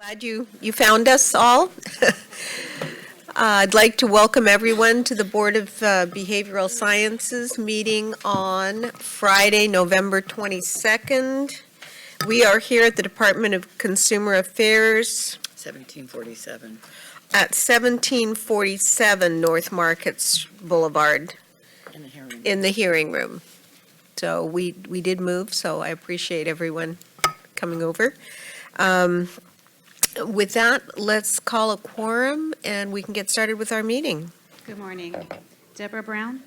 Glad you found us all. I'd like to welcome everyone to the Board of Behavioral Sciences meeting on Friday, November 22nd. We are here at the Department of Consumer Affairs 1747. at 1747 North Market Boulevard in the hearing room. So we did move, so I appreciate everyone coming over. With that, let's call a quorum and we can get started with our meeting. Good morning. Deborah Brown?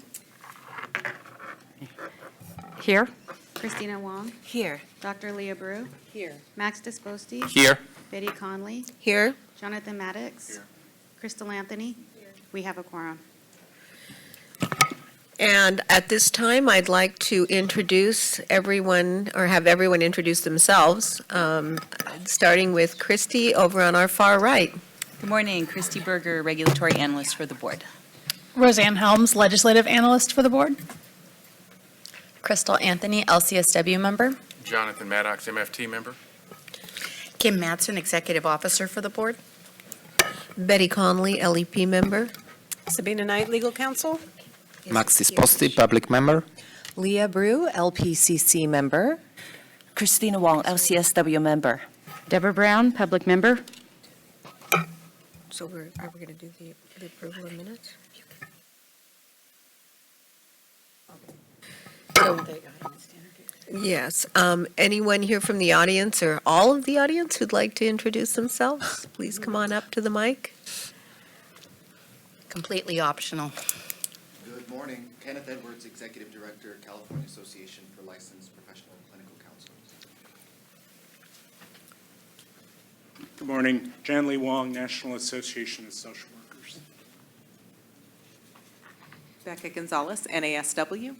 Here. Christina Wong? Here. Dr. Leah Brew? Here. Max Disposti? Here. Betty Conley? Here. Jonathan Maddox? Here. Crystal Anthony? Here. We have a quorum. And at this time, I'd like to introduce everyone, or have everyone introduce themselves, starting with Christy over on our far right. Good morning, Christy Berger, Regulatory Analyst for the Board. Roseanne Helms, Legislative Analyst for the Board. Crystal Anthony, LCSW member. Jonathan Maddox, MFT member. Kim Madsen, Executive Officer for the Board. Betty Conley, LEP member. Sabina Knight, Legal Counsel. Max Disposti, Public Member. Leah Brew, LPCC member. Christina Wong, LCSW member. Deborah Brown, Public Member. So are we going to do the approval of minutes? Yes. Anyone here from the audience or all of the audience who'd like to introduce themselves, please come on up to the mic. Completely optional. Good morning. Kenneth Edwards, Executive Director, California Association for Licensed Professional Clinical Counselors. Good morning. Jan Lee Wong, National Association of Social Workers. Becca Gonzalez, NASW.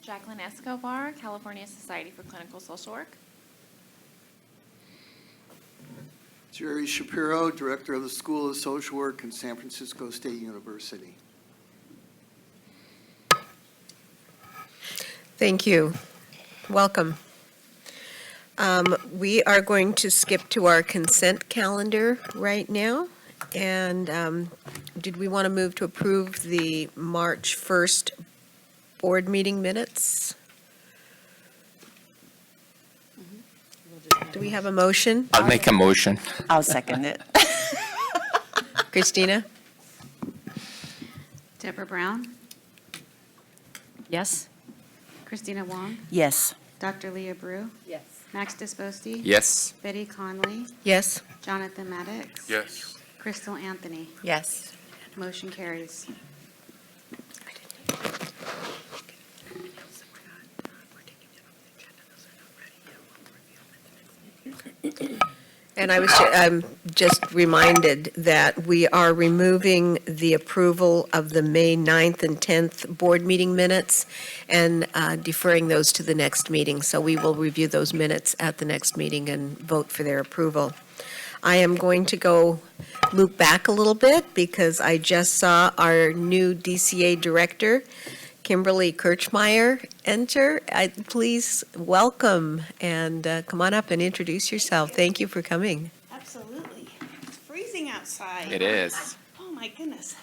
Jacqueline Escobar, California Society for Clinical Social Work. Jerry Shapiro, Director of the School of Social Work in San Francisco State University. Thank you. Welcome. We are going to skip to our consent calendar right now. And did we want to move to approve the March 1st board meeting minutes? Do we have a motion? I'll make a motion. I'll second it. Christina? Deborah Brown? Yes? Christina Wong? Yes. Dr. Leah Brew? Yes. Max Disposti? Yes. Betty Conley? Yes. Jonathan Maddox? Yes. Crystal Anthony? Yes. Motion carries. And I'm just reminded that we are removing the approval of the May 9th and 10th board meeting minutes and deferring those to the next meeting. So we will review those minutes at the next meeting and vote for their approval. I am going to go loop back a little bit because I just saw our new DCA Director, Kimberly Kirchmeyer, enter. Please welcome and come on up and introduce yourself. Thank you for coming. Absolutely. It's freezing outside. It is. Oh, my goodness.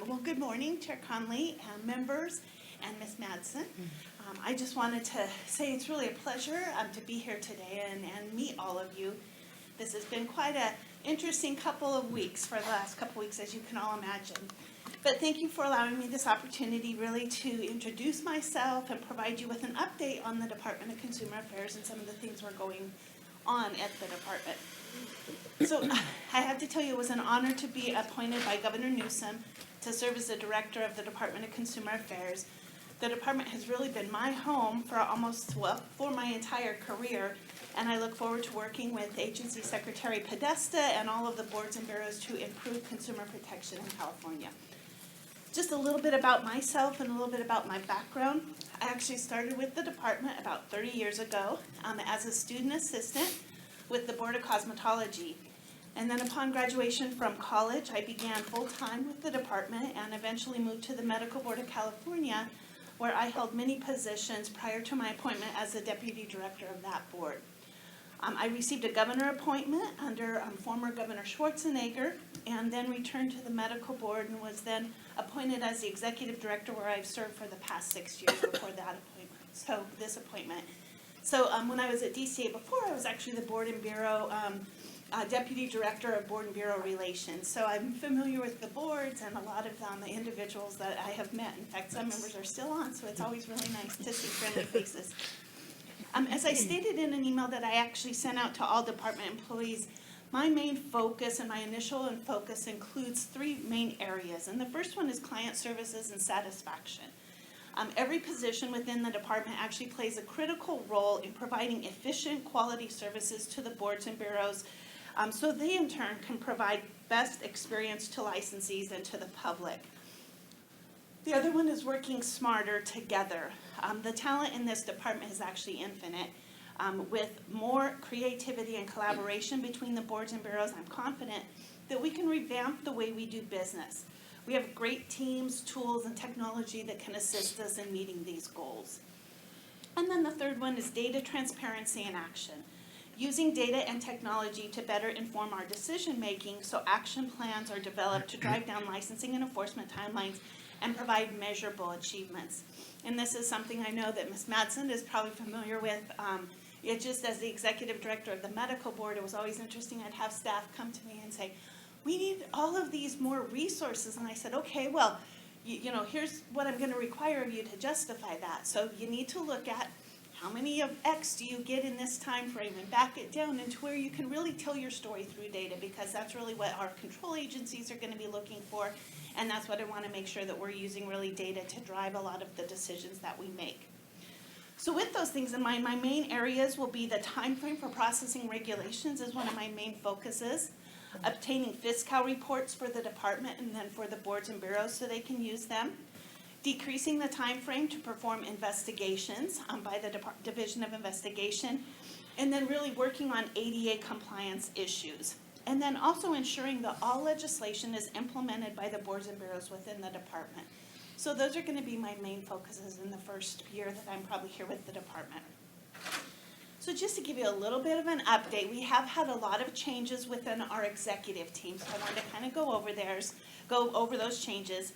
Well, good morning, Chair Conley, members, and Ms. Madsen. I just wanted to say it's really a pleasure to be here today and meet all of you. This has been quite an interesting couple of weeks for the last couple of weeks, as you can all imagine. But thank you for allowing me this opportunity really to introduce myself and provide you with an update on the Department of Consumer Affairs and some of the things we're going on at the department. So I have to tell you, it was an honor to be appointed by Governor Newsom to serve as the Director of the Department of Consumer Affairs. The department has really been my home for for my entire career, and I look forward to working with Agency Secretary Podesta and all of the boards and bureaus to improve consumer protection in California. Just a little bit about myself and a little bit about my background. I actually started with the department about 30 years ago as a student assistant with the Board of Cosmetology. And then upon graduation from college, I began full-time with the department and eventually moved to the Medical Board of California, where I held many positions prior to my appointment as the Deputy Director of that board. I received a governor appointment under former Governor Schwarzenegger, and then returned to the medical board and was then appointed as the executive director, where I've served for the past 6 years before that appointment. So this appointment. So when I was at DCA before, I was actually the board and bureau deputy director of board and bureau relations. So I'm familiar with the boards and a lot of the individuals that I have met. In fact, some members are still on, so it's always really nice to see friendly faces. As I stated in an email that I actually sent out to all department employees, my main focus and my initial focus includes 3 main areas. And the first one is client services and satisfaction. Every position within the department actually plays a critical role in providing efficient quality services to the boards and bureaus, so they in turn can provide best experience to licensees and to the public. The other one is working smarter together. The talent in this department is actually infinite. With more creativity and collaboration between the boards and bureaus, I'm confident that we can revamp the way we do business. We have great teams, tools, and technology that can assist us in meeting these goals. And then the third one is data transparency and action. Using data and technology to better inform our decision-making so action plans are developed to drive down licensing and enforcement timelines and provide measurable achievements. And this is something I know that Ms. Madsen is probably familiar with. Just as the executive director of the medical board, it was always interesting. I'd have staff come to me and say, we need all of these more resources. And I said, okay, well, you know, here's what I'm going to require of you to justify that. So you need to look at how many of X do you get in this time frame and back it down into where you can really tell your story through data, because that's really what our control agencies are going to be looking for. And that's what I want to make sure that we're using really data to drive a lot of the decisions that we make. So with those things in mind, my main areas will be the time frame for processing regulations is one of my main focuses. Obtaining fiscal reports for the department and then for the boards and bureaus so they can use them. Decreasing the time frame to perform investigations by the Division of Investigation. And then really working on ADA compliance issues. And then also ensuring that all legislation is implemented by the boards and bureaus within the department. So those are going to be my main focuses in the first year that I'm probably here with the department. So just to give you a little bit of an update, we have had a lot of changes within our executive team. So I wanted to kind of go over those changes.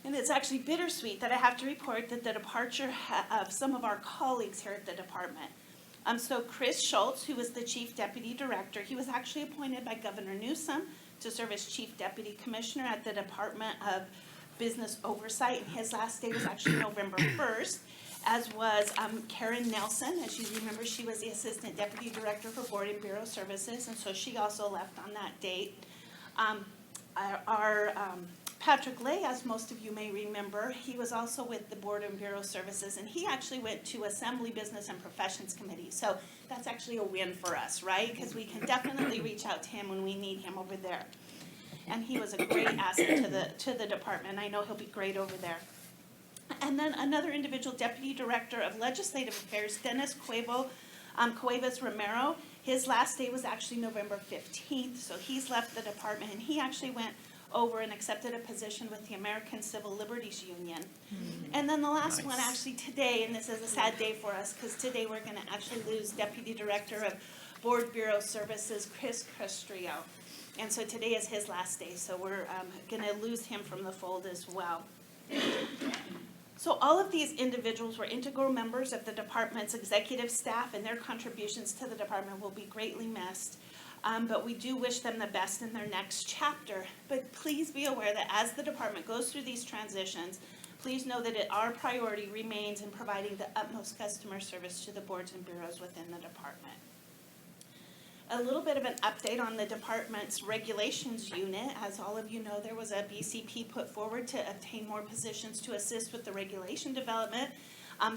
And it's actually bittersweet that I have to report that the departure of some of our colleagues here at the department. So Chris Schultz, who was the Chief Deputy Director, he was actually appointed by Governor Newsom to serve as Chief Deputy Commissioner at the Department of Business Oversight. And his last day was actually November 1st, as was Karen Nelson. As you remember, she was the Assistant Deputy Director for Board and Bureau Services, and so she also left on that date. Patrick Lay, as most of you may remember, he was also with the Board and Bureau Services, and he actually went to Assembly, Business, and Professions Committee. So that's actually a win for us, right? Because we can definitely reach out to him when we need him over there. And he was a great asset to the department. I know he'll be great over there. And then another individual, Deputy Director of Legislative Affairs, Dennis Cuevas Romero. His last day was actually November 15th, so he's left the department, and he actually went over and accepted a position with the American Civil Liberties Union. And then the last one actually today, and this is a sad day for us because today we're going to actually lose Deputy Director of Board Bureau Services, Chris Castrillo. And so today is his last day, so we're going to lose him from the fold as well. So all of these individuals were integral members of the department's executive staff, and their contributions to the department will be greatly missed. But we do wish them the best in their next chapter. But please be aware that as the department goes through these transitions, please know that our priority remains in providing the utmost customer service to the boards and bureaus within the department. A little bit of an update on the department's regulations unit. As all of you know, there was a BCP put forward to obtain more positions to assist with the regulation development.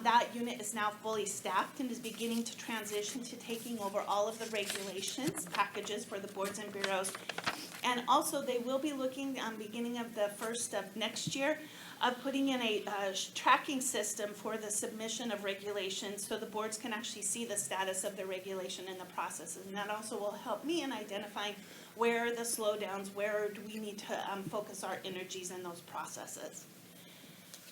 That unit is now fully staffed and is beginning to transition to taking over all of the regulations packages for the boards and bureaus. And also they will be looking beginning of the first of next year of putting in a tracking system for the submission of regulations so the boards can actually see the status of the regulation and the processes. And that also will help me in identifying where are the slowdowns, where do we need to focus our energies in those processes.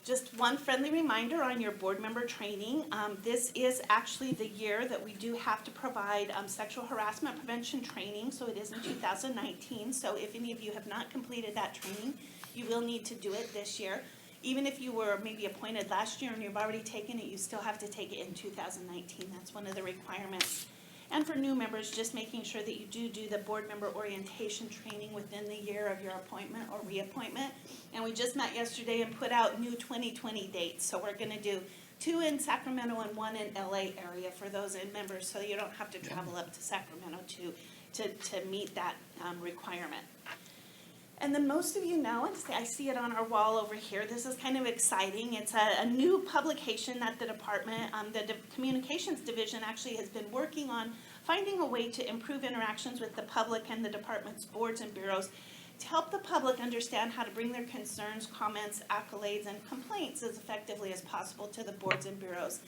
Just one friendly reminder on your board member training. This is actually the year that we do have to provide sexual harassment prevention training, so it is in 2019. So if any of you have not completed that training, you will need to do it this year. Even if you were maybe appointed last year and you've already taken it, you still have to take it in 2019. That's one of the requirements. And for new members, just making sure that you do the board member orientation training within the year of your appointment or reappointment. And we just met yesterday and put out new 2020 dates. So we're going to do 2 in Sacramento and 1 in LA area for those members, so you don't have to travel up to Sacramento to meet that requirement. And then most of you know, and I see it on our wall over here, this is kind of exciting. It's a new publication that the department, the communications division actually has been working on, finding a way to improve interactions with the public and the department's boards and bureaus to help the public understand how to bring their concerns, comments, accolades, and complaints as effectively as possible to the boards and bureaus.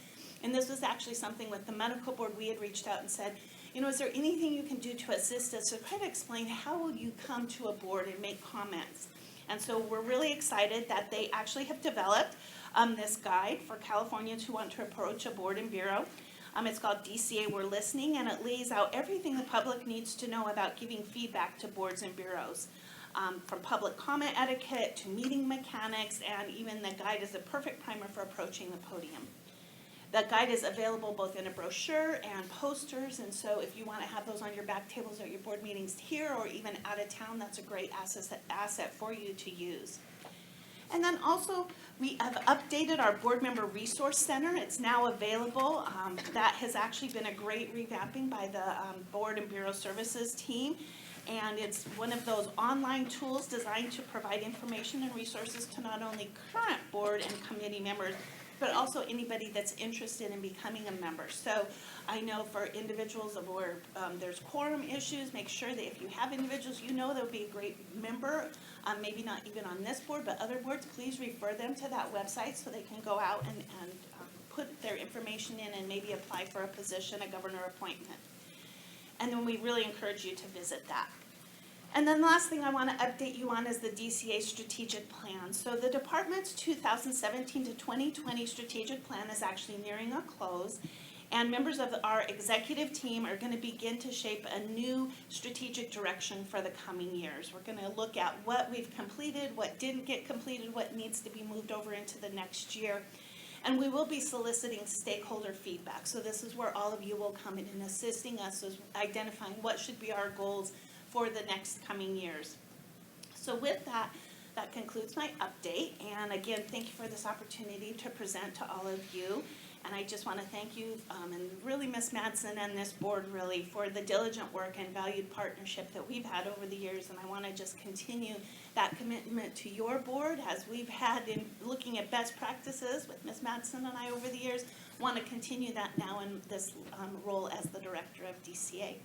And this was actually something with the medical board. We had reached out and said, you know, is there anything you can do to assist us to try to explain how will you come to a board and make comments? And so we're really excited that they actually have developed this guide for Californians who want to approach a board and bureau. It's called DCA We're Listening, and it lays out everything the public needs to know about giving feedback to boards and bureaus. From public comment etiquette to meeting mechanics, and even the guide is a perfect primer for approaching the podium. The guide is available both in a brochure and posters, and so if you want to have those on your back tables at your board meetings here or even out of town, that's a great asset for you to use. And then also, we have updated our Board Member Resource Center. It's now available. That has actually been a great revamping by the Board and Bureau Services team. And it's one of those online tools designed to provide information and resources to not only current board and committee members, but also anybody that's interested in becoming a member. So I know for individuals where there's quorum issues, make sure that if you have individuals you know that would be a great member, maybe not even on this board, but other boards, please refer them to that website so they can go out and put their information in and maybe apply for a position, a governor appointment. And then we really encourage you to visit that. And then the last thing I want to update you on is the DCA Strategic Plan. So the department's 2017 to 2020 Strategic Plan is actually nearing a close, and members of our executive team are going to begin to shape a new strategic direction for the coming years. We're going to look at what we've completed, what didn't get completed, what needs to be moved over into the next year. And we will be soliciting stakeholder feedback. So this is where all of you will come in and assisting us as identifying what should be our goals for the next coming years. So with that, that concludes my update. And again, thank you for this opportunity to present to all of you. And I just want to thank you and really Ms. Madsen and this board really for the diligent work and valued partnership that we've had over the years. And I want to just continue that commitment to your board as we've had in looking at best practices with Ms. Madsen and I over the years. Want to continue that now in this role as the director of DCA.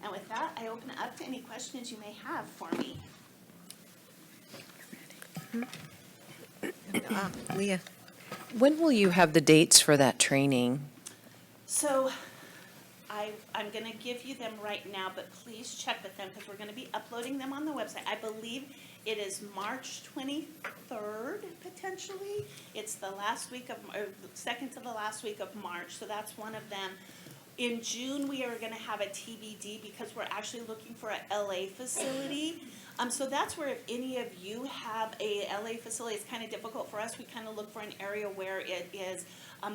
And with that, I open it up to any questions you may have for me. Leah. When will you have the dates for that training? So I'm going to give you them right now, but please check with them because we're going to be uploading them on the website. I believe it is March 23rd, potentially. It's the last week of, or second to the last week of March, so that's one of them. In June, we are going to have a TBD because we're actually looking for a LA facility. So that's where if any of you have a LA facility, it's kind of difficult for us. We kind of look for an area where it is,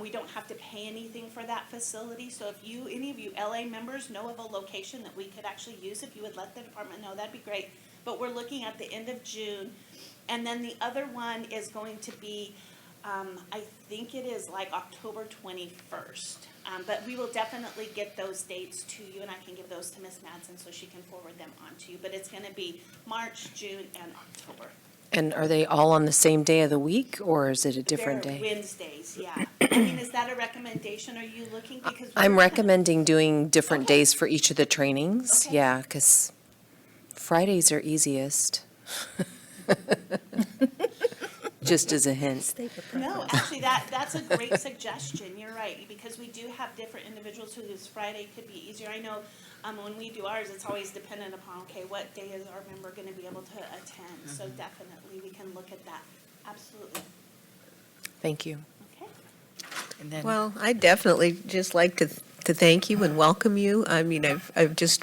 we don't have to pay anything for that facility. So if you, any of you LA members know of a location that we could actually use, if you would let the department know, that'd be great. But we're looking at the end of June. And then the other one is going to be, I think it is like October 21st. But we will definitely get those dates to you, and I can give those to Ms. Madsen so she can forward them on to you. But it's going to be March, June, and October. And are they all on the same day of the week, or is it a different They're day? Wednesdays, yeah. I mean, is that a recommendation? Are you looking? Because I'm recommending doing different Okay. days for each of the trainings. Okay. Yeah, because Fridays are easiest. Just as a hint. No, actually, that's a great suggestion. You're right, because we do have different individuals whose Friday could be easier. I know when we do ours, it's always dependent upon, okay, what day is our member going to be able to attend? So definitely, we can look at that. Absolutely. Thank you. And then, Well, I'd definitely just like to thank you and welcome you. I mean,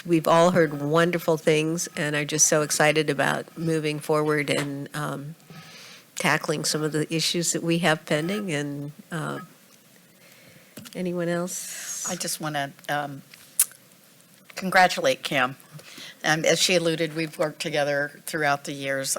we've all heard wonderful things, and I'm just so excited about moving forward and tackling some of the issues that we have pending. And anyone else? I just want to congratulate Kim. As she alluded, we've worked together throughout the years.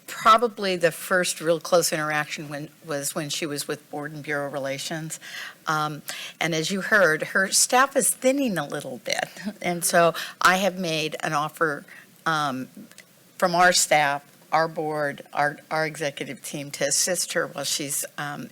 Probably the first real close interaction was when she was with Board and Bureau Relations. And as you heard, her staff is thinning a little bit. And so I have made an offer from our staff, our board, our executive team to assist her while she's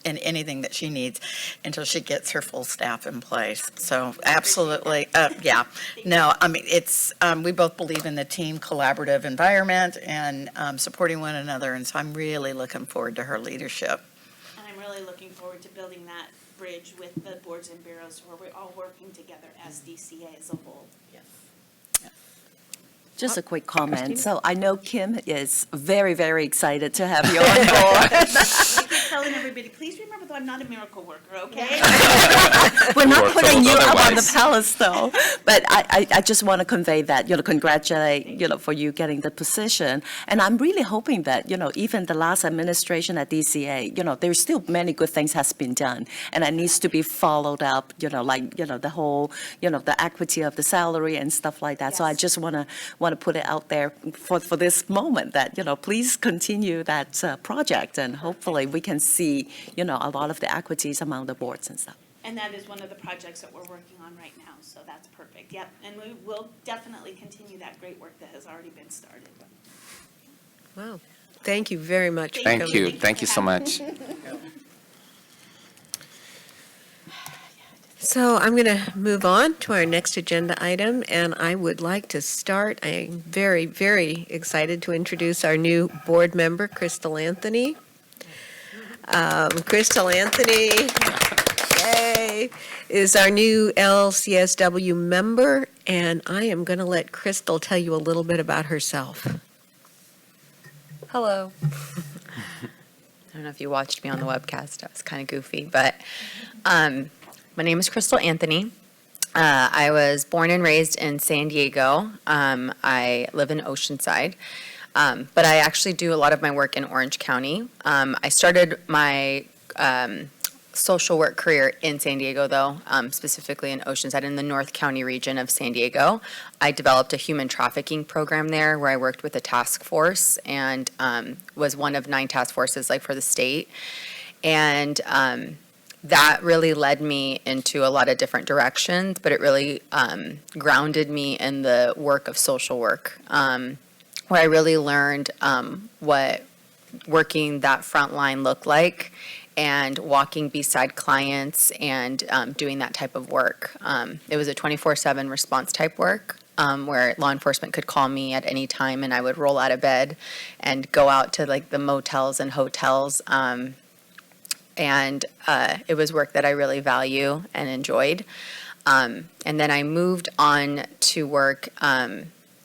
in anything that she needs until she gets her full staff in place. So absolutely, yeah. No, I mean, it's, we both believe in the team collaborative environment and supporting one another. And so I'm really looking forward to her leadership. And I'm really looking forward to building that bridge with the boards and bureaus where we're all working together as DCA as a whole. Just a quick comment. So I know Kim is very, very excited to have you on board. I keep telling everybody, please remember though, I'm not a miracle worker, okay? We're not Or putting you up on the otherwise. pedestal, but I just want to convey that, congratulate, for you getting the position. And I'm really hoping that, even the last administration at DCA, there's still many good things has been done. And it needs to be followed up, the whole, the equity of the salary and stuff like that. So I just want to put it out there for this moment that, please continue that project. And hopefully we can see, a lot of the equities among the boards and stuff. And that is one of the projects that we're working on right now, so that's perfect. Yep, and we will definitely continue that great work that has already been started. Wow. Thank you very much. for Thank coming. you. Thank you so much. So I'm going to move on to our next agenda item, and I would like to start. I'm very, very excited to introduce our new board member, Crystal Anthony. Crystal Anthony, yay, is our new LCSW member, and I am going to let Crystal tell you a little bit about herself. Hello. I don't know if you watched me on the webcast. I was kind of goofy, but my name is Crystal Anthony. I was born and raised in San Diego. I live in Oceanside, but I actually do a lot of my work in Orange County. I started my social work career in San Diego, though, specifically in Oceanside, in the North County region of San Diego. I developed a human trafficking program there where I worked with a task force and was one of 9 task forces for the state. And that really led me into a lot of different directions, but it really grounded me in the work of social work, where I really learned what working that front line looked like and walking beside clients and doing that type of work. It was a 24/7 response type work where law enforcement could call me at any time and I would roll out of bed and go out to the motels and hotels. And it was work that I really value and enjoyed. And then I moved on to work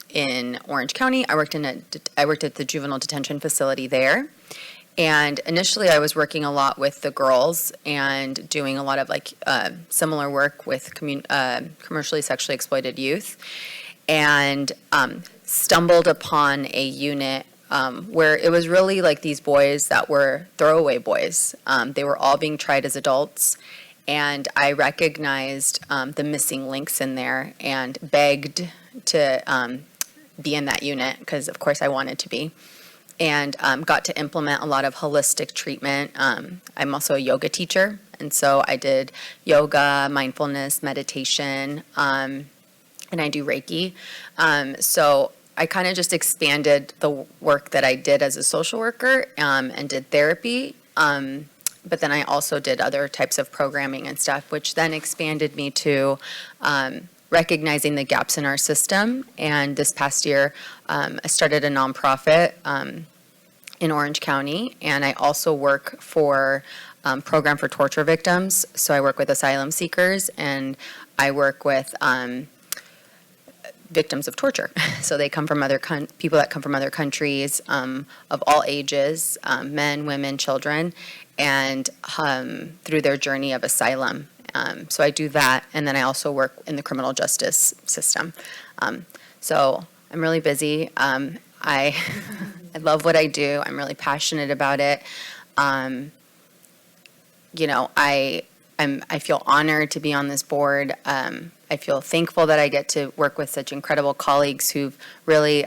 in Orange County. I worked at the juvenile detention facility there. And initially I was working a lot with the girls and doing a lot of similar work with commercially sexually exploited youth. And stumbled upon a unit where it was really these boys that were throwaway boys. They were all being tried as adults, and I recognized the missing links in there and begged to be in that unit because, of course, I wanted to be, and got to implement a lot of holistic treatment. I'm also a yoga teacher, and so I did yoga, mindfulness, meditation, and I do Reiki. So I kind of just expanded the work that I did as a social worker and did therapy. But then I also did other types of programming and stuff, which then expanded me to recognizing the gaps in our system. And this past year, I started a nonprofit in Orange County, and I also work for Program for Torture Victims. So I work with asylum seekers, and I work with victims of torture. So they come from people that come from other countries of all ages, men, women, children, and through their journey of asylum. So I do that, and then I also work in the criminal justice system. So I'm really busy. I love what I do. I'm really passionate about it. You know, I feel honored to be on this board. I feel thankful that I get to work with such incredible colleagues who've really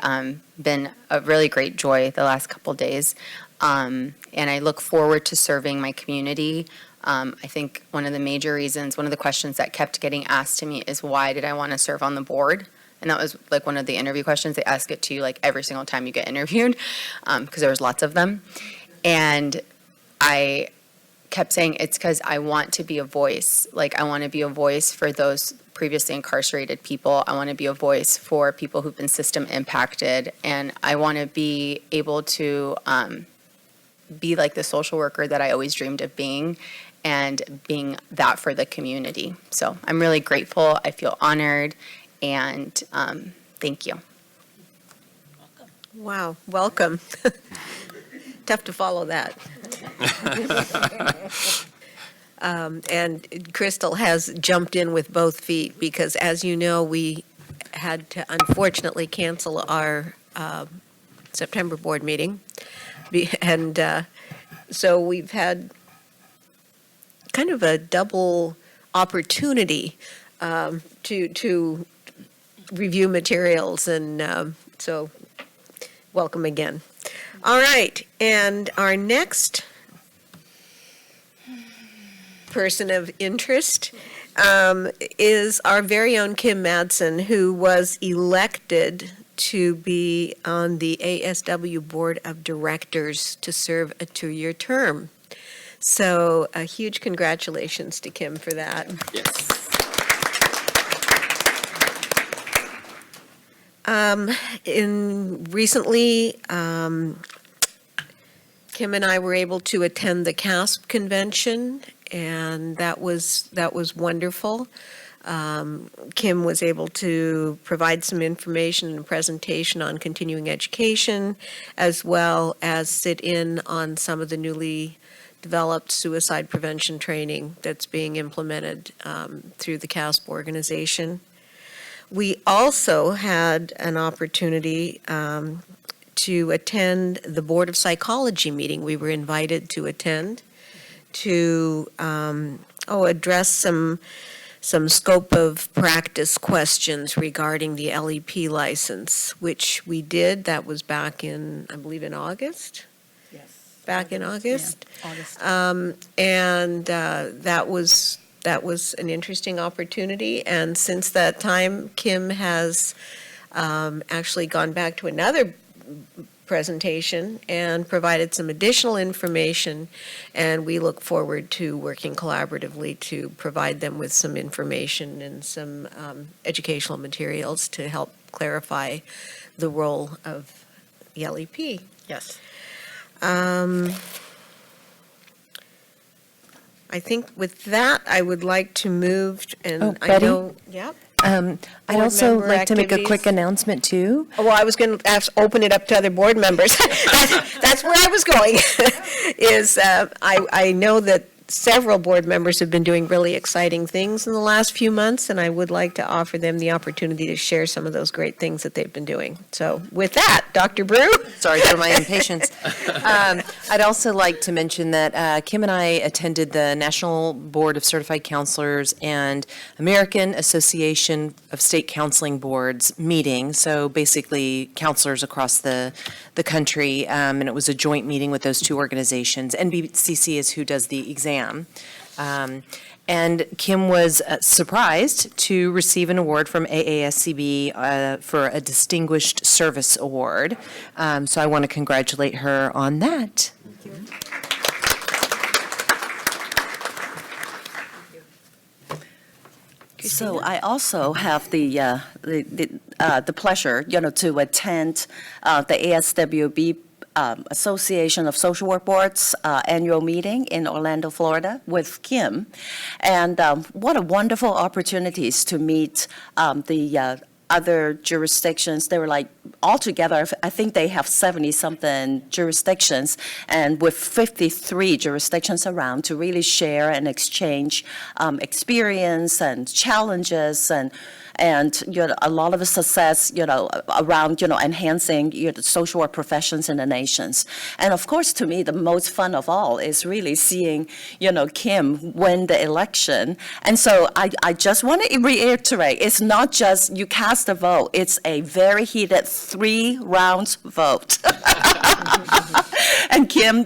been a really great joy the last couple days. And I look forward to serving my community. I think one of the major reasons, one of the questions that kept getting asked to me is, why did I want to serve on the board? And that was like one of the interview questions. They ask it to you like every single time you get interviewed, because there was lots of them. And I kept saying it's because I want to be a voice. Like, I want to be a voice for those previously incarcerated people. I want to be a voice for people who've been system impacted. And I want to be able to be like the social worker that I always dreamed of being, and being that for the community. So I'm really grateful. I feel honored, and thank you. Wow, welcome. Tough to follow that. And Crystal has jumped in with both feet because, as you know, we had to unfortunately cancel our September board meeting. And so we've had kind of a double opportunity to review materials, and so welcome again. All right, and our next person of interest is our very own Kim Madsen, who was elected to be on the ASW Board of Directors to serve a 2-year term. So a huge congratulations to Kim for that. Yes. Recently, Kim and I were able to attend the CASP Convention, and that was wonderful. Kim was able to provide some information and presentation on continuing education, as well as sit in on some of the newly developed suicide prevention training that's being implemented through the CASP organization. We also had an opportunity to attend the Board of Psychology meeting. We were invited to attend to address some scope of practice questions regarding the LEP license, which we did. That was back in, I believe, in August? Yes. Back in August? Yeah, August. And that was an interesting opportunity. And since that time, Kim has actually gone back to another presentation and provided some additional information, and we look forward to working collaboratively to provide them with some information and some educational materials to help clarify the role of the LEP. Yes. I think with that, I would like to move, and I Betty? know, yep. I'd Board also member like to make a activities. quick announcement, too. Well, I was going to open it up to other board members. That's where I was going, is I know that several board members have been doing really exciting things in the last few months, and I would like to offer them the opportunity to share some of those great things that they've been doing. So with that, Dr. Brew? Sorry for my impatience. I'd also like to mention that Kim and I attended the National Board of Certified Counselors and American Association of State Counseling Boards meeting, so basically counselors across the country, and it was a joint meeting with those two organizations. NBCC is who does the exam. And Kim was surprised to receive an award from AASCB for a Distinguished Service Award. So I want to congratulate her on that. So I also have the pleasure, to attend the ASWB Association of Social Work Boards annual meeting in Orlando, Florida with Kim. And what a wonderful opportunities to meet the other jurisdictions. They were like, altogether, I think they have 70-something jurisdictions, and with 53 jurisdictions around to really share and exchange experience and challenges and a lot of the success, around, enhancing the social work professions in the nations. And of course, to me, the most fun of all is really seeing, Kim win the election. And so I just want to reiterate, it's not just you cast a vote, it's a very heated 3-round vote. And Kim,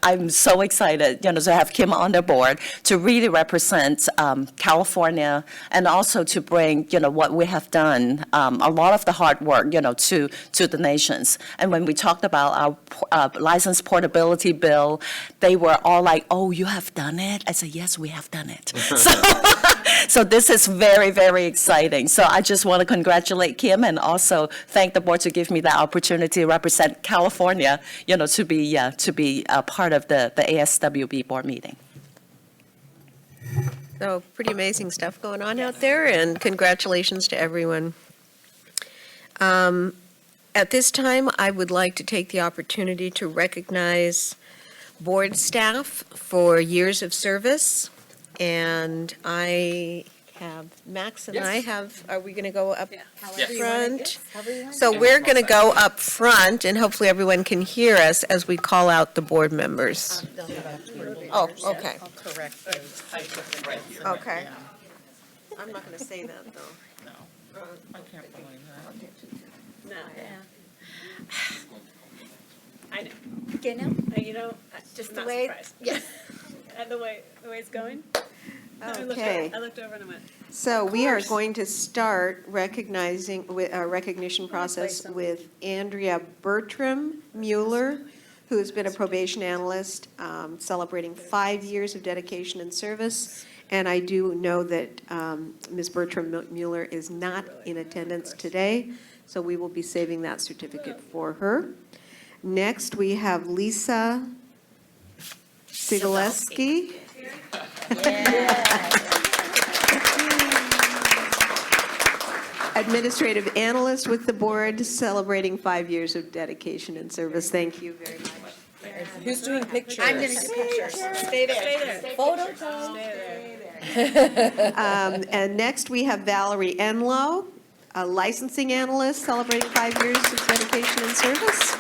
I'm so excited, to have Kim on the board to really represent California and also to bring, what we have done, a lot of the hard work, to the nations. And when we talked about our license portability bill, they were all like, oh, you have done it? I said, yes, we have done it. So this is very, very exciting. So I just want to congratulate Kim and also thank the board to give me the opportunity to represent California, to be a part of the ASWB board meeting. So pretty amazing stuff going on out there, and congratulations to everyone. At this time, I would like to take the opportunity to recognize board staff for years of service. And I have, Max and I have, are we going to go up front? So we're going to go up front, and hopefully everyone can hear us as we call out the board members. Oh, okay. I'll correct those. I took them right here. Okay. I'm not going to say that, though. No, I can't believe that. No. I know. Just the not way- surprised. yes. And the way it's going? Okay. I looked over and I went, So we are going to start recognizing, with a recognition process with Andrea Bertram Mueller, who has been a probation analyst, celebrating 5 years of dedication and service. And I do know that Ms. Bertram Mueller is not in attendance today, so we will be saving that certificate for her. Next, we have Lisa Sigaleski. Administrative analyst with the board, celebrating 5 years of dedication and service. Thank you very much. Who's doing pictures? I'm going to do pictures. Stay there. Photo time. Stay there. And next, we have Valerie M Lo, a licensing analyst, celebrating 5 years of dedication and service.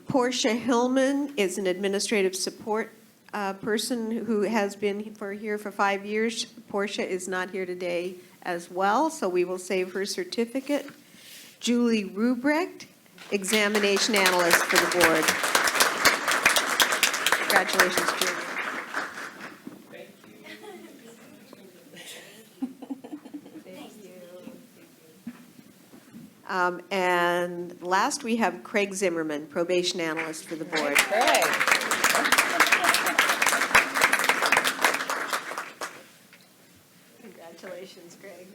Portia Hillman is an administrative support person who has been here for 5 years. Portia is not here today as well, so we will save her certificate. Julie Rubrecht, examination analyst for the board. Congratulations, Julie. And last, we have Craig Zimmerman, probation analyst for the board. Congratulations, Craig.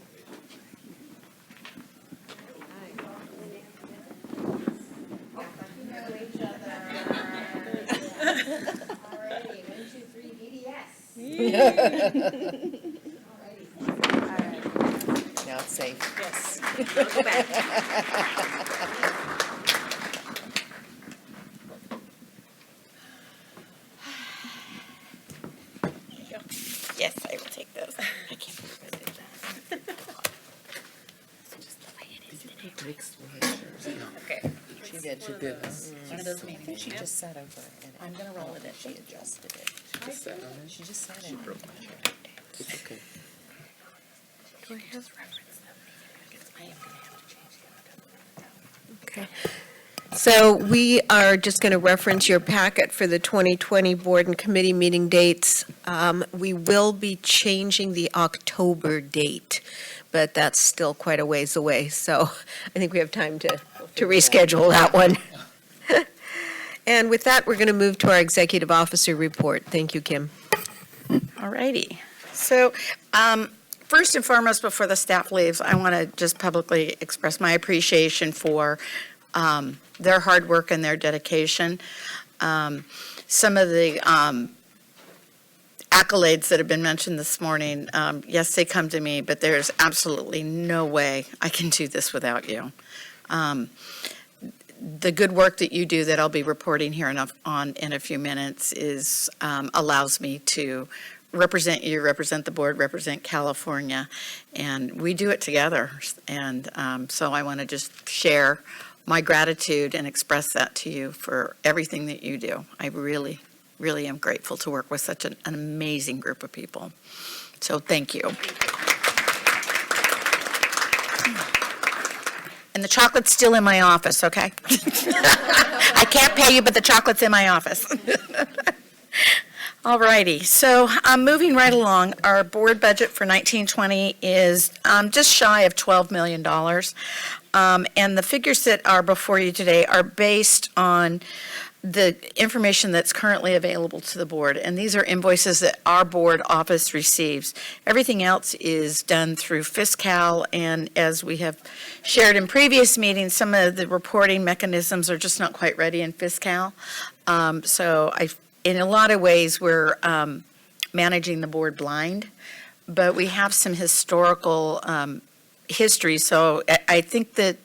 Now it's safe. Yes. Go back. Yes, I will take those. I can't believe I did that. Okay. She did. One of those meetings. She just sat over it. I'm gonna roll with it. She adjusted it. She just sat in it. It's okay. I am gonna have to change the Okay. So we are just going to reference your packet for the 2020 board and committee meeting dates. We will be changing the October date, but that's still quite a ways away. So I think we have time to reschedule that one. And with that, we're going to move to our executive officer report. Thank you, Kim. All righty. So, first and foremost, before the staff leaves, I want to just publicly express my appreciation for their hard work and their dedication. Some of the accolades that have been mentioned this morning, yes, they come to me, but there's absolutely no way I can do this without you. The good work that you do that I'll be reporting here in a few minutes allows me to represent you, represent the board, represent California, and we do it together. And so I want to just share my gratitude and express that to you for everything that you do. I really, really am grateful to work with such an amazing group of people. So thank you. And the chocolate's still in my office, okay? I can't pay you, but the chocolate's in my office. All righty, so moving right along, our board budget for 1920 is just shy of $12 million. And the figures that are before you today are based on the information that's currently available to the board. And these are invoices that our board office receives. Everything else is done through Fiscal, and as we have shared in previous meetings, some of the reporting mechanisms are just not quite ready in Fiscal. So in a lot of ways, we're managing the board blind, but we have some historical history. So I think that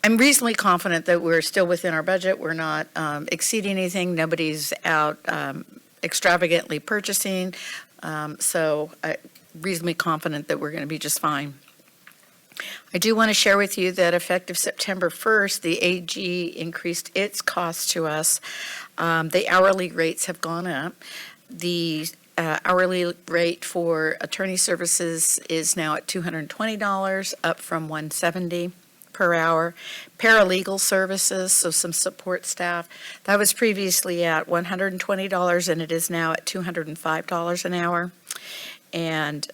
I'm reasonably confident that we're still within our budget. We're not exceeding anything. Nobody's out extravagantly purchasing. So I'm reasonably confident that we're going to be just fine. I do want to share with you that effective September 1st, the AG increased its costs to us. The hourly rates have gone up. The hourly rate for attorney services is now at $220, up from $170 per hour. Paralegal services, so some support staff, that was previously at $120, and it is now at $205 an hour. And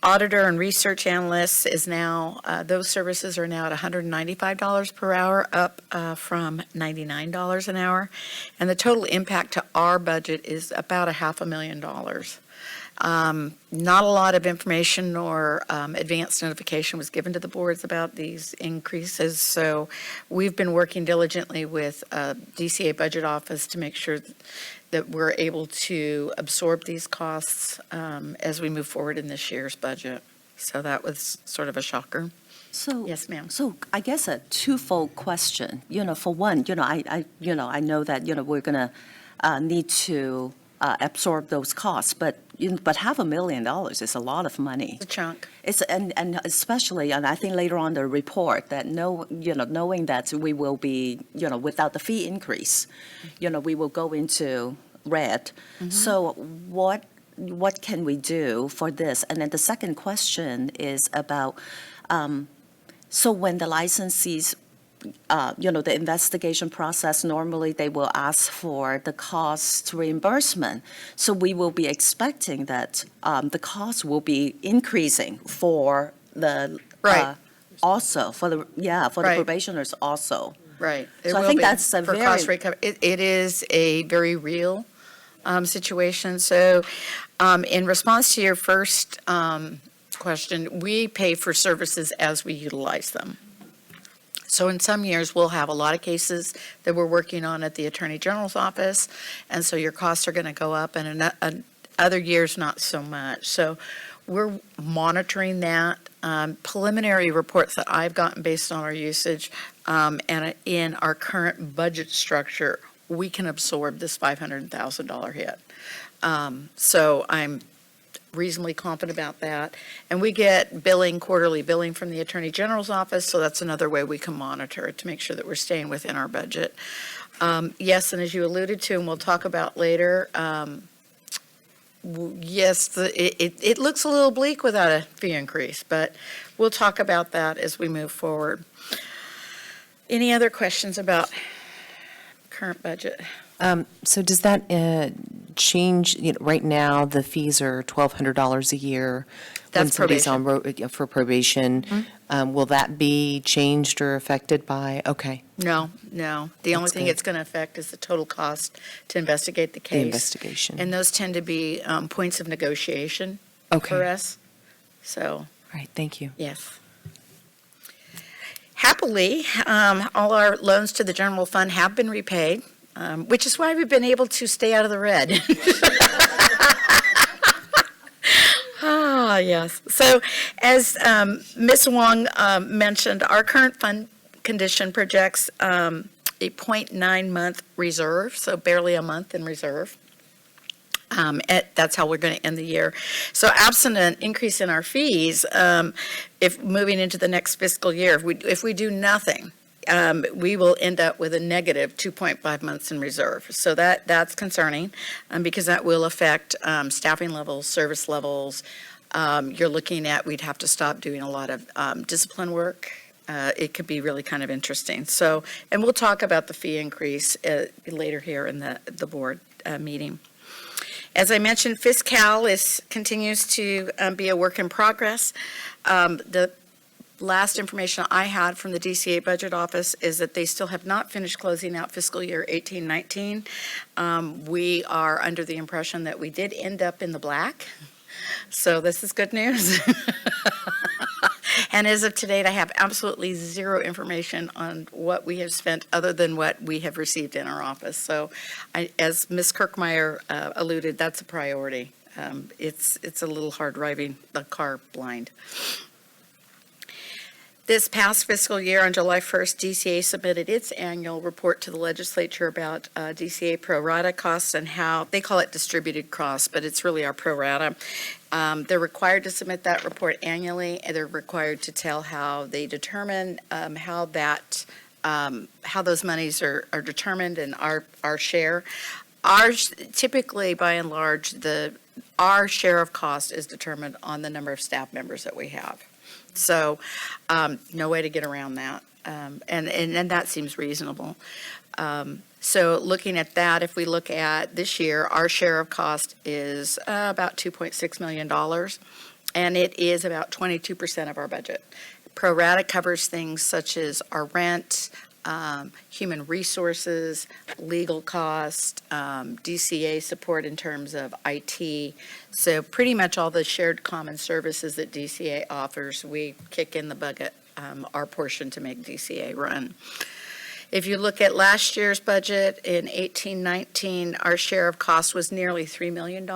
auditor and research analysts is now, those services are now at $195 per hour, up from $99 an hour. And the total impact to our budget is about $500,000. Not a lot of information or advance notification was given to the boards about these increases, so we've been working diligently with DCA Budget Office to make sure that we're able to absorb these costs as we move forward in this year's budget. So that was sort of a shocker. So, yes, ma'am. So I guess a twofold question. For one, I know that we're gonna need to absorb those costs, but $500,000 is a lot of money. It's a chunk. It's and especially, and I think later on the report that knowing that we will be without the fee increase, we will go into red. Mm-hmm. So what can we do for this? And then the second question is about so when the licensees the investigation process, normally they will ask for the cost reimbursement. So we will be expecting that the cost will be increasing for the Right. also for the Right. probationers also. Right. So I think that's a for very cost recovery. It is a very real situation. So in response to your first question, we pay for services as we utilize them. So in some years, we'll have a lot of cases that we're working on at the Attorney General's office, and so your costs are going to go up, and in other years, not so much. So we're monitoring that. Preliminary reports that I've gotten based on our usage and in our current budget structure, we can absorb this $500,000 hit. So I'm reasonably confident about that. And we get quarterly billing from the Attorney General's office, so that's another way we can monitor it to make sure that we're staying within our budget. Yes, and as you alluded to, and we'll talk about later, yes, it looks a little bleak without a fee increase, but we'll talk about that as we move forward. Any other questions about current budget? So does that change, right now, the fees are $1,200 a year. When That's somebody's on for probation. Will that be changed or affected by, okay. No. The only thing good. it's going to affect is the total cost to investigate the case. The investigation. And those tend to be points of negotiation Okay. for us. So, All right, thank you. yes. Happily, all our loans to the general fund have been repaid, which is why we've been able to stay out of the red. Ah, yes. So as Ms. Wong mentioned, our current fund condition projects a 0.9-month reserve, so barely a month in reserve. That's how we're going to end the year. So absent an increase in our fees, if moving into the next fiscal year, if we do nothing, we will end up with a negative 2.5 months in reserve. So that's concerning because that will affect staffing levels, service levels. You're looking at, we'd have to stop doing a lot of discipline work. It could be really kind of interesting. So, and we'll talk about the fee increase later here in the board meeting. As I mentioned, Fiscal continues to be a work in progress. The last information I had from the DCA Budget Office is that they still have not finished closing out fiscal year 18-19. We are under the impression that we did end up in the black. So this is good news. And as of today, I have absolutely zero information on what we have spent other than what we have received in our office. So as Ms. Kirkmeyer alluded, that's a priority. It's a little hard driving the car blind. This past fiscal year, on July 1st, DCA submitted its annual report to the legislature about DCA pro rata costs and how, they call it distributed costs, but it's really our pro rata. They're required to submit that report annually, and they're required to tell how they determine how those monies are determined and our share. Typically, by and large, our share of cost is determined on the number of staff members that we have. So no way to get around that. And that seems reasonable. So looking at that, if we look at this year, our share of cost is about $2.6 million, and it is about 22% of our budget. Pro rata covers things such as our rent, human resources, legal cost, DCA support in terms of IT. So pretty much all the shared common services that DCA offers, we kick in the bucket, our portion to make DCA run. If you look at last year's budget in 18-19, our share of cost was nearly $3 million,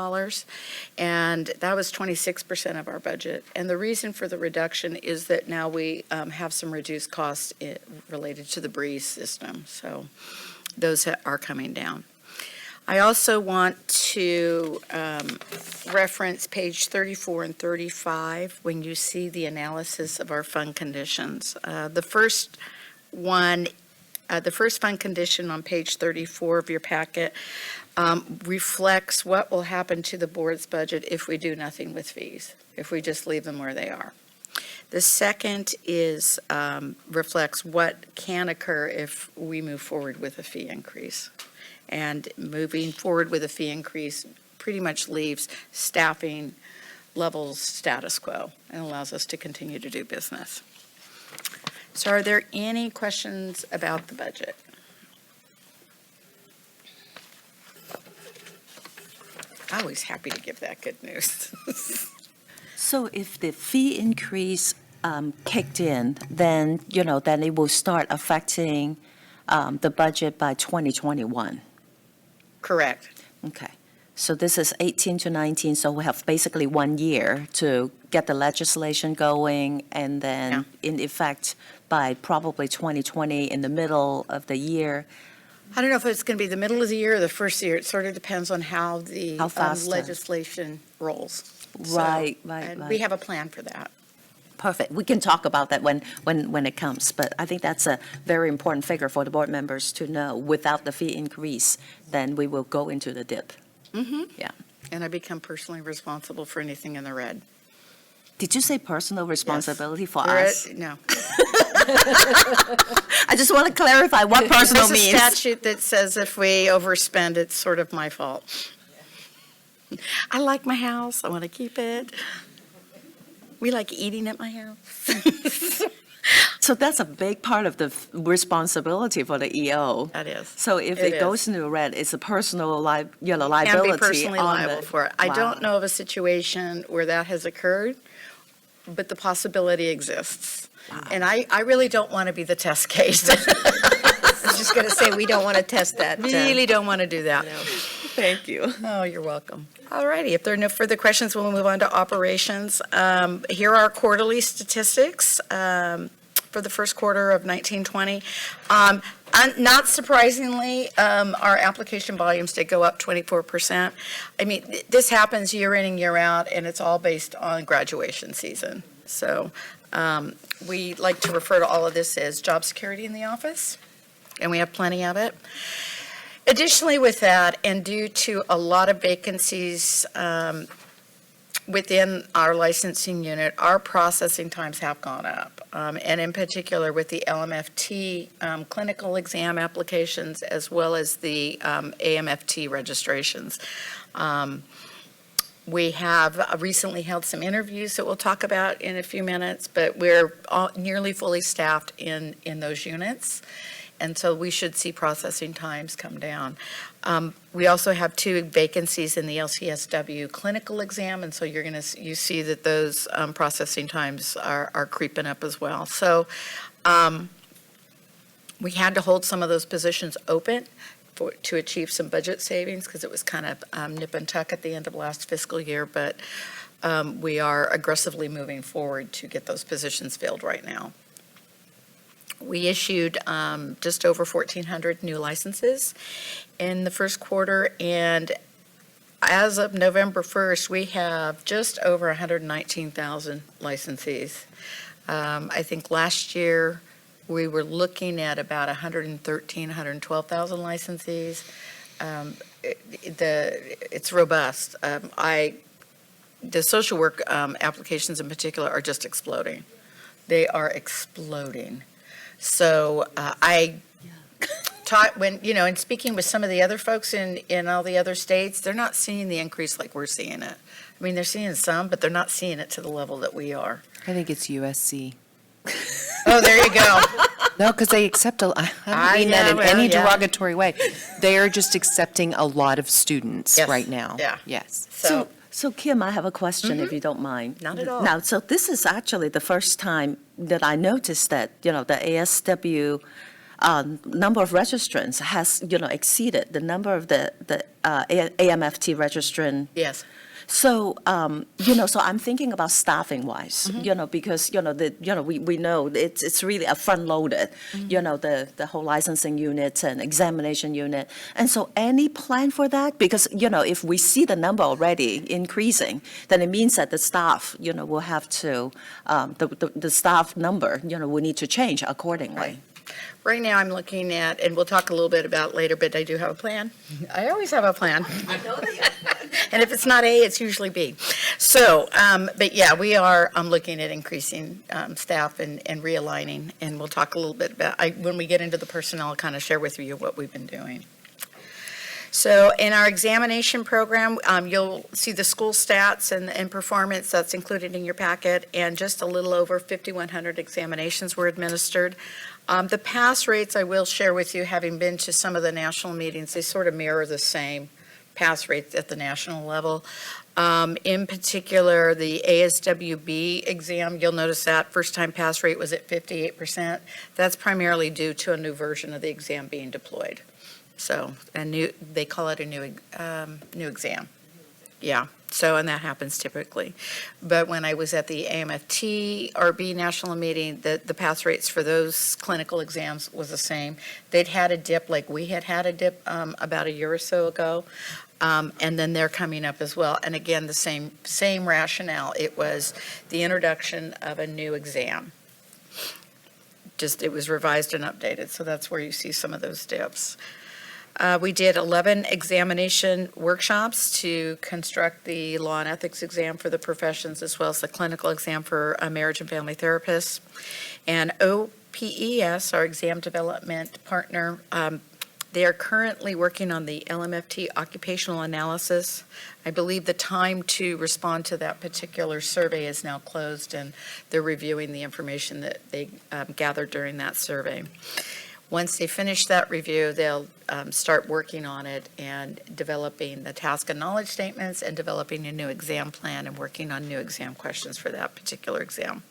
and that was 26% of our budget. And the reason for the reduction is that now we have some reduced costs related to the Breeze system, so those are coming down. I also want to reference page 34 and 35 when you see the analysis of our fund conditions. The first fund condition on page 34 of your packet reflects what will happen to the board's budget if we do nothing with fees, if we just leave them where they are. The second reflects what can occur if we move forward with a fee increase. And moving forward with a fee increase pretty much leaves staffing levels status quo and allows us to continue to do business. So are there any questions about the budget? Always happy to give that good news. So if the fee increase kicked in, then, then it will start affecting the budget by 2021. Correct. Okay. So this is 18 to 19, so we have basically 1 year to get the legislation going, and then in effect by probably 2020 in the middle of the year. I don't know if it's going to be the middle of the year or the first year. It sort of depends on how the legislation rolls. Right. And we have a plan for that. Perfect. We can talk about that when it comes, but I think that's a very important figure for the board members to know. Without the fee increase, then we will go into the dip. Mm-hmm. Yeah. And I become personally responsible for anything in the red. Did you say personal responsibility for We're us? No. I just want to clarify what personal means. There's a statute that says if we overspend, it's sort of my fault. I like my house. I want to keep it. We like eating at my house. So that's a big part of the responsibility for the EO. That is. So if it goes into the red, it's a personal liability. Can be personally liable for it. I don't know of a situation where that has occurred. but the possibility exists. And I really don't want to be the test case. I was just going to say, we don't want to test that. Really don't want to do that. No. Thank you. Oh, you're welcome. All righty, if there are no further questions, we'll move on to operations. Here are quarterly statistics for the first quarter of 1920. Not surprisingly, our application volumes did go up 24%. I mean, this happens year in and year out, and it's all based on graduation season. So we like to refer to all of this as job security in the office, and we have plenty of it. Additionally with that, and due to a lot of vacancies within our licensing unit, our processing times have gone up. And in particular with the LMFT clinical exam applications as well as the AMFT registrations. We have recently held some interviews that we'll talk about in a few minutes, but we're nearly fully staffed in those units. And so we should see processing times come down. We also have 2 vacancies in the LCSW clinical exam, and so you see that those processing times are creeping up as well. So we had to hold some of those positions open to achieve some budget savings because it was kind of nip and tuck at the end of last fiscal year, but we are aggressively moving forward to get those positions filled right now. We issued just over 1,400 new licenses in the first quarter, and as of November 1st, we have just over 119,000 licensees. I think last year we were looking at about 113,000, 112,000 licensees. It's robust. The social work applications in particular are just exploding. They are exploding. So I taught when, in speaking with some of the other folks in all the other states, they're not seeing the increase like we're seeing it. I mean, they're seeing some, but they're not seeing it to the level that we are. I think it's USC. Oh, there you go. No, because they accept I don't mean that in any derogatory way. They are just accepting a lot of students right now. Yeah. Yes. So Kim, I have a question if you don't mind. Not at all. Now, so this is actually the first time that I noticed that, the ASW number of registrants has, exceeded the number of the AMFT registrant. Yes. So, so I'm thinking about staffing wise, because, we know it's really a front loaded, the whole licensing unit and examination unit. And so any plan for that? Because, if we see the number already increasing, then it means that the staff, will have to, the staff number, will need to change accordingly. Right now, I'm looking at, and we'll talk a little bit about later, but I do have a plan. I always have a plan. And if it's not A, it's usually B. So, but yeah, we are looking at increasing staff and realigning, and we'll talk a little bit about, when we get into the personnel, I'll kind of share with you what we've been doing. So in our examination program, you'll see the school stats and performance that's included in your packet, and just a little over 5,100 examinations were administered. The pass rates I will share with you, having been to some of the national meetings, they sort of mirror the same pass rates at the national level. In particular, the ASWB exam, you'll notice that first-time pass rate was at 58%. That's primarily due to a new version of the exam being deployed. So they call it a new exam. Yeah. So, and that happens typically. But when I was at the AMFT RB national meeting, the pass rates for those clinical exams was the same. They'd had a dip like we had a dip about a year or so ago. And then they're coming up as well. And again, the same rationale. It was the introduction of a new exam. Just, it was revised and updated. So that's where you see some of those dips. We did 11 examination workshops to construct the law and ethics exam for the professions, as well as the clinical exam for marriage and family therapists. And OPES, our exam development partner, they are currently working on the LMFT occupational analysis. I believe the time to respond to that particular survey is now closed, and they're reviewing the information that they gathered during that survey. Once they finish that review, they'll start working on it and developing the task and knowledge statements and developing a new exam plan and working on new exam questions for that particular exam.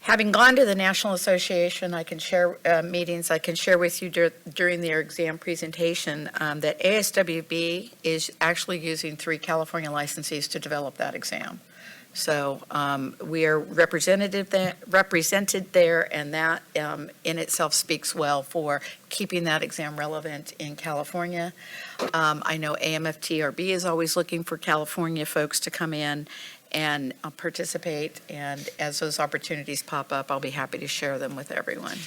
Having gone to the National Association, I can share meetings, I can share with you during their exam presentation that ASWB is actually using 3 California licensees to develop that exam. So we are represented there, and that in itself speaks well for keeping that exam relevant in California. I know AMFTRB is always looking for California folks to come in and participate, and as those opportunities pop up, I'll be happy to share them with everyone.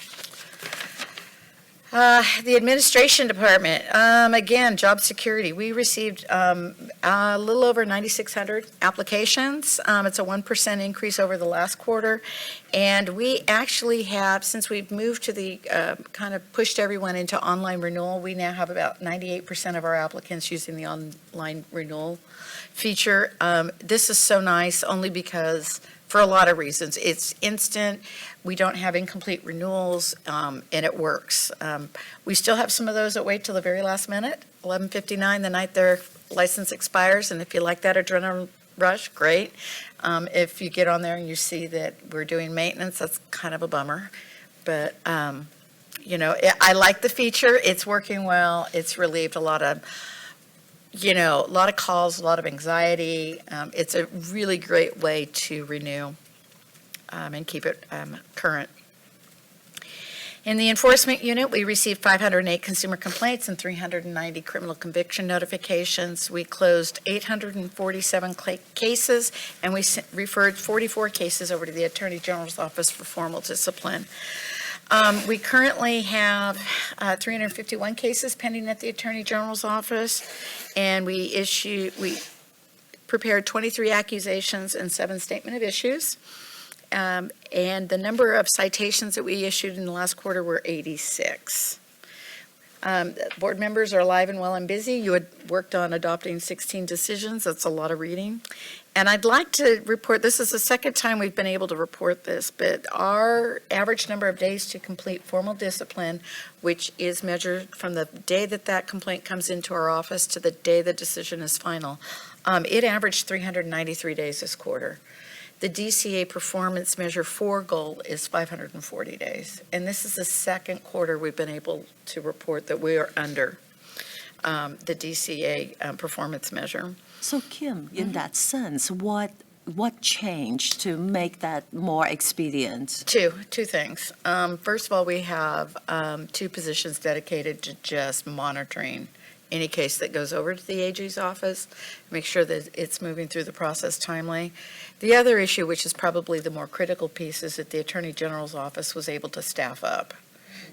The administration department, again, job security. We received a little over 9,600 applications. It's a 1% increase over the last quarter. And we actually have, since we've moved to the, kind of pushed everyone into online renewal, we now have about 98% of our applicants using the online renewal feature. This is so nice only because, for a lot of reasons, it's instant. We don't have incomplete renewals, and it works. We still have some of those that wait till the very last minute, 11:59, the night their license expires, and if you like that adrenaline rush, great. If you get on there and you see that we're doing maintenance, that's kind of a bummer. But, you know, I like the feature. It's working well. It's relieved a lot of, you know, a lot of calls, a lot of anxiety. It's a really great way to renew and keep it current. In the enforcement unit, we received 508 consumer complaints and 390 criminal conviction notifications. We closed 847 cases, and we referred 44 cases over to the Attorney General's office for formal discipline. We currently have 351 cases pending at the Attorney General's office, and we prepared 23 accusations and 7 statement of issues. And the number of citations that we issued in the last quarter were 86. Board members are alive and well and busy. You had worked on adopting 16 decisions. That's a lot of reading. And I'd like to report, this is the second time we've been able to report this, but our average number of days to complete formal discipline, which is measured from the day that that complaint comes into our office to the day the decision is final, it averaged 393 days this quarter. The DCA performance measure 4 goal is 540 days. And this is the second quarter we've been able to report that we are under the DCA performance measure. So Kim, in that sense, what changed to make that more expedient? Two things. First of all, we have 2 positions dedicated to just monitoring any case that goes over to the AG's office, make sure that it's moving through the process timely. The other issue, which is probably the more critical piece, is that the Attorney General's office was able to staff up.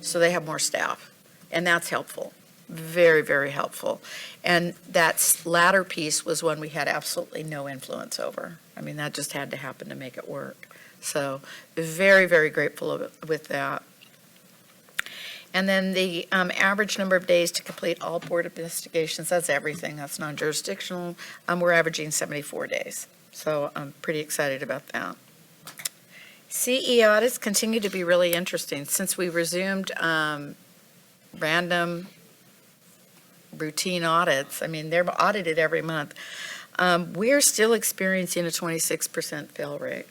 So they have more staff, and that's helpful. Very, very helpful. And that latter piece was one we had absolutely no influence over. I mean, that just had to happen to make it work. So very, very grateful with that. And then the average number of days to complete all board investigations, that's everything, that's non-jurisdictional, we're averaging 74 days. So I'm pretty excited about that. CE audits continue to be really interesting. Since we resumed random routine audits, I mean, they're audited every month, we're still experiencing a 26% fail rate.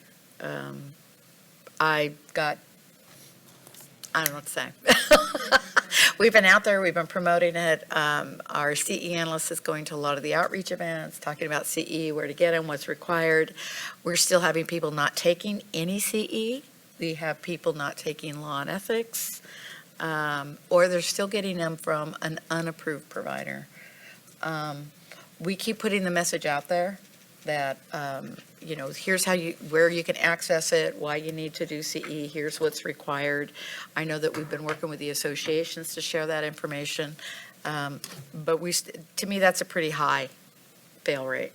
I don't know what to say. We've been out there, we've been promoting it. Our CE analyst is going to a lot of the outreach events, talking about CE, where to get them, what's required. We're still having people not taking any CE. We have people not taking law and ethics, or they're still getting them from an unapproved provider. We keep putting the message out there that, you know, here's where you can access it, why you need to do CE, here's what's required. I know that we've been working with the associations to share that information, but to me, that's a pretty high fail rate.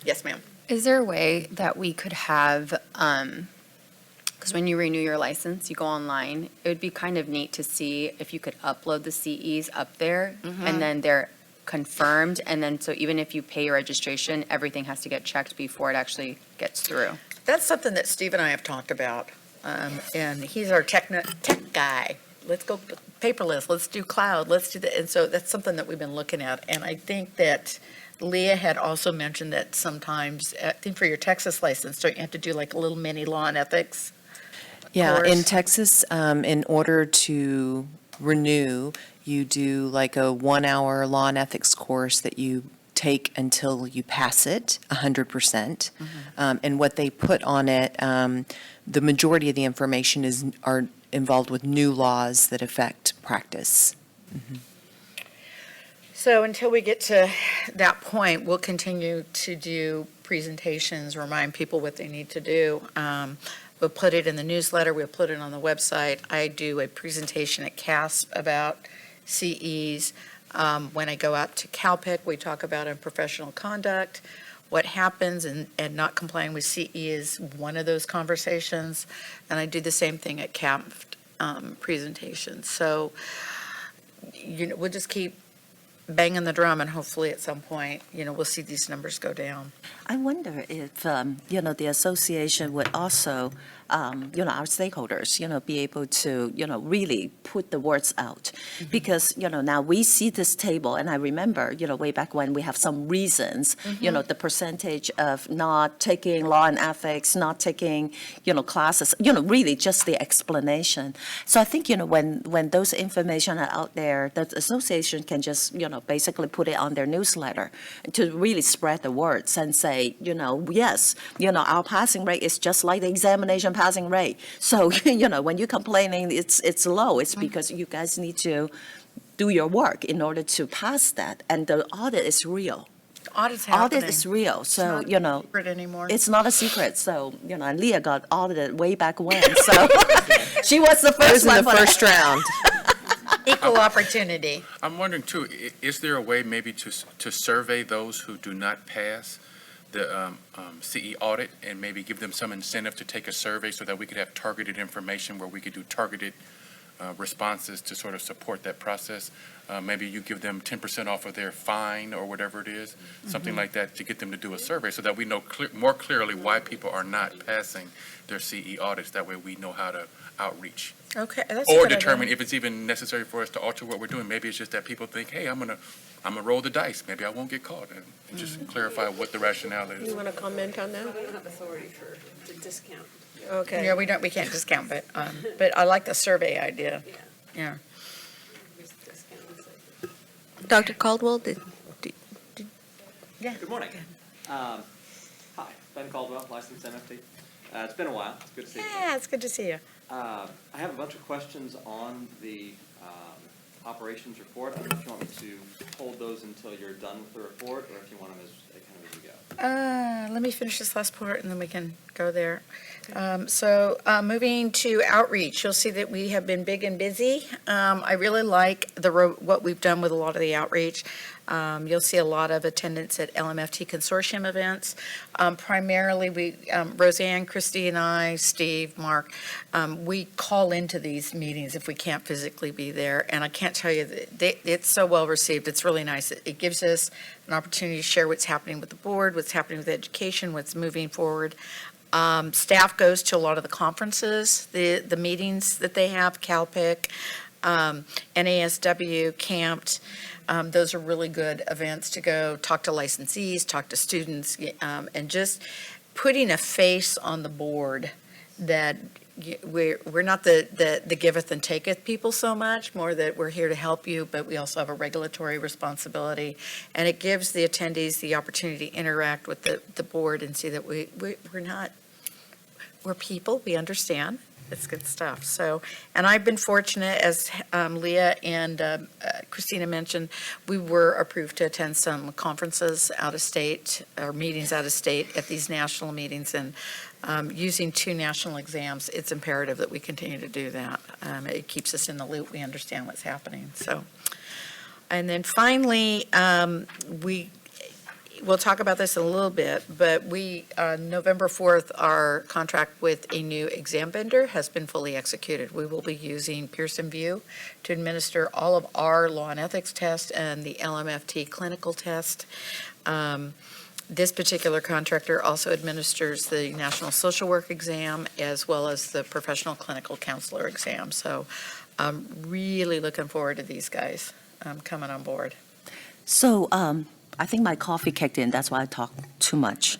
Yes, ma'am. Is there a way that we could have, because when you renew your license, you go online, it would be kind of neat to see if you could upload the CEs up there, and then they're confirmed, and then so even if you pay your registration, everything has to get checked before it actually gets through. That's something that Steve and I have talked about, and he's our guy. Let's go paperless, let's do cloud, let's do that. And so that's something that we've been looking at. And I think that Leah had also mentioned that sometimes, I think for your Texas license, don't you have to do like a little mini law and ethics? Yeah, in course? Texas, in order to renew, you do like a 1-hour law and ethics course that you take until you pass it 100%. And what they put on it, the majority of the information are involved with new laws that affect practice. So until we get to that point, we'll continue to do presentations, remind people what they need to do. We'll put it in the newsletter, we'll put it on the website. I do a presentation at CASP about CEs. When I go out to CalPIC, we talk about in professional conduct, what happens and not complying with CE is one of those conversations. And I do the same thing at CAP presentations. So, we'll just keep banging the drum and hopefully at some point, we'll see these numbers go down. I wonder if, the association would also, our stakeholders, be able to, really put the words out. Because, now we see this table, and I remember, way back when we have some reasons, the percentage of not taking law and ethics, not taking, classes, really just the explanation. So I think, when those information are out there, the association can just, basically put it on their newsletter to really spread the words and say, yes, our passing rate is just like the examination passing rate. So, when you're complaining it's low, it's because you guys need to do your work in order to pass that. And the audit is real. Audit's happening. Audit is real. So, It's not a secret anymore. It's not a secret. So, and Leah got audited way back when. So she was the first one. in the first round. Equal opportunity. I'm wondering too, is there a way maybe to survey those who do not pass the CE audit and maybe give them some incentive to take a survey so that we could have targeted information where we could do targeted responses to sort of support that process? Maybe you give them 10% off of their fine or whatever it is, something like that, to get them to do a survey so that we know more clearly why people are not passing their CE audits. That way we know how to outreach. Okay, that's a Or good idea. determine if it's even necessary for us to alter what we're doing. Maybe it's just that people think, hey, I'm gonna roll the dice. Maybe I won't get caught, and just clarify what the rationale is. You want to comment on that? We don't have authority to discount. Okay. Yeah, we can't discount, but I like the survey idea. Yeah. Dr. Caldwell, Yeah. Good morning. Hi, Ben Caldwell, licensed MFT. It's been a while. It's good to see you. Yeah, it's good to see you. I have a bunch of questions on the operations report. I don't know if you want me to hold those until you're done with the report, or if you want them as you go. Let me finish this last part and then we can go there. Moving to outreach, you'll see that we have been big and busy. I really like what we've done with a lot of the outreach. You'll see a lot of attendance at LMFT consortium events. Primarily, Roseanne, Christy, and I, Steve, Mark, we call into these meetings if we can't physically be there. And I can't tell you, it's so well received. It's really nice. It gives us an opportunity to share what's happening with the board, what's happening with education, what's moving forward. Staff goes to a lot of the conferences, the meetings that they have, CalPIC, NASW, Camped. Those are really good events to go talk to licensees, talk to students, and just putting a face on the board that we're not the giveth and taketh people so much, more that we're here to help you, but we also have a regulatory responsibility. And it gives the attendees the opportunity to interact with the board and see that we're people, we understand. It's good stuff. So, and I've been fortunate, as Leah and Christina mentioned, we were approved to attend some conferences out of state, or meetings out of state at these national meetings, and using 2 national exams, it's imperative that we continue to do that. It keeps us in the loop. We understand what's happening. So, and then finally, we'll talk about this in a little bit, but November 4th, our contract with a new exam vendor has been fully executed. We will be using Pearson VUE to administer all of our law and ethics tests and the LMFT clinical test. This particular contractor also administers the National Social Work exam as well as the Professional Clinical Counselor exam. So I'm really looking forward to these guys coming on board. So I think my coffee kicked in, that's why I talk too much.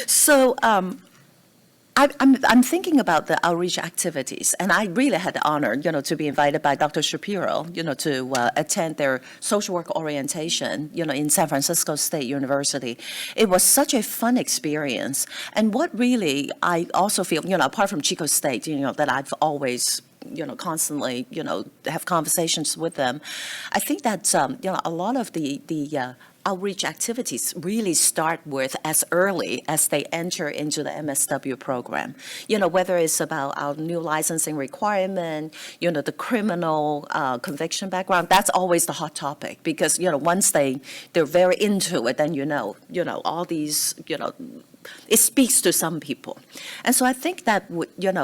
So I'm thinking about the outreach activities, and I really had the honor, to be invited by Dr. Shapiro, to attend their social work orientation, in San Francisco State University. It was such a fun experience, and what really I also feel, apart from Chico State, that I've always constantly, have conversations with them. I think that, a lot of the outreach activities really start with as early as they enter into the MSW program. Whether it's about our new licensing requirement, the criminal conviction background, that's always the hot topic because, once they're very into it, then all these, it speaks to some people. And so I think that,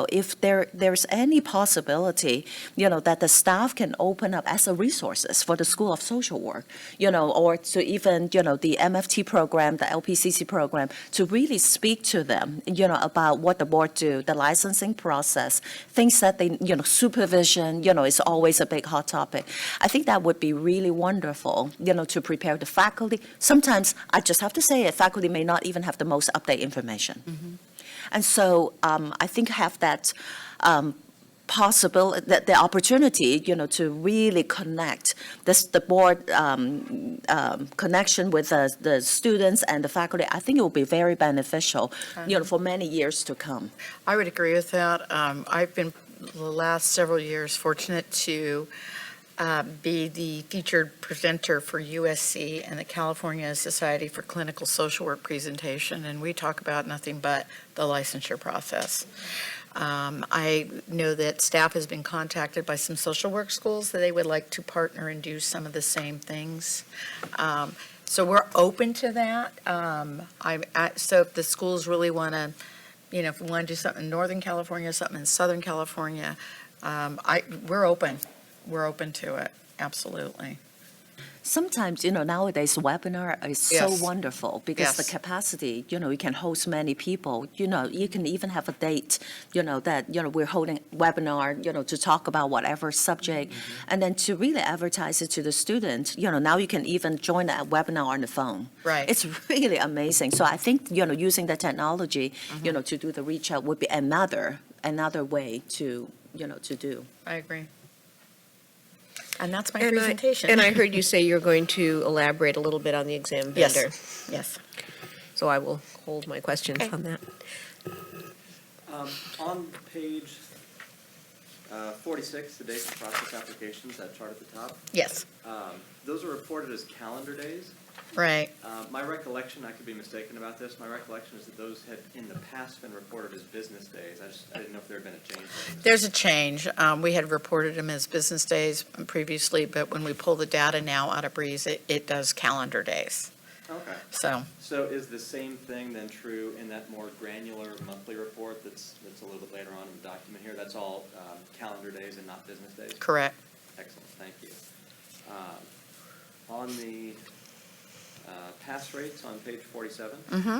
if there's any possibility, that the staff can open up as a resources for the School of Social Work, or to even, the MFT program, the LPCC program, to really speak to them, about what the board do, the licensing process, things that they, supervision, is always a big hot topic. I think that would be really wonderful, to prepare the faculty. Sometimes, I just have to say it, faculty may not even have the most update information. And so I think have that possibility, the opportunity, to really connect the board connection with the students and the faculty. I think it will be very beneficial, for many years to come. I would agree with that. I've been the last several years fortunate to be the featured presenter for USC and the California Society for Clinical Social Work presentation, and we talk about nothing but the licensure process. I know that staff has been contacted by some social work schools that they would like to partner and do some of the same things. So we're open to that. So if the schools really want to, if we want to do something in Northern California, something in Southern California, we're open. We're open to it, absolutely. Sometimes, nowadays webinar is so Yes. wonderful because the Yes. capacity, you can host many people. You can even have a date, that, we're holding webinar, to talk about whatever subject. And then to really advertise it to the student, now you can even join that webinar on the phone. Right. It's really amazing. So I think, using the technology, to do the reach out would be another way to, to do. I agree. And that's my And presentation. And I heard you say you're going to elaborate a little bit on the exam Yes. vendor. Yes. So I will hold my questions Okay. on that. On page 46, the dates of process applications, that chart at the top, Yes, those are reported as calendar days. right. My recollection, I could be mistaken about this, my recollection is that those had in the past been reported as business days. I didn't know if there had been a change. There's a change. We had reported them as business days previously, but when we pull the data now out of Breeze, it does calendar days. Okay. So, is the same thing then true in that more granular monthly report that's a little bit later on in the document here? That's all calendar days and not business days? correct. Excellent, thank you. On the pass rates on page 47, Mm-hmm.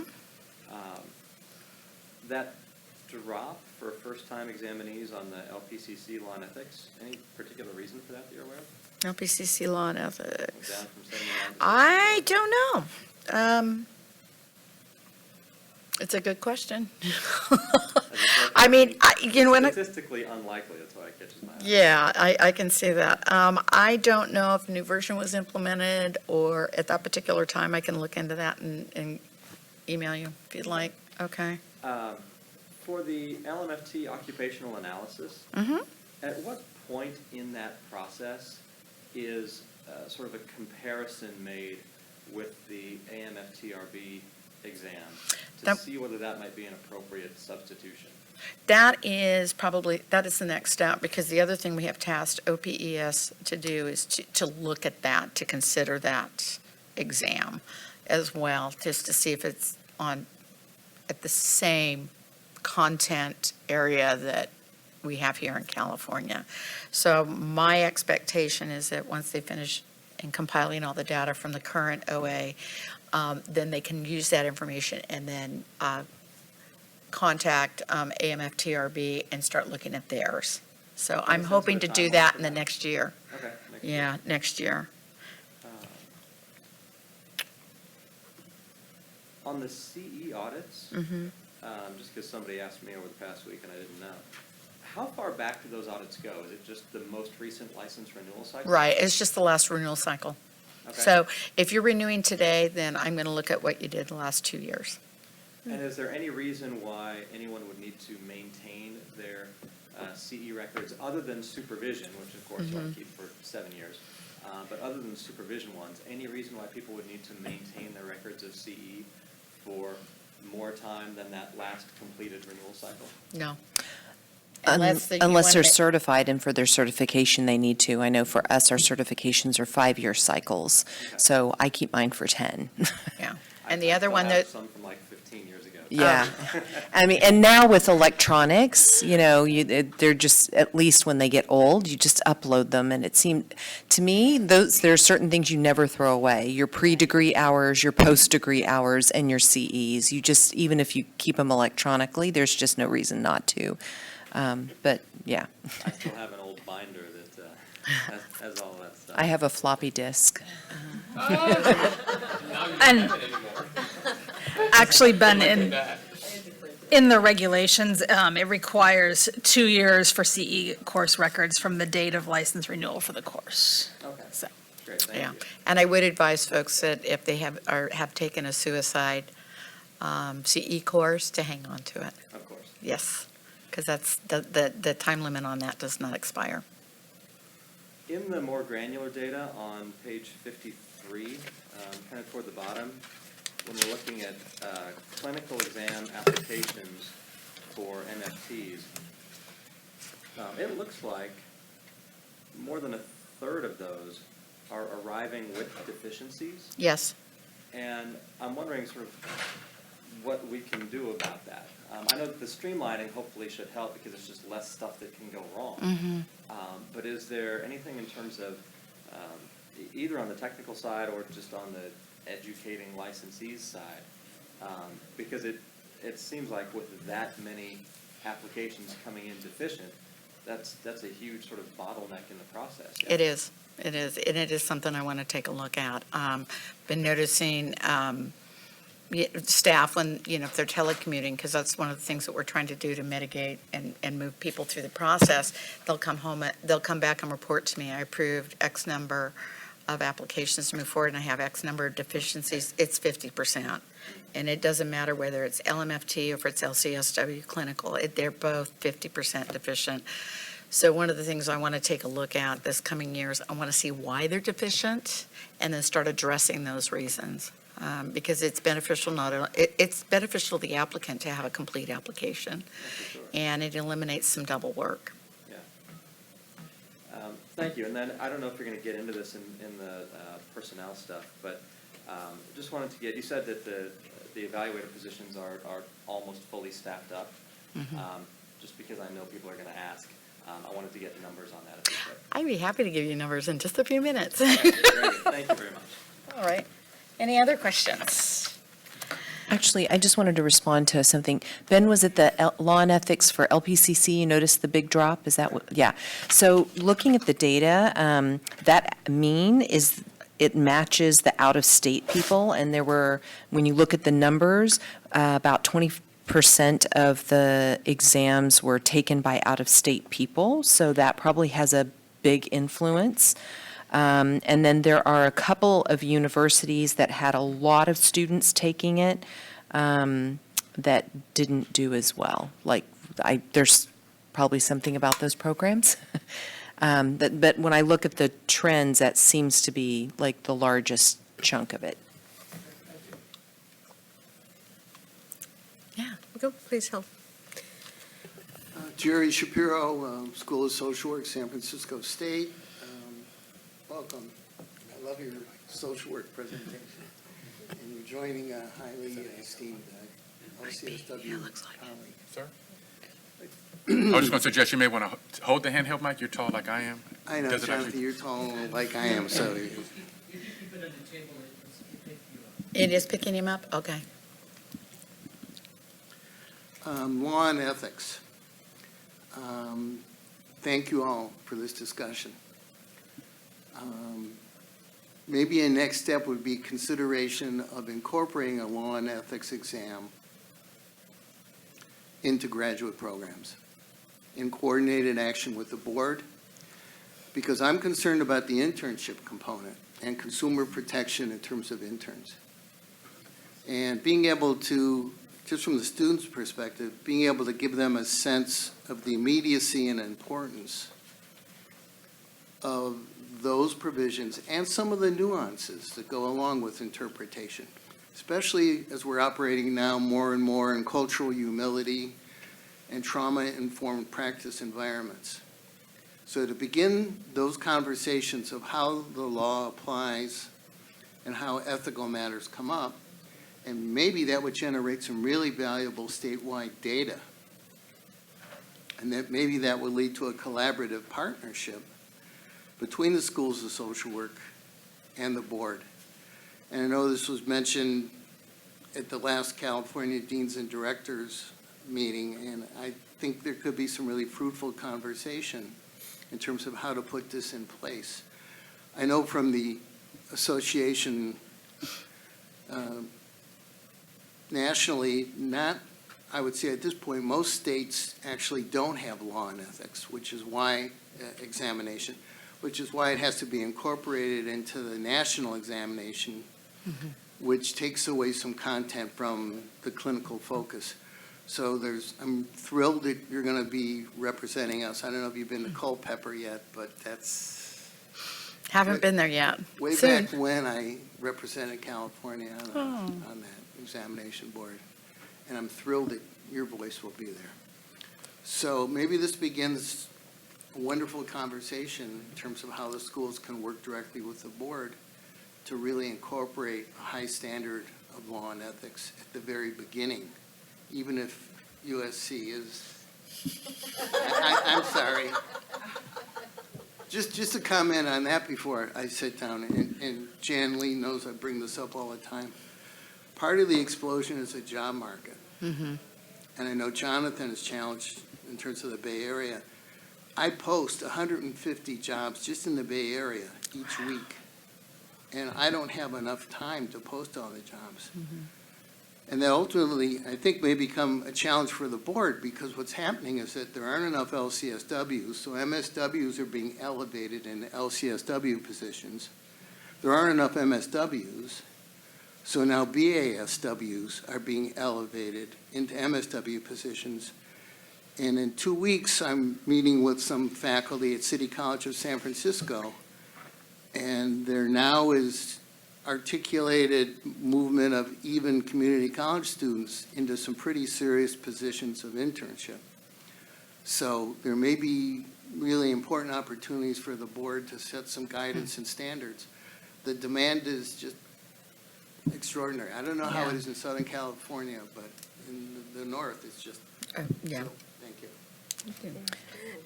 that drop for first-time examinees on the LPCC law and ethics, any particular reason for that you're aware of? LPCC law and ethics. Down from 79 to I don't know. It's a good question. I mean, statistically unlikely, that's why it catches my eye. Yeah, I can see that. I don't know if a new version was implemented or at that particular time. I can look into that and email you if you'd like. Okay. For the LMFT occupational analysis, Mm-hmm. at what point in that process is sort of a comparison made with the AMFTRB exam to see whether that might be an appropriate substitution? That is the next step, because the other thing we have tasked OPES to do is to look at that, to consider that exam as well, just to see if it's at the same content area that we have here in California. So my expectation is that once they finish in compiling all the data from the current OA, then they can use that information and then contact AMFTRB and start looking at theirs. So I'm sense hoping of to a do timeline that for in the that. next year. Okay. Yeah, next year. On the CE audits, Mhm. Just because somebody asked me over the past week and I didn't know, how far back do those audits go? Is it just the most recent license renewal cycle? Right, it's just the last renewal cycle. Okay. So if you're renewing today, then I'm going to look at what you did the last 2 years. And is there any reason why anyone would need to maintain their CE records other than supervision, which of course you want to keep for 7 years? But other than supervision ones, any reason why people would need to maintain their records of CE for more time than that last completed renewal cycle? No. Unless you they're want to- certified, and for their certification, they need to. I know for us, our certifications are 5-year cycles, so I keep mine for 10. Yeah, and the other one that, Some from like 15 years ago. Yeah. I mean, and now with electronics, they're just, at least when they get old, you just upload them, and it seemed, to me, there are certain things you never throw away. Your pre-degree hours, your post-degree hours, and your CEs. You just, even if you keep them electronically, there's just no reason not to. But, yeah. I still have an old binder that has all that stuff. I have a floppy disk. And actually, Ben, in the regulations, it requires 2 years for CE course records from the date of license renewal for the course. Okay. So, Great, thank yeah. you. And I would advise folks that if they have taken a suicide CE course, to hang on to it. Of course. Yes, because that's, the time limit on that does not expire. In the more granular data on page 53, kind of toward the bottom, when we're looking at clinical exam applications for MFTs, it looks like more than a third of those are arriving with deficiencies. Yes. And I'm wondering sort of what we can do about that. I know that the streamlining hopefully should help because it's just less stuff that can go wrong. But is there anything in terms of either on the technical side or just on the educating licensees side? Because it seems like with that many applications coming in deficient, that's a huge sort of bottleneck in the process. Yeah? It is, and it is something I want to take a look at. Been noticing staff when, if they're telecommuting, because that's one of the things that we're trying to do to mitigate and move people through the process. They'll come back and report to me, I approved X number of applications to move forward, and I have X number of deficiencies. It's 50%. And it doesn't matter whether it's LMFT or if it's LCSW clinical, they're both 50% deficient. So one of the things I want to take a look at this coming year is I want to see why they're deficient and then start addressing those reasons. Because it's beneficial it's beneficial to the applicant to have a complete application, and it eliminates some double work. Yeah. Thank you. And then I don't know if you're going to get into this in the personnel stuff, but just wanted to get, you said that the evaluator positions are almost fully staffed up. Just because I know people are going to ask, I wanted to get numbers on that. I'd be happy to give you numbers in just a few minutes. Okay, very good. Thank you very much. All right. Any other questions? Actually, I just wanted to respond to something. Ben, was it the law and ethics for LPCC? You noticed the big drop? Is that what? Yeah. So looking at the data, that mean is it matches the out-of-state people. And there were, when you look at the numbers, about 20% of the exams were taken by out-of-state people. So that probably has a big influence. And then there are a couple of universities that had a lot of students taking it that didn't do as well. Like, there's probably something about those programs. But when I look at the trends, that seems to be like the largest chunk of it. Yeah, go, please help. Jerry Shapiro, School of Social Work, San Francisco State. Welcome. I love your social work presentation. And you're joining a highly esteemed LCSW colleague. Sir? I was just going to suggest you may want to hold the handheld mic. You're tall like I am. I know, Does it Jonathan, actually- you're tall like I am, so. It is picking him up? Okay. Law and ethics. Thank you all for this discussion. Maybe a next step would be consideration of incorporating a law and ethics exam into graduate programs in coordinated action with the board, because I'm concerned about the internship component and consumer protection in terms of interns. And being able to, just from the student's perspective, being able to give them a sense of the immediacy and importance of those provisions and some of the nuances that go along with interpretation, especially as we're operating now more and more in cultural humility and trauma-informed practice environments. So to begin those conversations of how the law applies and how ethical matters come up, and maybe that would generate some really valuable statewide data. And that maybe that would lead to a collaborative partnership between the schools of social work and the board. And I know this was mentioned at the last California Deans and Directors meeting, and I think there could be some really fruitful conversation in terms of how to put this in place. I know from the association nationally, I would say at this point, most states actually don't have law and ethics, which is why examination, which is why it has to be incorporated into the national examination, which takes away some content from the clinical focus. So I'm thrilled that you're going to be representing us. I don't know if you've been to Culpeper yet, but that's... Haven't been there yet. Way Soon. back when I represented California on that examination board. And I'm thrilled that your voice will be there. So maybe this begins a wonderful conversation in terms of how the schools can work directly with the board to really incorporate a high standard of law and ethics at the very beginning, even if USC is, I'm sorry. Just a comment on that before I sit down, and Jan Lee knows I bring this up all the time. Part of the explosion is the job market. And I know Jonathan is challenged in terms of the Bay Area. I post 150 jobs just in the Bay Area each week, and I don't have enough time to post all the jobs. And that ultimately, I think, may become a challenge for the board, because what's happening is that there aren't enough LCSWs, so MSWs are being elevated into LCSW positions. There aren't enough MSWs, so now BASWs are being elevated into MSW positions. And in 2 weeks, I'm meeting with some faculty at City College of San Francisco, and there now is articulated movement of even community college students into some pretty serious positions of internship. So there may be really important opportunities for the board to set some guidance and standards. The demand is just extraordinary. I don't know how it is in Southern California, but in the north, it's just, yeah. so, thank you.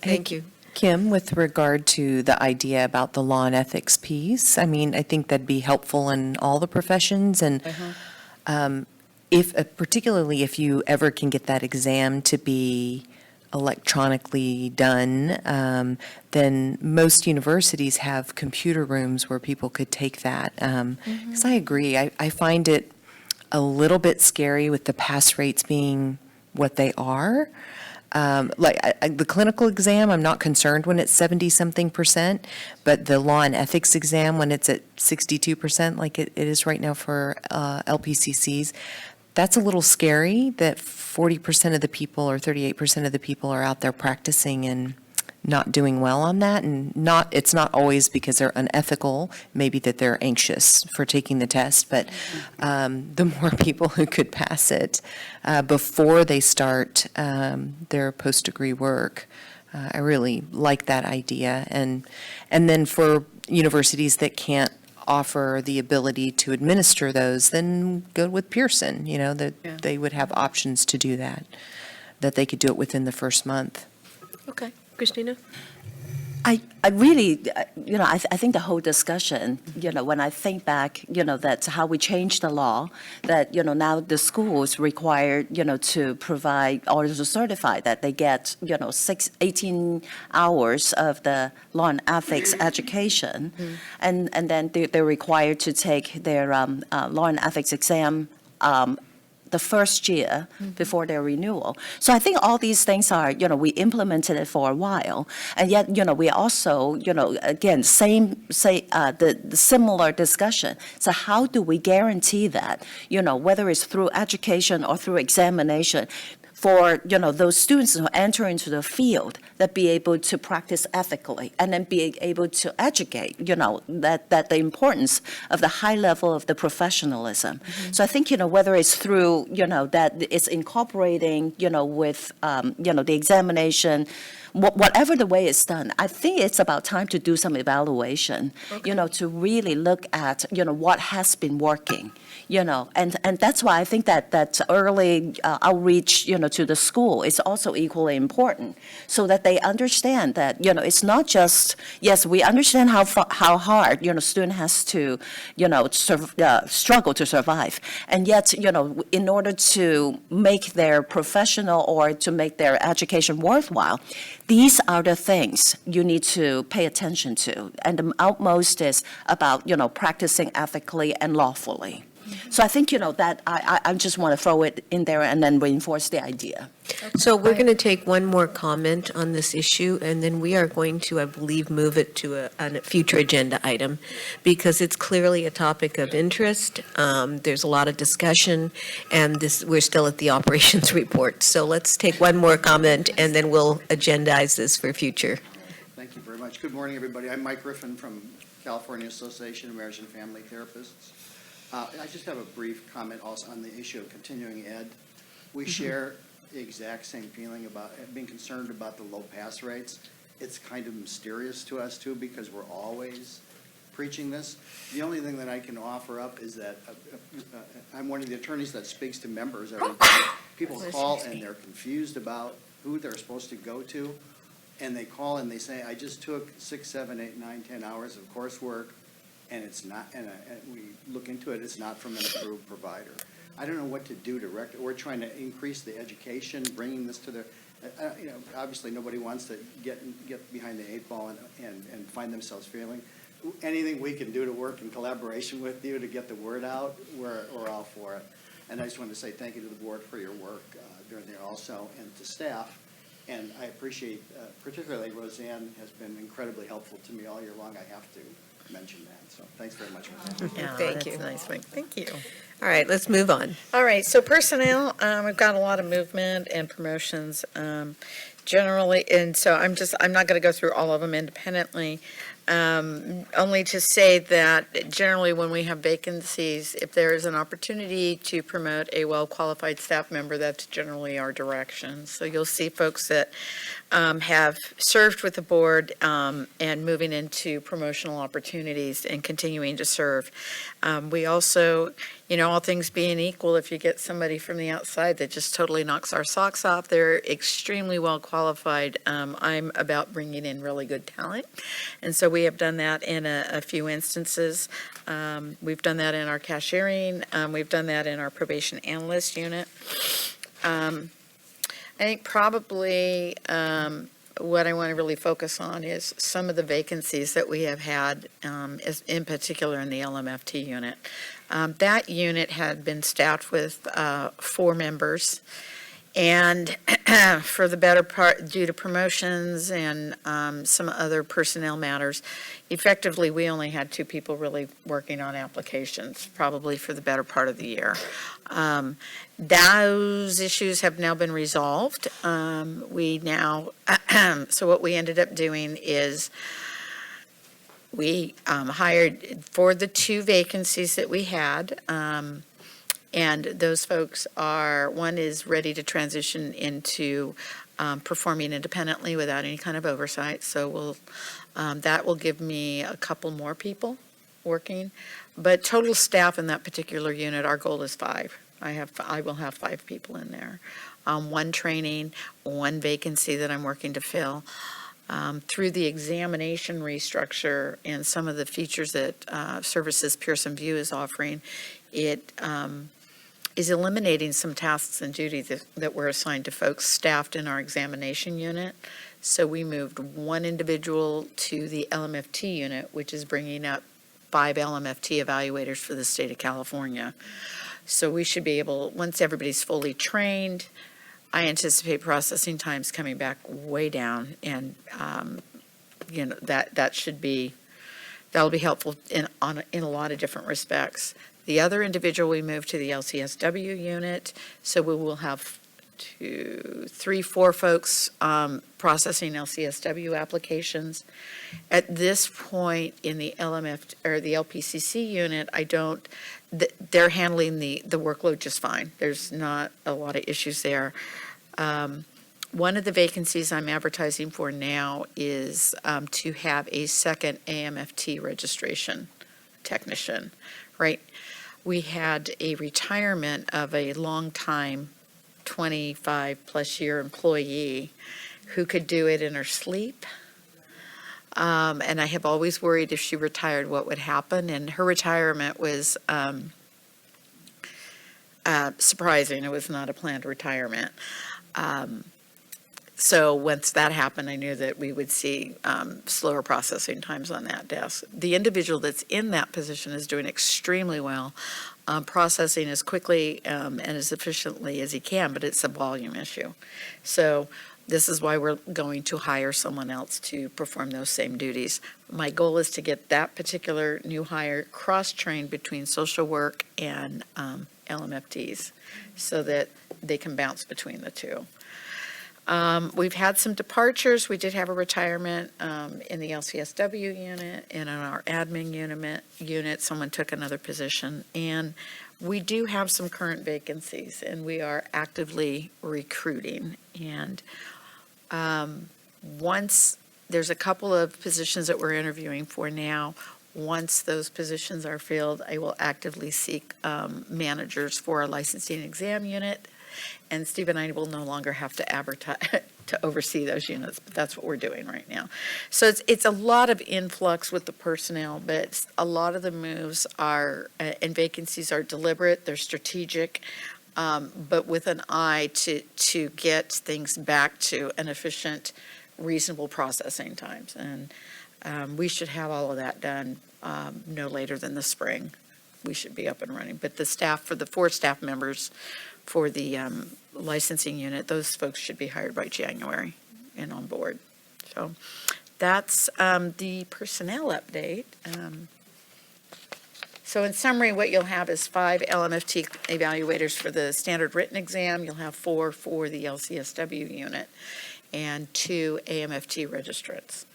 Thank you. Kim, with regard to the idea about the law and ethics piece, I mean, I think that'd be helpful in all the professions, and particularly if you ever can get that exam to be electronically done, then most universities have computer rooms where people could take that. Because I agree, I find it a little bit scary with the pass rates being what they are. The clinical exam, I'm not concerned when it's 70-something%, but the law and ethics exam, when it's at 62%, like it is right now for LPCCs, that's a little scary that 40% of the people or 38% of the people are out there practicing and not doing well on that. And it's not always because they're unethical, maybe that they're anxious for taking the test, but the more people who could pass it before they start their post-degree work, I really like that idea. And then for universities that can't offer the ability to administer those, then go with Pearson, that they would have options to do that they could do it within the first month. Okay. Christina? I really, I think the whole discussion, when I think back, that's how we changed the law, that, now the schools required, to provide or to certify that they get, 18 hours of the law and ethics education. And then they're required to take their law and ethics exam the first year before their renewal. So I think all these things are, we implemented it for a while, and yet, we also, again, the similar discussion. So how do we guarantee that, whether it's through education or through examination, for, those students who enter into the field, that be able to practice ethically and then be able to educate, that the importance of the high level of the professionalism. So I think, whether it's through, that it's incorporating, with, the examination, whatever the way it's done, I think it's about time to do some evaluation, to really look at, what has been working. And that's why I think that early outreach, to the school is also equally important, so that they understand that, it's not just, yes, we understand how hard, student has to, struggle to survive. And yet, in order to make their professional or to make their education worthwhile, these are the things you need to pay attention to. And the outmost is about, practicing ethically and lawfully. So I think, that I just want to throw it in there and then reinforce the idea. So we're going to take one more comment on this issue, and then we are going to, I believe, move it to a future agenda item, because it's clearly a topic of interest. There's a lot of discussion, and we're still at the operations report. So let's take one more comment, and then we'll agendize this for future. Thank you very much. Good morning, everybody. I'm Mike Griffin from California Association of Marriage and Family Therapists. I just have a brief comment also on the issue of continuing ed. We share the exact same feeling about being concerned about the low pass rates. It's kind of mysterious to us too, because we're always preaching this. The only thing that I can offer up is that I'm one of the attorneys that speaks to members every day. People call and they're confused about who they're supposed to go to, and they call and they say, I just took 6, 7, 8, 9, 10 hours of coursework, and it's not, and we look into it, it's not from an approved provider. I don't know what to do to we're trying to increase the education, bringing this to the, obviously nobody wants to get behind the 8 ball and find themselves failing. Anything we can do to work in collaboration with you to get the word out, we're all for it. And I just want to say thank you to the board for your work during there also, and to staff. And I appreciate, particularly Roseanne has been incredibly helpful to me all year long. I have to mention that. So thanks very much. Yeah, Thank you. That's nice, Mike. Thank you. All right, let's move on. All right, so personnel, we've got a lot of movement and promotions generally, and so I'm not going to go through all of them independently. Only to say that generally when we have vacancies, if there is an opportunity to promote a well-qualified staff member, that's generally our direction. So you'll see folks that have served with the board and moving into promotional opportunities and continuing to serve. We also, all things being equal, if you get somebody from the outside that just totally knocks our socks off, they're extremely well qualified. I'm about bringing in really good talent. And so we have done that in a few instances. We've done that in our cashiering. We've done that in our probation analyst unit. I think probably what I want to really focus on is some of the vacancies that we have had, in particular in the LMFT unit. That unit had been staffed with 4 members, and for the better part, due to promotions and some other personnel matters, effectively we only had 2 people really working on applications, probably for the better part of the year. Those issues have now been resolved. So what we ended up doing is we hired for the 2 vacancies that we had, and those folks one is ready to transition into performing independently without any kind of oversight. So that will give me a couple more people working. But total staff in that particular unit, our goal is 5. I will have 5 people in there. 1 training, 1 vacancy that I'm working to fill. through the examination restructure and some of the features that services Pearson VUE is offering, it is eliminating some tasks and duties that were assigned to folks staffed in our examination unit. So we moved one individual to the LMFT unit, which is bringing up 5 LMFT evaluators for the state of California. So we should be able, once everybody's fully trained, I anticipate processing times coming back way down, and that'll be helpful in a lot of different respects. The other individual we moved to the LCSW unit, so we will have 2, 3, 4 folks processing LCSW applications. At this point in the LMF or the LPCC unit, they're handling the workload just fine. There's not a lot of issues there. One of the vacancies I'm advertising for now is to have a second AMFT registration technician, right? We had a retirement of a long-time 25-plus year employee who could do it in her sleep. And I have always worried if she retired, what would happen. And her retirement was surprising. It was not a planned retirement. So once that happened, I knew that we would see slower processing times on that desk. The individual that's in that position is doing extremely well, processing as quickly and as efficiently as he can, but it's a volume issue. So this is why we're going to hire someone else to perform those same duties. My goal is to get that particular new hire cross-trained between social work and LMFTs so that they can bounce between the two. We've had some departures. We did have a retirement in the LCSW unit and in our admin unit. Someone took another position. And we do have some current vacancies, and we are actively recruiting. And once there's a couple of positions that we're interviewing for now, once those positions are filled, I will actively seek managers for our licensing exam unit. And Steve and I will no longer have to advertise to oversee those units, but that's what we're doing right now. So it's a lot of influx with the personnel, but a lot of the moves are and vacancies are deliberate, they're strategic, but with an eye to get things back to an efficient, reasonable processing times. And we should have all of that done no later than the spring. We should be up and running. But the staff, for the 4 staff members for the licensing unit, those folks should be hired by January and on board. So that's the personnel update. So in summary, what you'll have is 5 LMFT evaluators for the standard written exam. You'll have 4 for the LCSW unit and 2 AMFT registrants,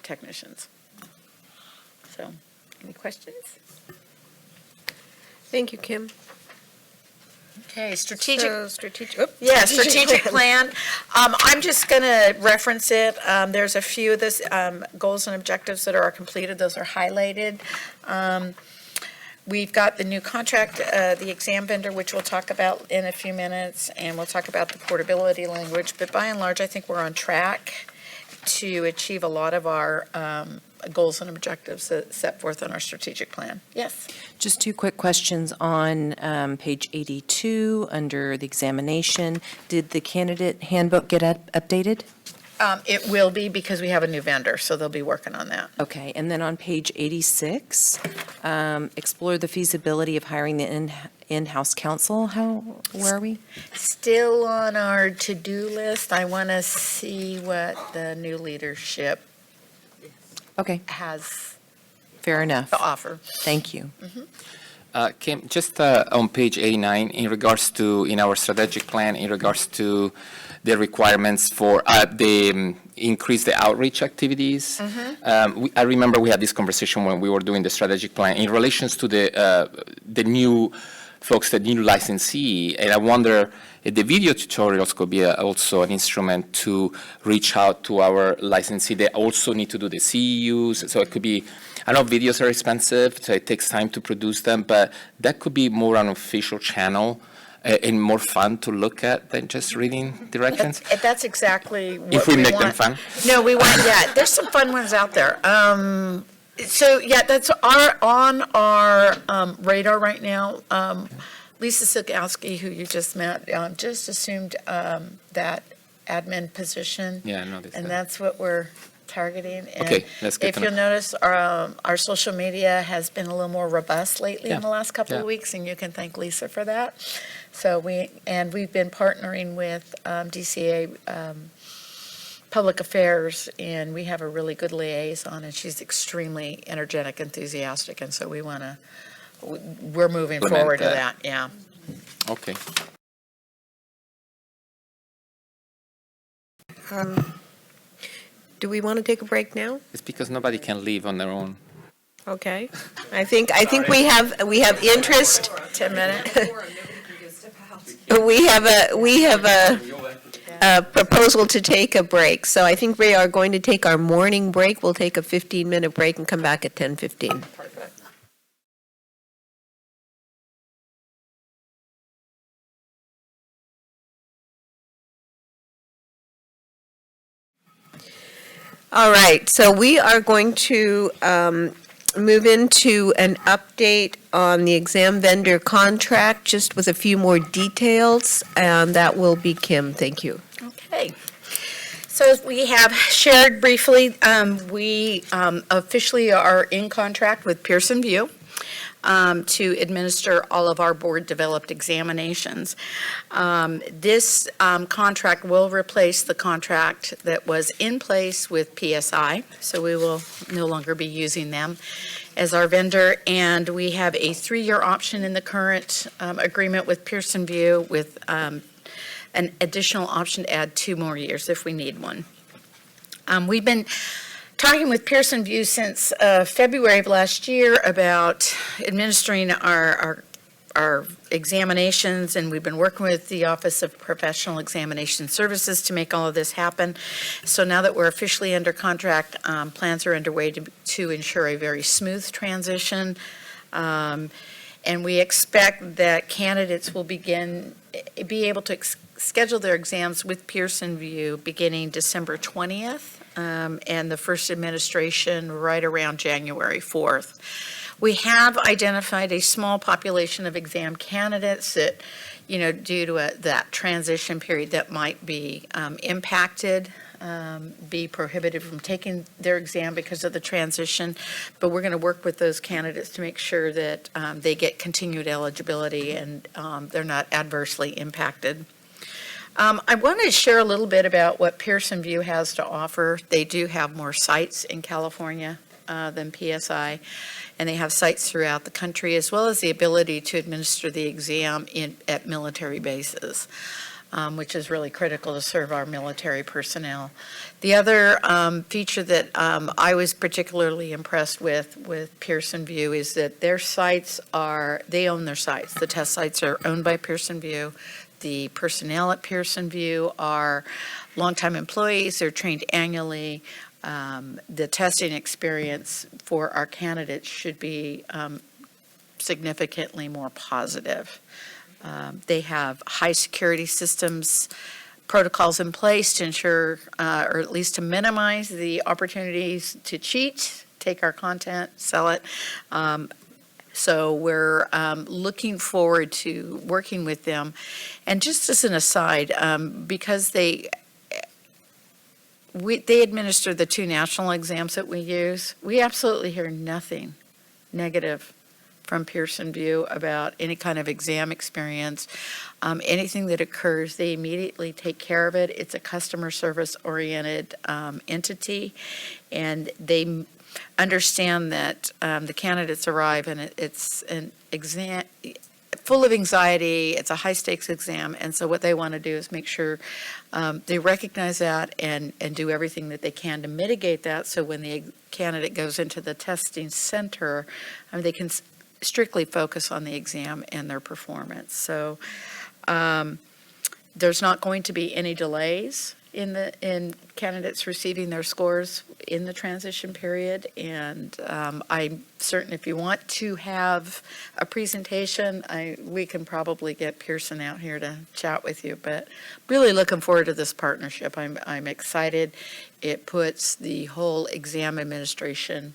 technicians. So any questions? Thank you, Kim. Okay, strategic strategic plan. I'm just going to reference it. There's a few of those goals and objectives that are completed. Those are highlighted. We've got the new contract, the exam vendor, which we'll talk about in a few minutes, and we'll talk about the portability language. But by and large, I think we're on track to achieve a lot of our goals and objectives that set forth on our strategic plan. Yes? Just 2 quick questions on page 82, under the examination. Did the candidate handbook get updated? It will be, because we have a new vendor, so they'll be working on that. Okay, and then on page 86, explore the feasibility of hiring the in-house counsel. Where are we? Still on our to-do list. I want to see what the new leadership has Fair enough. to offer. Thank you. Kim, just on page 89, in our strategic plan, in regards to the requirements for increase the outreach activities. I remember we had this conversation when we were doing the strategic plan in relations to the new folks, the new licensee, and I wonder if the video tutorials could be also an instrument to reach out to our licensee. They also need to do the CEUs, so it could be, I know videos are expensive, so it takes time to produce them, but that could be more an official channel and more fun to look at than just reading directions. That's exactly what If we we make them want. fun. No, we want, yeah, there's some fun ones out there. So, yeah, that's on our radar right now. Lisa Sikowski, who you just met, just assumed that admin position. Yeah, I noticed And that. that's what we're targeting. And Okay, that's good if to know. you'll notice, our social media has been a little more robust lately in Yeah, the last couple of yeah. weeks, and you can thank Lisa for that. So we've been partnering with DCA Public Affairs, and we have a really good liaison, and she's extremely energetic, enthusiastic, and so we're moving Implement forward to that. that, yeah. Okay. Do we want to take a break now? It's because nobody can leave on their own. Okay. I think we have interest. 10 minutes. We have a proposal to take a break. So I think we are going to take our morning break. We'll take a 15-minute break and come back at 10:15. All right, so we are going to move into an update on the exam vendor contract, just with a few more details, and that will be Kim. Thank you. Okay. So as we have shared briefly, we officially are in contract with Pearson VUE to administer all of our board-developed examinations. This contract will replace the contract that was in place with PSI, so we will no longer be using them as our vendor, and we have a 3-year option in the current agreement with Pearson VUE with an additional option to add 2 more years if we need one. We've been talking with Pearson VUE since February of last year about administering our examinations, and we've been working with the Office of Professional Examination Services to make all of this happen. So now that we're officially under contract, plans are underway to ensure a very smooth transition. And we expect that candidates will be able to schedule their exams with Pearson VUE beginning December 20th, and the first administration right around January 4th. We have identified a small population of exam candidates that, due to that transition period, that might be impacted, be prohibited from taking their exam because of the transition. But we're going to work with those candidates to make sure that they get continued eligibility and they're not adversely impacted. I want to share a little bit about what Pearson VUE has to offer. They do have more sites in California than PSI, and they have sites throughout the country, as well as the ability to administer the exam at military bases, which is really critical to serve our military personnel. The other feature that I was particularly impressed with Pearson VUE is that their sites they own their sites. The test sites are owned by Pearson VUE. The personnel at Pearson VUE are longtime employees. They're trained annually. The testing experience for our candidates should be significantly more positive. They have high security systems, protocols in place to ensure, or at least to minimize the opportunities to cheat, take our content, sell it. So we're looking forward to working with them. And just as an aside, because they administer the 2 national exams that we use, we absolutely hear nothing negative from Pearson VUE about any kind of exam experience. Anything that occurs, they immediately take care of it. It's a customer service-oriented entity, and they understand that the candidates arrive and it's an exam full of anxiety. It's a high-stakes exam, and so what they want to do is make sure they recognize that and do everything that they can to mitigate that, so when the candidate goes into the testing center, they can strictly focus on the exam and their performance. So there's not going to be any delays in candidates receiving their scores in the transition period. And I'm certain if you want to have a presentation, we can probably get Pearson out here to chat with you. But really looking forward to this partnership. I'm excited. It puts the whole exam administration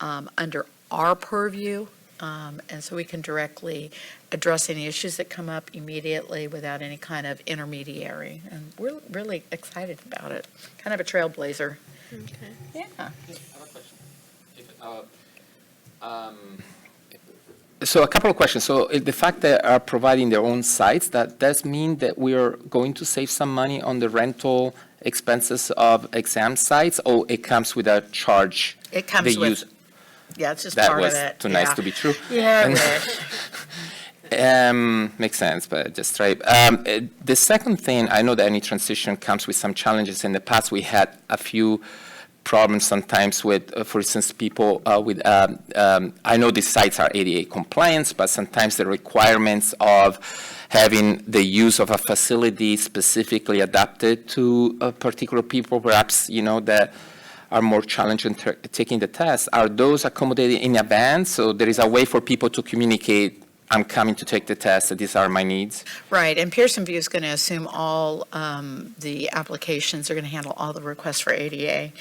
under our purview. And so we can directly address any issues that come up immediately without any kind of intermediary. And we're really excited about it. Kind of a trailblazer. Okay. Yeah. So a couple of questions. So the fact that are providing their own sites, that does mean that we are going to save some money on the rental expenses of exam sites, or it comes with a charge? It comes they with, use? yeah, it's just That part of was it. too nice to be true. Yeah, I And- wish. Makes sense, but just try. The second thing, I know that any transition comes with some challenges. In the past, we had a few problems sometimes with, for instance, people with, I know these sites are ADA compliant, but sometimes the requirements of having the use of a facility specifically adapted to particular people, perhaps, that are more challenged in taking the test, are those accommodated in advance? So there is a way for people to communicate, I'm coming to take the test, these are my needs? Right, and Pearson VUE is going to assume all the applications, they're going to handle all the requests for ADA.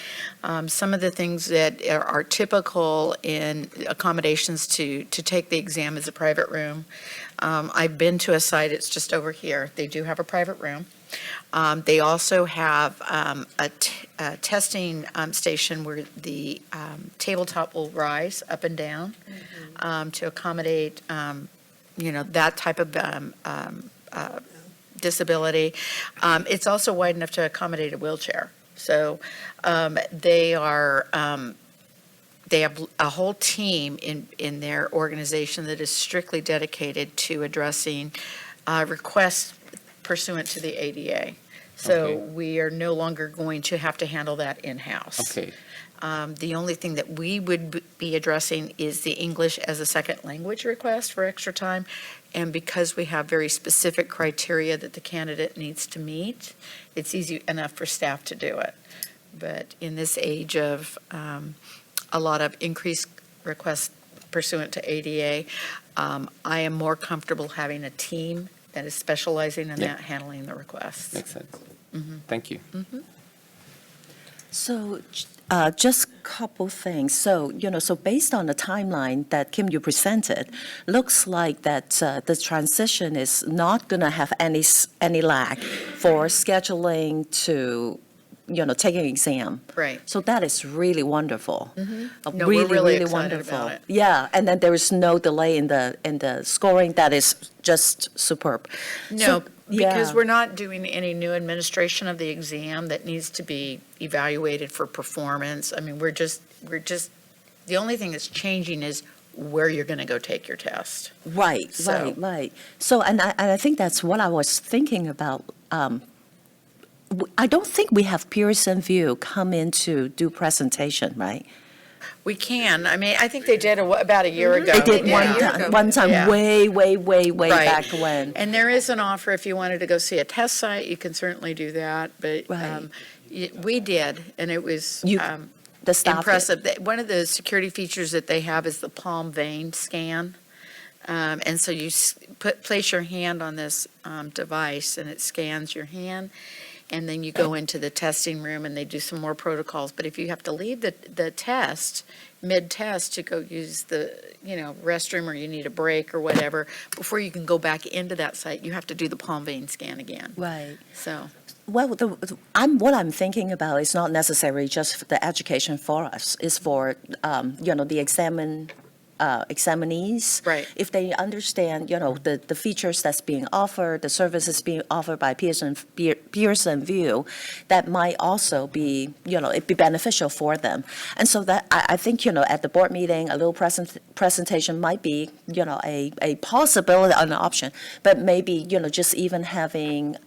Some of the things that are typical in accommodations to take the exam is a private room. I've been to a site, it's just over here, they do have a private room. They also have a testing station where the tabletop will rise up and down to accommodate that type of disability. It's also wide enough to accommodate a wheelchair. So they have a whole team in their organization that is strictly dedicated to addressing requests pursuant to the ADA. So Okay. we are no longer going to have to handle that in-house. Okay. The only thing that we would be addressing is the English as a second language request for extra time. And because we have very specific criteria that the candidate needs to meet, it's easy enough for staff to do it. But in this age of a lot of increased requests pursuant to ADA, I am more comfortable having a team that is specializing in that, handling the requests. Makes sense. Mhm. Thank you. Mhm. So just a couple things. So, so based on the timeline that Kim, you presented, looks like that the transition is not going to have any lag for scheduling to, taking an exam. Right. So that is really wonderful. No, we're really excited wonderful. about it. Yeah, and then there is no delay in the scoring. That is just superb. No, because yeah. we're not doing any new administration of the exam that needs to be evaluated for performance. I mean, we're just, the only thing that's changing is where you're going to go take your test. Right. So, and I think that's what I was thinking about. I don't think we have Pearson VUE come in to do presentation, right? We can. I mean, I think they did about a year ago. They did Yeah. one time, Yeah. way Right. back when. And there is an offer, if you wanted to go see a test site, you can certainly do that. But Right. we did, and it was The staff did. impressive. One of the security features that they have is the palm vein scan. And so you place your hand on this device, and it scans your hand. And then you go into the testing room and they do some more protocols. But if you have to leave the test, mid-test, to go use the, restroom, or you need a break or whatever, before you can go back into that site, you have to do the palm vein scan again. Right. So, Well, what I'm thinking about is not necessarily just for the education for us. It's for, the examinees. Right. If they understand, the features that's being offered, the services being offered by Pearson VUE, that might also be, it'd be beneficial for them. And so that, I think, at the board meeting, a little presentation might be, a possibility, an option, but maybe, just even having,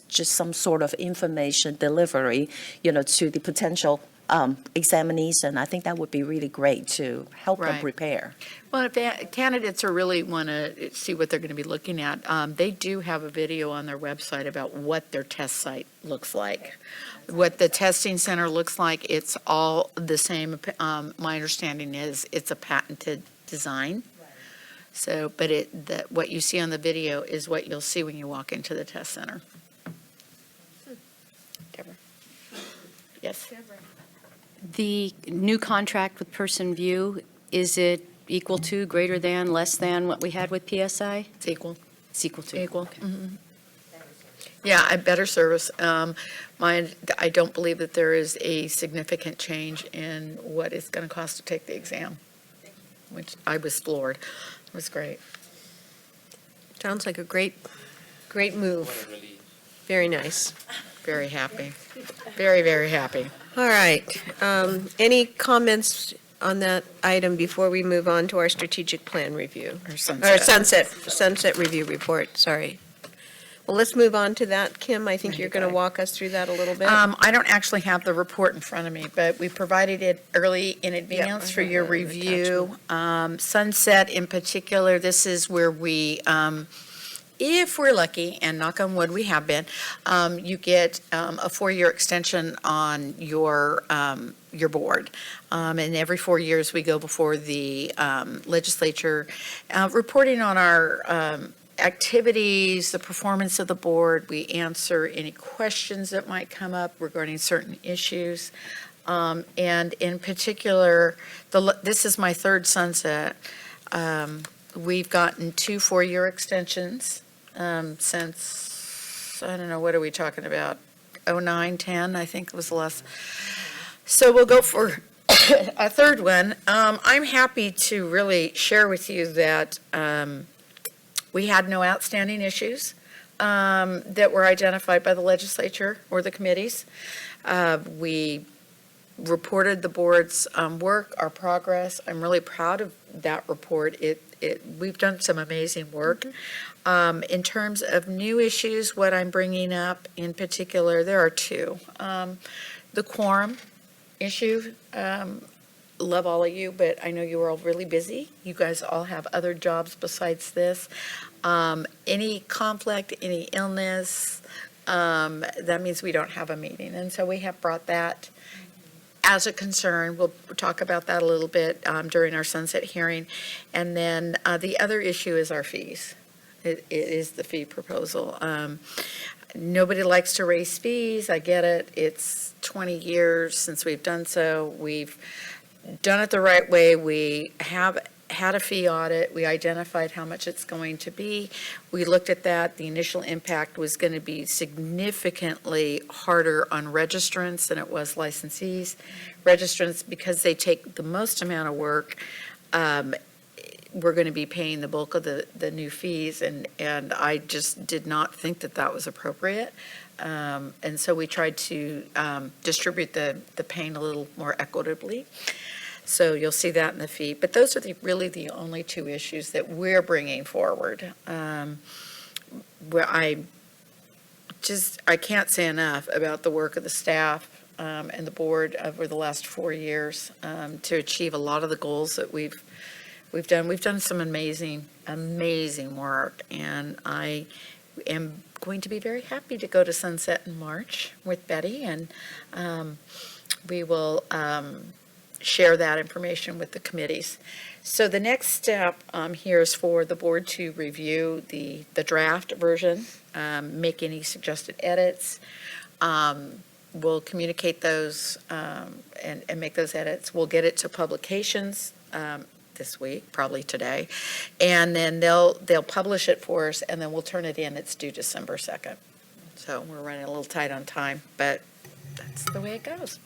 just some sort of information delivery, to the potential examination. I think that would be really great to help them Right. prepare. Well, if candidates are really want to see what they're going to be looking at, they do have a video on their website about what their test site looks like. What the testing center looks like, it's all the same. My understanding is it's a patented design. So, but what you see on the video is what you'll see when you walk into the test center. Deborah? Yes? The new contract with Person View, is it equal to, greater than, less than what we had with PSI? It's equal. It's equal to. Equal. Mhm. Yeah, better service. I don't believe that there is a significant change in what it's going to cost to take the exam, which I was floored. It was great. Sounds like a great move. Very nice. Very happy. Very, very happy. All right. Any comments on that item before we move on to our strategic plan review? Or sunset. Sunset review report, sorry. Well, let's move on to that. Kim, I think you're going to walk us through that a little bit. I don't actually have the report in front of me, but we provided it early in advance for your review. Sunset in particular, this is where we, if we're lucky, and knock on wood, we have been, you get a 4-year extension on your board. And every 4 years, we go before the legislature, reporting on our activities, the performance of the board. We answer any questions that might come up regarding certain issues. And in particular, this is my third sunset. We've gotten 2 4-year extensions since, I don't know, what are we talking about? 09, 10, I think was the last. So we'll go for a third one. I'm happy to really share with you that we had no outstanding issues that were identified by the legislature or the committees. We reported the board's work, our progress. I'm really proud of that report. We've done some amazing work. In terms of new issues, what I'm bringing up in particular, there are 2. The quorum issue, love all of you, but I know you are all really busy. You guys all have other jobs besides this. Any conflict, any illness, that means we don't have a meeting. And so we have brought that as a concern. We'll talk about that a little bit during our sunset hearing. And then the other issue is our fees. It is the fee proposal. Nobody likes to raise fees. I get it. It's 20 years since we've done so. We've done it the right way. We have had a fee audit. We identified how much it's going to be. We looked at that. The initial impact was going to be significantly harder on registrants than it was licensees. Registrants, because they take the most amount of work, we're going to be paying the bulk of the new fees, and I just did not think that that was appropriate. And so we tried to distribute the pain a little more equitably. So you'll see that in the fee. But those are really the only 2 issues that we're bringing forward. Where I can't say enough about the work of the staff and the board over the last 4 years to achieve a lot of the goals that we've done. We've done some amazing work, and I am going to be very happy to go to Sunset in March with Betty, and we will share that information with the committees. So the next step here is for the board to review the draft version, make any suggested edits. We'll communicate those and make those edits. We'll get it to publications this week, probably today, and then they'll publish it for us, and then we'll turn it in. It's due December 2nd. So we're running a little tight on time, but that's the way it goes.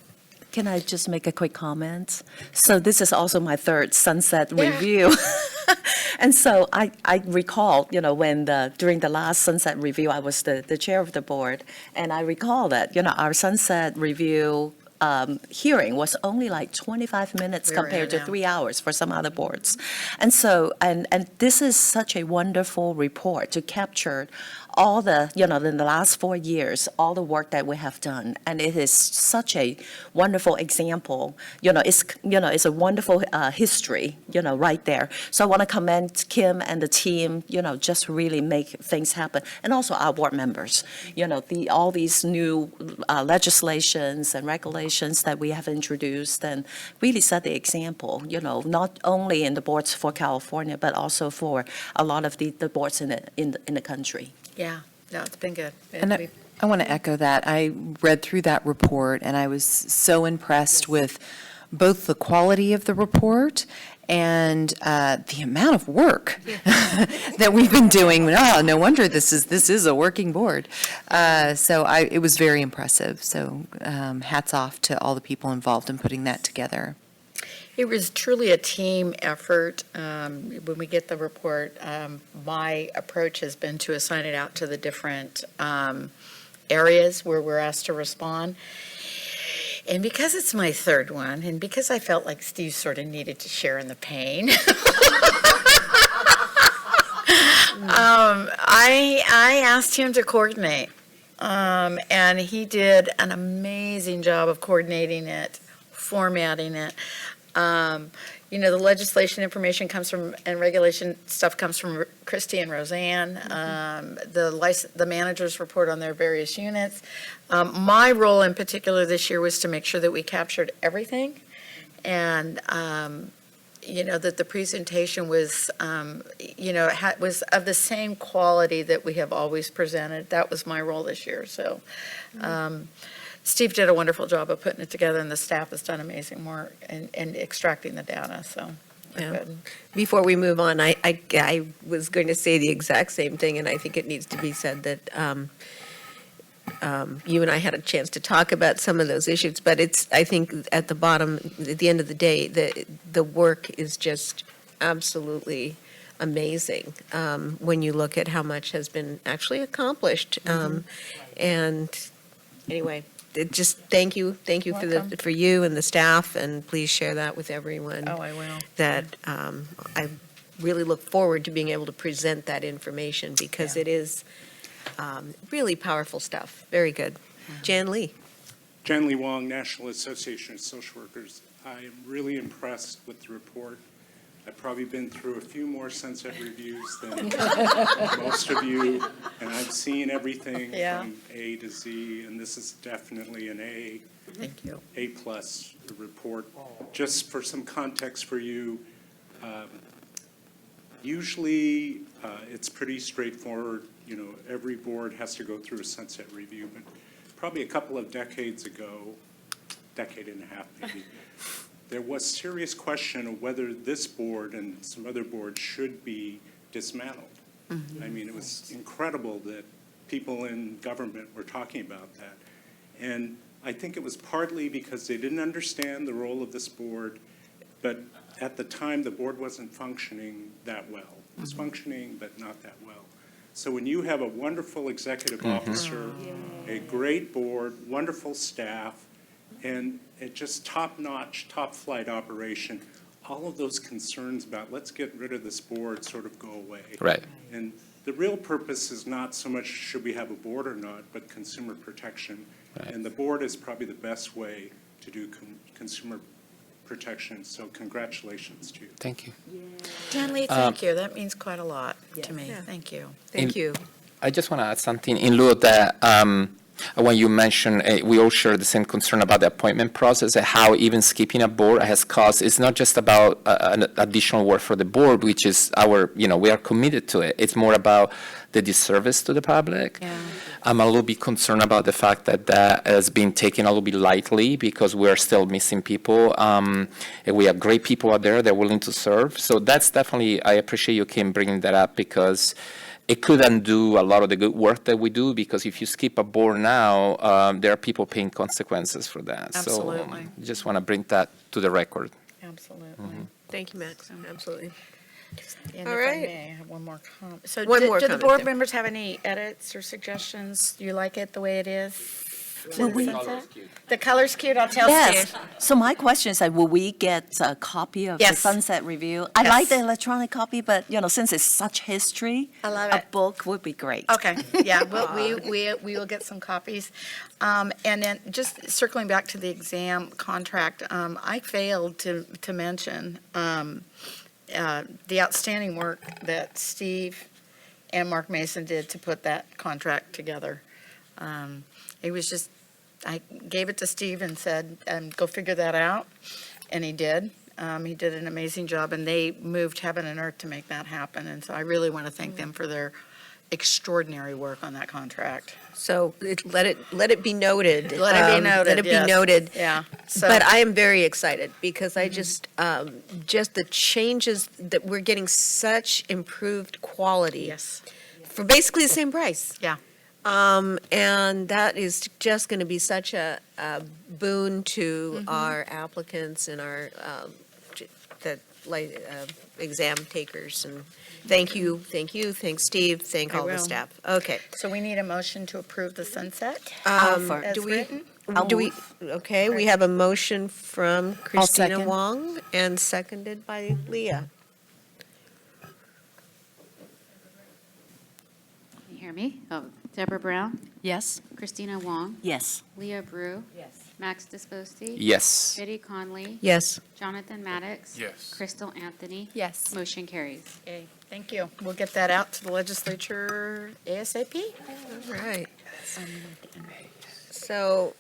Can I just make a quick comment? So this is also my third sunset review. And so I recall, when during the last sunset review, I was the chair of the board, and I recall that, our sunset review hearing was only like 25 minutes We were compared in to now. 3 hours for some other boards. And so, and this is such a wonderful report to capture all the, in the last 4 years, all the work that we have done. And it is such a wonderful example, it's a wonderful history, right there. So I want to commend Kim and the team, just really make things happen. And also our board members, all these new legislations and regulations that we have introduced and really set the example, not only in the boards for California, but also for a lot of the boards in the country. Yeah, no, it's been good. And I want to echo that. I read through that report, and I was so impressed with both the quality of the report and the amount of work that we've been doing. Oh, no wonder this is a working board. So it was very impressive. So hats off to all the people involved in putting that together. It was truly a team effort. When we get the report, my approach has been to assign it out to the different areas where we're asked to respond. And because it's my third one, and because I felt like Steve sort of needed to share in the pain, I asked him to coordinate. And he did an amazing job of coordinating it, formatting it. The legislation information comes from, and regulation stuff comes from Christy and Roseanne. The managers report on their various units. My role in particular this year was to make sure that we captured everything, and that the presentation was, was of the same quality that we have always presented. That was my role this year. So. Steve did a wonderful job of putting it together, and the staff has done amazing work in extracting the data, so. Yeah. Good. Before we move on, I was going to say the exact same thing, and I think it needs to be said that you and I had a chance to talk about some of those issues, but I think at the bottom, at the end of the day, the work is just absolutely amazing when you look at how much has been actually accomplished. And anyway, just thank you Welcome. for you and the staff, and please share that with everyone. Oh, I will. That I really look forward to being able to present that information because it is really powerful stuff. Very good. Jan Lee. Jan Lee Wong, National Association of Social Workers. I am really impressed with the report. I've probably been through a few more sunset reviews than most of you, and I've seen everything from A to Z, and this is definitely an A. Thank you. A-plus report. Just for some context for you, usually it's pretty straightforward. Every board has to go through a sunset review, but probably a couple of decades ago, decade and a half maybe, there was serious question of whether this board and some other boards should be dismantled. I mean, it was incredible that people in government were talking about that. And I think it was partly because they didn't understand the role of this board, but at the time, the board wasn't functioning that well. It was functioning, but not that well. So when you have a wonderful executive officer, a great board, wonderful staff, and it just top-notch, top-flight operation, all of those concerns about let's get rid of this board sort of go away. Right. And the real purpose is not so much should we have a board or not, but consumer protection. Right. And the board is probably the best way to do consumer protection, so congratulations to you. Thank you. Jan Lee, thank you. That means quite a lot to me. Yeah. Thank you. Thank you. I just want to add something in lieu of that. When you mentioned, we all share the same concern about the appointment process, and how even skipping a board has caused, it's not just about an additional work for the board, which is we are committed to it. It's more about the disservice to the public. Yeah. I'm a little bit concerned about the fact that that has been taken a little bit lightly because we are still missing people. And we have great people out there that are willing to serve. So that's definitely, I appreciate you, Kim, bringing that up because it could undo a lot of the good work that we do, because if you skip a board now, there are people paying consequences for that. Absolutely. So just want to bring that to the record. Absolutely. Thank you, Max. Absolutely. And All if I right. may, I have one more comment. So One more do the comment board there. members have any edits or suggestions? Do you like it the way it is? The color's cute, I'll tell Yes. Steve. So my question is, will we get a copy of the Yes. Sunset Review? I Yes. like the electronic copy, but, since it's such history, I love a it. book would be great. Okay, yeah, we will get some copies. And then just circling back to the exam contract, I failed to mention the outstanding work that Steve and Mark Mason did to put that contract together. It was just, I gave it to Steve and said, go figure that out, and he did. He did an amazing job, and they moved heaven and earth to make that happen, and so I really want to thank them for their extraordinary work on that contract. So let it be noted. Let it be noted, Let it be yes. noted. Yeah. So- But I am very excited because I just the changes that we're getting such improved quality. Yes. For basically the same price. Yeah. And that is just going to be such a boon to our applicants and our exam takers. And thank you, thanks Steve, thank I all the will. staff. Okay. So we need a motion to approve the sunset Offer. Do we? written? Do we? Okay, we have a motion from Christina second. Wong and seconded by Leah. Can you hear me? Oh, Deborah Brown, Yes? Christina Wong, Yes. Leah Brew. Max Disposti. Yes. Betty Conley. Yes. Jonathan Maddox. Yes. Crystal Anthony. Yes. Motion carries. Okay, thank you. We'll get that out to the legislature ASAP. All right. So,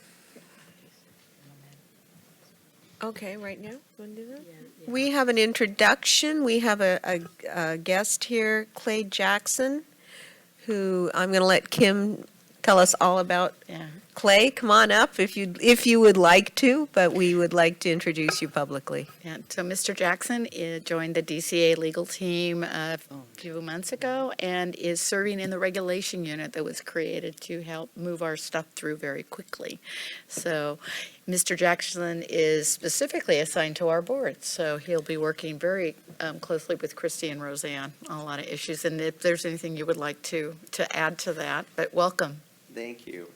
okay, right now, you want to do that? We have an introduction. We have a guest here, Clay Jackson, who I'm going to let Kim tell us all about. Yeah. Clay, come on up if you would like to, but we would like to introduce you publicly. Yeah, so Mr. Jackson joined the DCA legal team a few months ago and is serving in the regulation unit that was created to help move our stuff through very quickly. So Mr. Jackson is specifically assigned to our board, so he'll be working very closely with Christy and Roseanne on a lot of issues. And if there's anything you would like to add to that, but welcome. Thank you.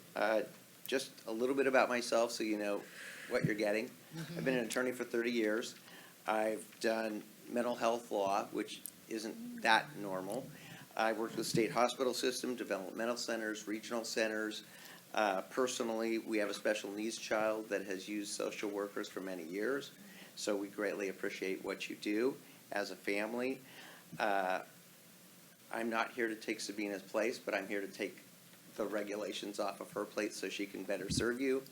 Just a little bit about myself so you know what you're getting. I've been an attorney for 30 years. I've done mental health law, which isn't that normal. I worked with state hospital system, developmental centers, regional centers. Personally, we have a special needs child that has used social workers for many years, so we greatly appreciate what you do as a family. I'm not here to take Sabina's place, but I'm here to take the regulations off of her plate so she can better serve you.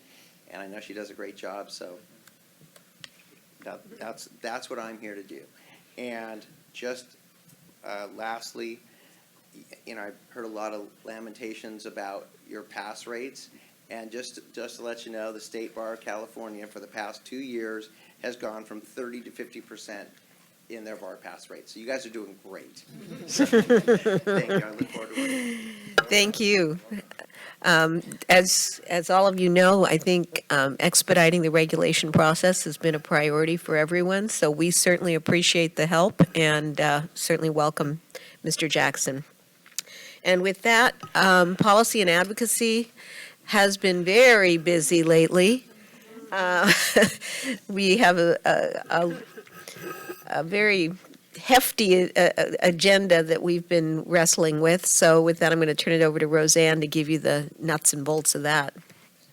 And I know she does a great job, so that's what I'm here to do. And just lastly, I've heard a lot of lamentations about your pass rates. And just to let you know, the State Bar of California for the past 2 years has gone from 30 to 50% in their bar pass rate. So you guys are doing great. Thank you. I look forward to working. Thank you. As all of you know, I think expediting the regulation process has been a priority for everyone, so we certainly appreciate the help and certainly welcome Mr. Jackson. And with that, policy and advocacy has been very busy lately. We have a very hefty agenda that we've been wrestling with. So with that, I'm going to turn it over to Roseanne to give you the nuts and bolts of that.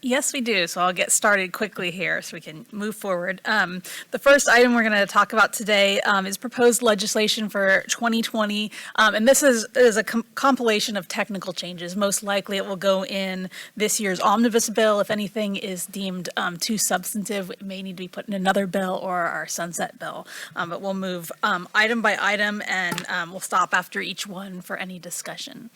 Yes, we do. So I'll get started quickly here so we can move forward. The first item we're going to talk about today is proposed legislation for 2020. And this is a compilation of technical changes. Most likely it will go in this year's omnibus bill. If anything is deemed too substantive, it may need to be put in another bill or our sunset bill. But we'll move item by item and we'll stop after each one for any discussion.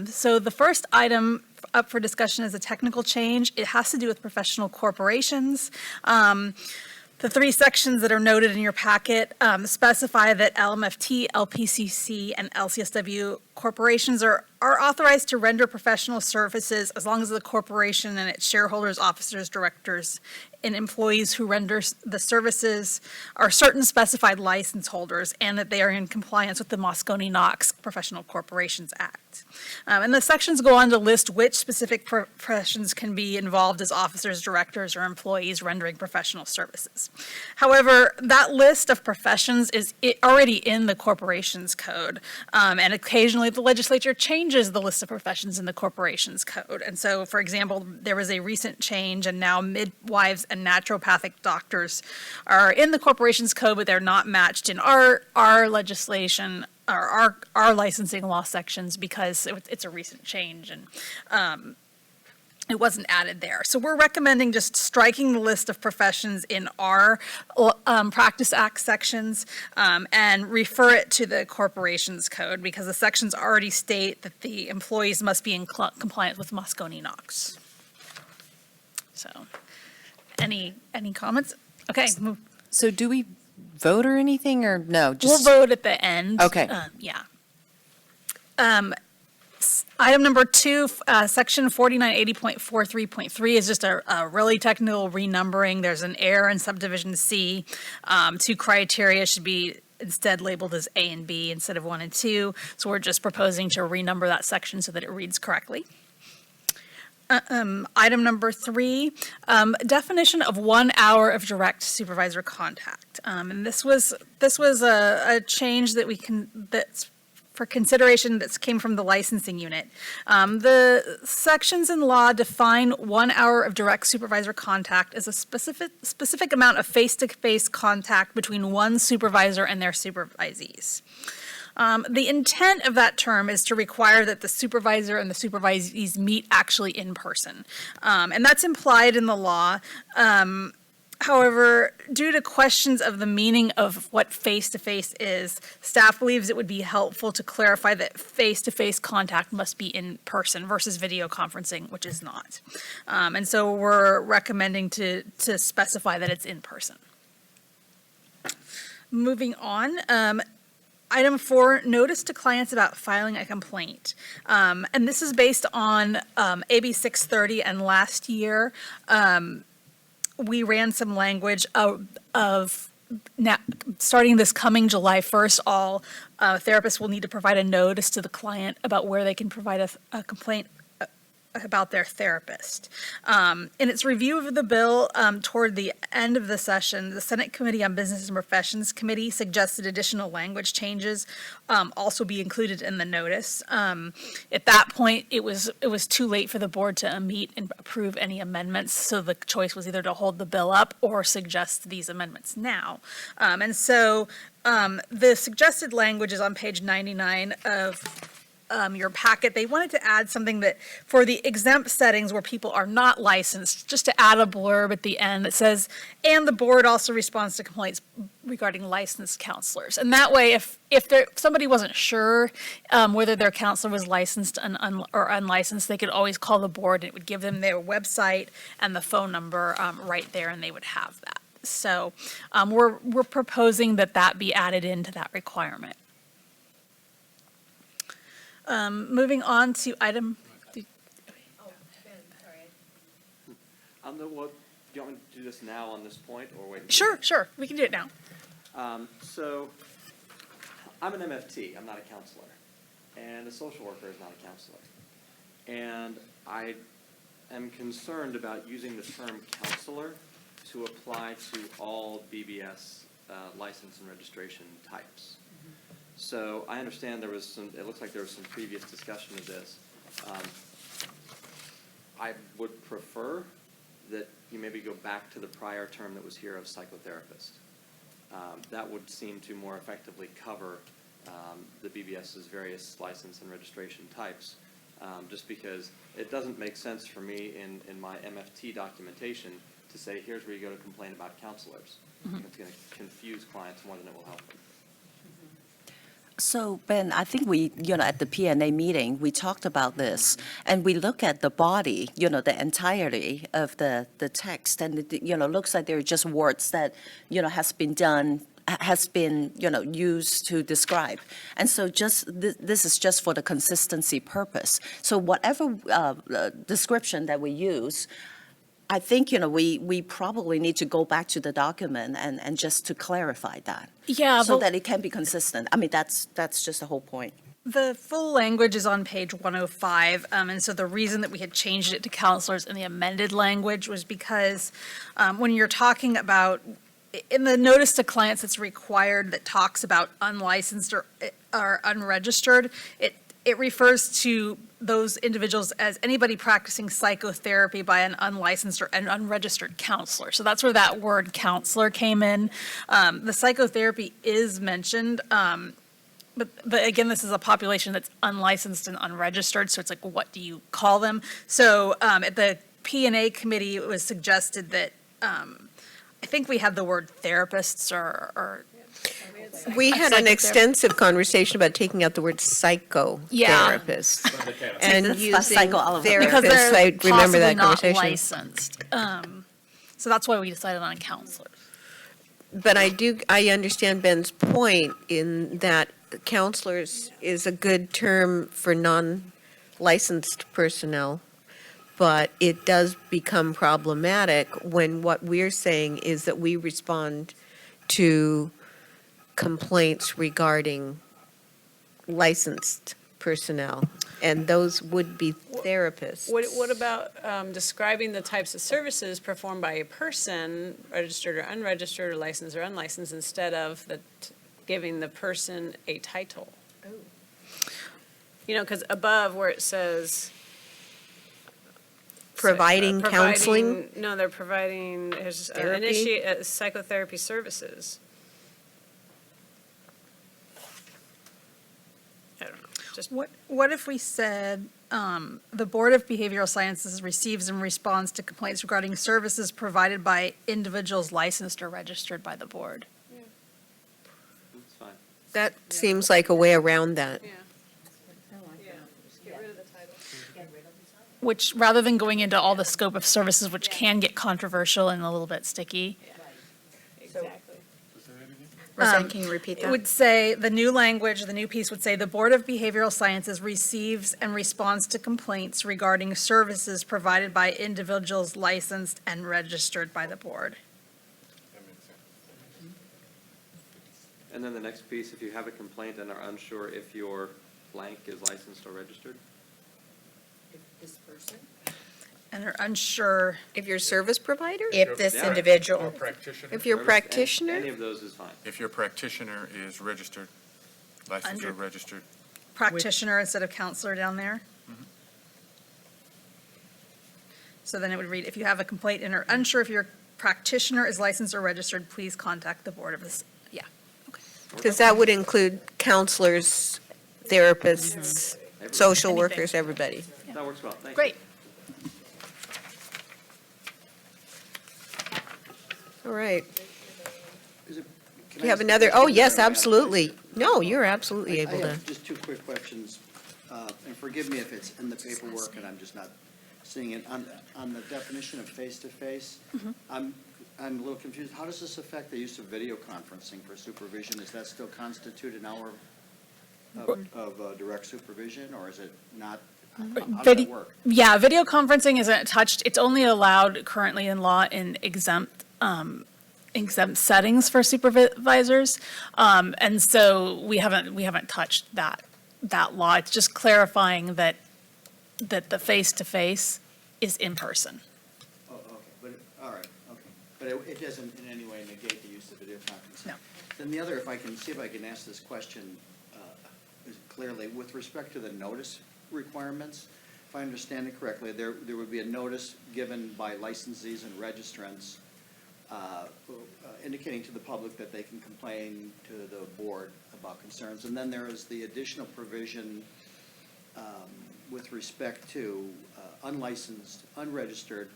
So the first item up for discussion is a technical change. It has to do with professional corporations. The three sections that are noted in your packet specify that LMFT, LPCC, and LCSW corporations are authorized to render professional services as long as the corporation and its shareholders, officers, directors, and employees who render the services are certain specified license holders and that they are in compliance with the Moscone-Knox Professional Corporations Act. And the sections go on to list which specific professions can be involved as officers, directors, or employees rendering professional services. However, that list of professions is already in the Corporations Code, and occasionally the legislature changes the list of professions in the Corporations Code. And so, for example, there was a recent change, and now midwives and naturopathic doctors are in the Corporations Code, but they're not matched in our legislation, or our licensing law sections, because it's a recent change, and it wasn't added there. So we're recommending just striking the list of professions in our Practice Act sections and refer it to the Corporations Code, because the sections already state that the employees must be in compliance with Moscone-Knox. So, any comments? Okay. So do we vote or anything, or no? We'll vote at the end. Okay. Yeah. Item number 2, section 4980.43.3 is just a really technical renumbering. There's an error in subdivision C. 2 criteria should be instead labeled as A and B instead of 1 and 2. So we're just proposing to renumber that section so that it reads correctly. Item number 3, definition of 1 hour of direct supervisor contact. And this was a change that's for consideration that came from the licensing unit. The sections in law define 1 hour of direct supervisor contact as a specific amount of face-to-face contact between one supervisor and their supervisees. The intent of that term is to require that the supervisor and the supervisees meet actually in person. And that's implied in the law. However, due to questions of the meaning of what face-to-face is, staff believes it would be helpful to clarify that face-to-face contact must be in person versus video conferencing, which is not. And so we're recommending to specify that it's in person. Moving on. Item 4, notice to clients about filing a complaint. And this is based on AB 630, and last year we ran some language of now, starting this coming July 1st, all therapists will need to provide a notice to the client about where they can provide a complaint about their therapist. In its review of the bill toward the end of the session, the Senate Committee on Business and Professions Committee suggested additional language changes also be included in the notice. At that point, it was too late for the board to meet and approve any amendments, so the choice was either to hold the bill up or suggest these amendments now. And so the suggested language is on page 99 of your packet. They wanted to add something that for the exempt settings where people are not licensed, just to add a blurb at the end that says, and the board also responds to complaints regarding licensed counselors. And that way, if somebody wasn't sure whether their counselor was licensed or unlicensed, they could always call the board, and it would give them their website and the phone number right there, and they would have that. So we're proposing that be added into that requirement. Moving on to item. Do you want me to do this now on this point, or wait? Sure, we can do it now. So, I'm an MFT, I'm not a counselor, and a social worker is not a counselor. And I am concerned about using the term counselor to apply to all BBS license and registration types. So I understand it looks like there was some previous discussion of this. I would prefer that you maybe go back to the prior term that was here of psychotherapist. That would seem to more effectively cover the BBS's various license and registration types, just because it doesn't make sense for me in my MFT documentation to say, here's where you go to complain about counselors. Mm-hmm. It's going to confuse clients more than it will help them. So, Ben, I think we, at the P&A meeting, we talked about this, and we look at the body, the entirety of the text, and it, looks like there are just words that, has been done has been, used to describe. And so this is just for the consistency purpose. So whatever description that we use, I think, we probably need to go back to the document and just to clarify that. Yeah, So but- that it can be consistent. I mean, that's just the whole point. The full language is on page 105, and so the reason that we had changed it to counselors in the amended language was because when you're talking about, in the notice to clients that's required that talks about unlicensed or unregistered, it refers to those individuals as anybody practicing psychotherapy by an unlicensed or an unregistered counselor. So that's where that word counselor came in. The psychotherapy is mentioned, but again, this is a population that's unlicensed and unregistered, so it's like, what do you call them? So at the P&A committee, it was suggested that, I think we had the word therapists or. We had an Psychotherapist. extensive conversation about taking out the word psychotherapist. And That's using psycho all over. Because therapist, they're I remember that possibly not conversation. licensed. So that's why we decided on counselors. But I understand Ben's point in that counselors is a good term for non-licensed personnel, but it does become problematic when what we're saying is that we respond to complaints regarding licensed personnel, and those would be therapists. What about describing the types of services performed by a person, registered or unregistered, or licensed or unlicensed, instead of giving the person a title? Because above where it says. Providing counseling? No, they're providing Therapy? psychotherapy services. I don't know, just. What if we said, the Board of Behavioral Sciences receives and responds to complaints regarding services provided by individuals licensed or registered by the board? That's fine. That seems like a way around that. Get rid of the title. Which, rather than going into all the scope of services, which can get controversial and a little bit sticky. Exactly. Roseanne, can you repeat It that? would say, the new language, the new piece would say, the Board of Behavioral Sciences receives and responds to complaints regarding services provided by individuals licensed and registered by the board. And then the next piece, if you have a complaint and are unsure if your blank is licensed or registered. This person? And are unsure. If you're a service provider? If this Yeah. individual. Or practitioner. If you're a practitioner? Any of those is fine. If your practitioner is registered, licensed or Under- registered. Practitioner instead of counselor down there. So then it would read, if you have a complaint and are unsure if your practitioner is licensed or registered, please contact the board of this. Yeah. Because that would include counselors, therapists, social Anything. workers, everybody. That works well, thank you. Great. All right. Is it- can Do you I have ask a another? question Oh, yes, or am I out of absolutely. No, you're absolutely place? able I to. have just two quick questions, and forgive me if it's in the paperwork and I'm just not seeing it. On the definition of face-to-face, I'm a little confused. How does this affect the use of video conferencing for supervision? Does that still constitute an hour of direct supervision, or is it not? How does that work? Yeah, video conferencing isn't touched. It's only allowed currently in law in exempt settings for supervisors. And so we haven't touched that law. It's just clarifying that the face-to-face is in person. Oh, okay, but, all right, okay. But it doesn't in any way negate the use of video conferencing? No. Then the other, if I can, see if I can ask this question clearly, with respect to the notice requirements, if I understand it correctly, there would be a notice given by licensees and registrants indicating to the public that they can complain to the board about concerns. And then there is the additional provision with respect to unlicensed, unregistered,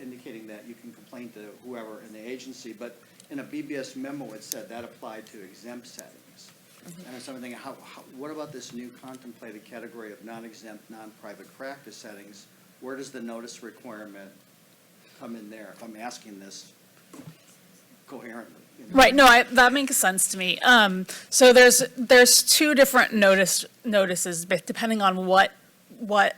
indicating that you can complain to whoever in the agency. But in a BBS memo, it said that applied to exempt settings. And so I'm thinking, what about this new contemplated category of non-exempt, non-private practice settings? Where does the notice requirement come in there, if I'm asking this coherently? Right, no, that makes sense to me. So there's two different notices, but depending on what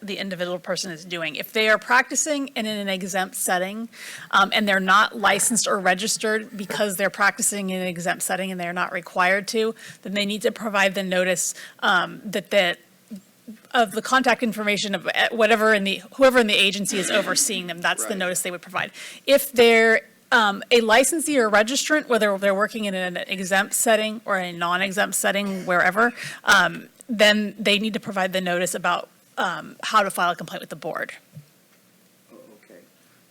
the individual person is doing. If they are practicing in an exempt setting, and they're not licensed or registered because they're practicing in an exempt setting and they're not required to, then they need to provide the notice, of the contact information of whoever in the agency is overseeing them. That's the Right. notice they would provide. If they're a licensee or registrant, whether they're working in an exempt setting or a non-exempt setting, wherever, then they need to provide the notice about how to file a complaint with the board. Okay.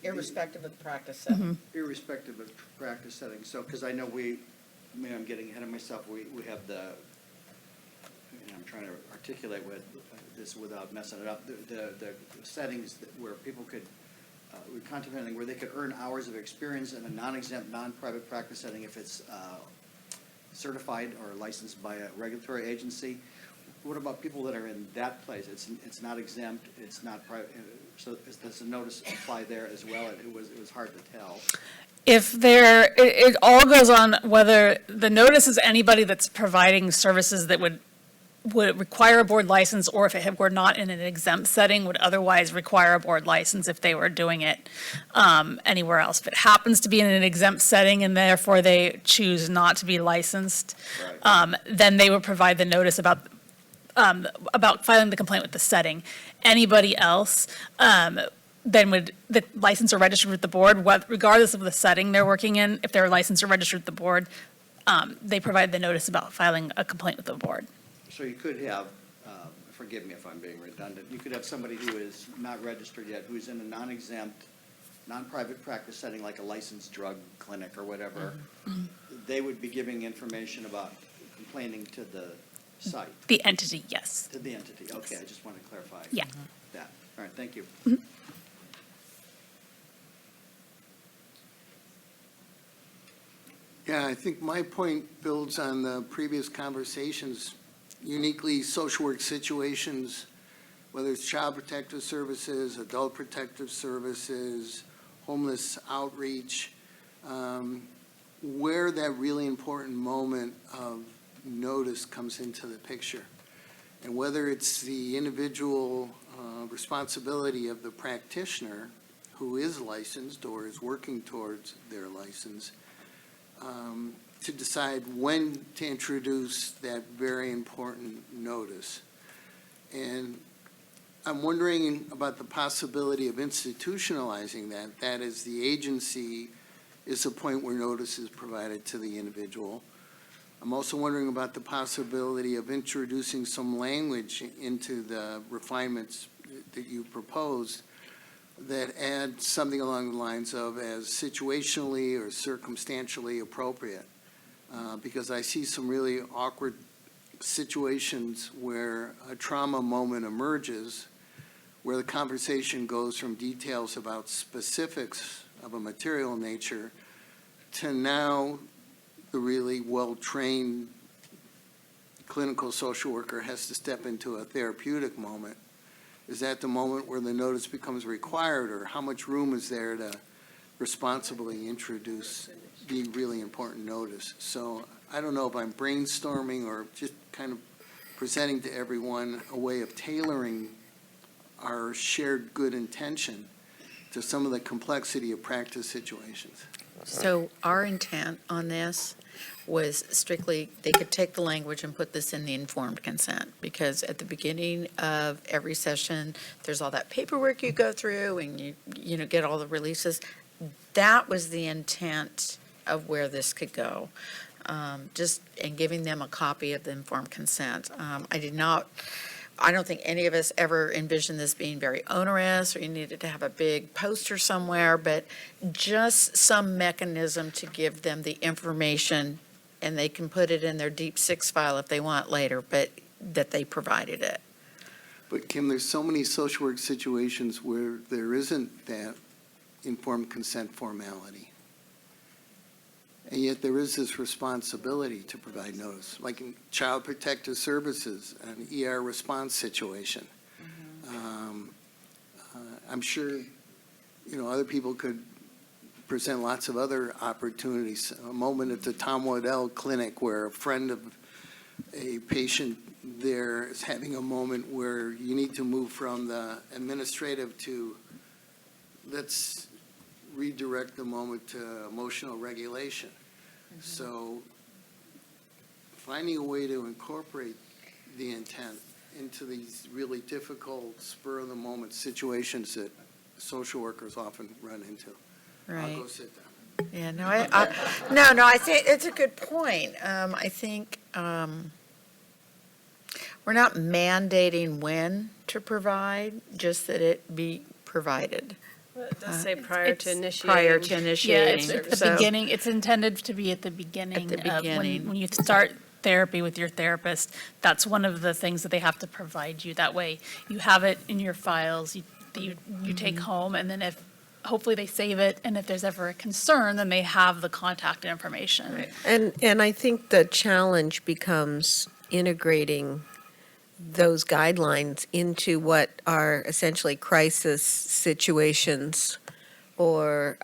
Irrespective of the practice setting. Irrespective of practice setting, so, because I know maybe I'm getting ahead of myself, we have and I'm trying to articulate this without messing it up, the settings where people could, we're contemplating where they could earn hours of experience in a non-exempt, non-private practice setting if it's certified or licensed by a regulatory agency. What about people that are in that place? It's not exempt, it's not private, so does the notice apply there as well? It was hard to tell. If it all goes on whether the notice is anybody that's providing services that would require a board license, or if it were not in an exempt setting, would otherwise require a board license if they were doing it anywhere else. If it happens to be in an exempt setting and therefore they choose not to be licensed, then they would provide the notice about filing the complaint with the setting. Anybody else, then would the license or registered with the board, regardless of the setting they're working in, if they're licensed or registered with the board, they provide the notice about filing a complaint with the board. So you could have, forgive me if I'm being redundant, you could have somebody who is not registered yet, who's in a non-exempt, non-private practice setting, like a licensed drug clinic or whatever. They would be giving information about complaining to the site. The entity, yes. To the entity, okay, I just want to clarify Yeah. that. All right, thank you. Yeah, I think my point builds on the previous conversations. Uniquely social work situations, whether it's child protective services, adult protective services, homeless outreach, where that really important moment of notice comes into the picture. And whether it's the individual responsibility of the practitioner who is licensed or is working towards their license, to decide when to introduce that very important notice. And I'm wondering about the possibility of institutionalizing that. That is, the agency is the point where notice is provided to the individual. I'm also wondering about the possibility of introducing some language into the refinements that you proposed that add something along the lines of as situationally or circumstantially appropriate. Because I see some really awkward situations where a trauma moment emerges, where the conversation goes from details about specifics of a material nature to now the really well-trained clinical social worker has to step into a therapeutic moment. Is that the moment where the notice becomes required, or how much room is there to responsibly introduce the really important notice? So I don't know if I'm brainstorming or just kind of presenting to everyone a way of tailoring our shared good intention to some of the complexity of practice situations. So our intent on this was strictly, they could take the language and put this in the informed consent, because at the beginning of every session, there's all that paperwork you go through and you know, get all the releases. That was the intent of where this could go. Just, and giving them a copy of the informed consent. I don't think any of us ever envisioned this being very onerous, or you needed to have a big poster somewhere, but just some mechanism to give them the information, and they can put it in their Deep Six file if they want later, but that they provided it. But Kim, there's so many social work situations where there isn't that informed consent formality. And yet there is this responsibility to provide notice, like in child protective services, an ER response situation. I'm sure, other people could present lots of other opportunities. A moment at the Tom Waddell Clinic where a friend of a patient there is having a moment where you need to move from the administrative to, let's redirect the moment to emotional regulation. So finding a way to incorporate the intent into these really difficult spur-of-the-moment situations that social workers often run into. I'll go sit down. Yeah, no, I think it's a good point. I think we're not mandating when to provide, just that it be provided. It does say prior to initiating. Prior to initiating. Yeah, it's the So- beginning, it's intended to be at the beginning. At the of beginning. when you start therapy with your therapist, that's one of the things that they have to provide you. That way, you have it in your files, you take home, and then if, hopefully they save it, and if there's ever a concern, then they have the contact information. And I think the challenge becomes integrating those guidelines into what are essentially crisis situations or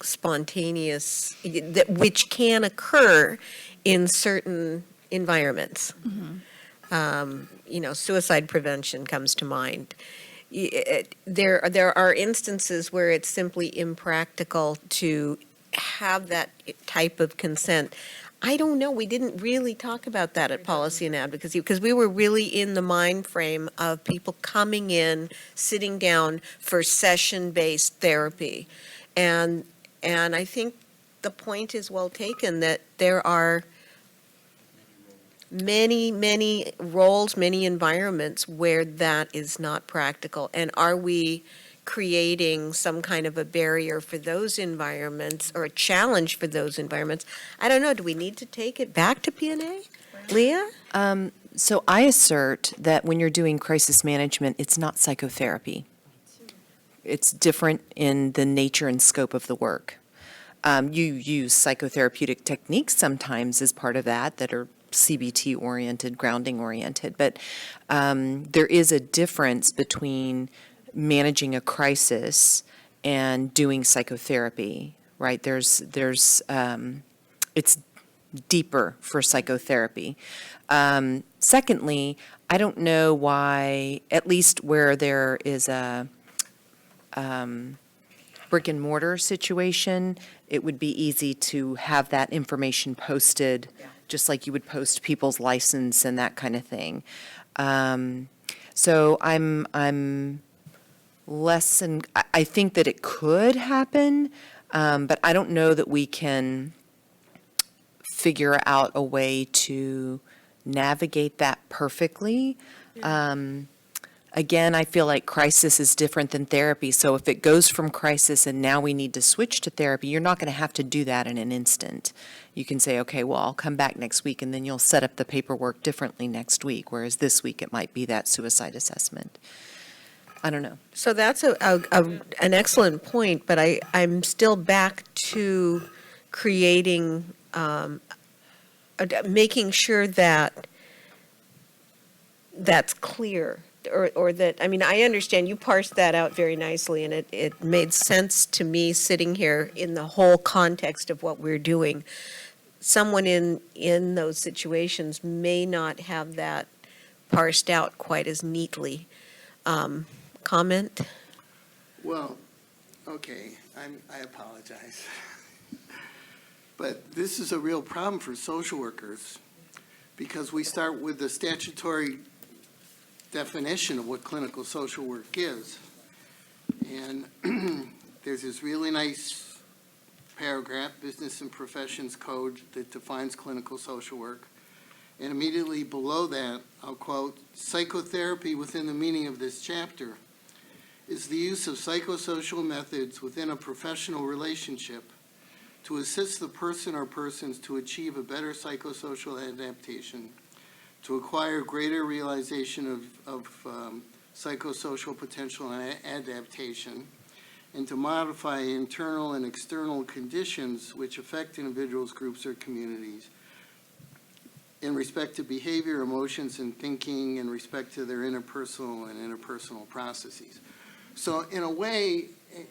spontaneous, which can occur in certain environments. Suicide prevention comes to mind. There are instances where it's simply impractical to have that type of consent. I don't know, we didn't really talk about that at Policy and Advocacy, because we were really in the mind frame of people coming in, sitting down for session-based therapy. And I think the point is well taken, that there are many roles, many environments where that is not practical. And are we creating some kind of a barrier for those environments or a challenge for those environments? I don't know, do we need to take it back to P&A? Leah? So I assert that when you're doing crisis management, it's not psychotherapy. It's different in the nature and scope of the work. You use psychotherapeutic techniques sometimes as part of that are CBT-oriented, grounding-oriented, but there is a difference between managing a crisis and doing psychotherapy, right? It's deeper for psychotherapy. Secondly, I don't know why, at least where there is a brick and mortar situation, it would be easy to have that information posted, just like you would post people's license and that kind of thing. So I'm less than, I think that it could happen, but I don't know that we can figure out a way to navigate that perfectly. Again, I feel like crisis is different than therapy. So if it goes from crisis and now we need to switch to therapy, you're not going to have to do that in an instant. You can say, okay, well, I'll come back next week, and then you'll set up the paperwork differently next week, whereas this week it might be that suicide assessment. I don't know. So that's an excellent point, but I'm still back to creating, making sure that that's clear, or that, I mean, I understand you parsed that out very nicely, and it made sense to me sitting here in the whole context of what we're doing. Someone in those situations may not have that parsed out quite as neatly. Comment? Well, okay, I apologize. But this is a real problem for social workers, because we start with the statutory definition of what clinical social work is. And there's this really nice paragraph, Business and Professions Code, that defines clinical social work. And immediately below that, I'll quote, psychotherapy within the meaning of this chapter is the use of psychosocial methods within a professional relationship to assist the person or persons to achieve a better psychosocial adaptation, to acquire greater realization of psychosocial potential and adaptation, and to modify internal and external conditions which affect individuals, groups, or communities in respect to behavior, emotions, and thinking, in respect to their interpersonal processes. So in a way,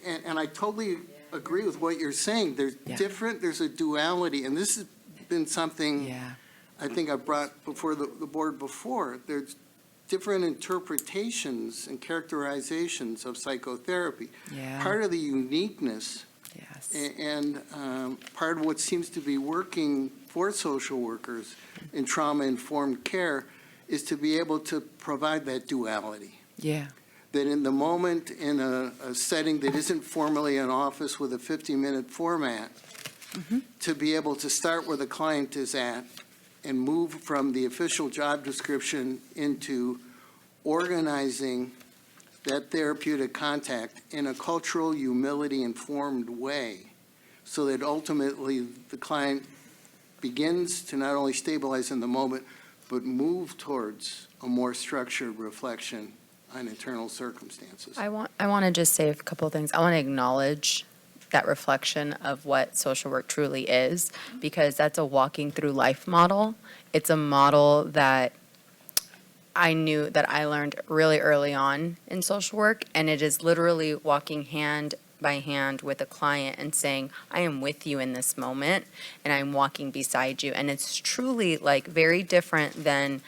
and I totally agree with what you're saying. There's there's a duality, and this has been something I think I brought before the board before. There's different interpretations and characterizations of psychotherapy. Part of the uniqueness and part of what seems to be working for social workers in trauma-informed care is to be able to provide that duality. That in the moment, in a setting that isn't formally an office with a 50-minute format, to be able to start where the client is at and move from the official job description into organizing that therapeutic contact in a cultural humility-informed way, so that ultimately the client begins to not only stabilize in the moment, but move towards a more structured reflection on internal circumstances. I want to just say a couple of things. I want to acknowledge that reflection of what social work truly is, because that's a walking through life model. It's a model that I knew that I learned really early on in social work, and it is literally walking hand by hand with a client and saying, I am with you in this moment, and I'm walking beside you. And it's truly like very different than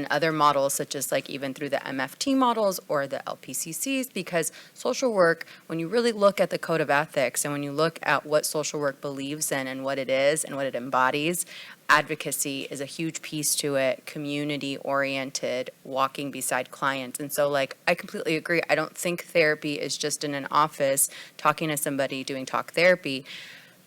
other models, such as like even through the MFT models or the LPCCs, because social work, when you really look at the code of ethics and when you look at what social work believes in and what it is and what it embodies, advocacy is a huge piece to it, community-oriented, walking beside clients. And so, like, I completely agree. I don't think therapy is just in an office talking to somebody doing talk therapy.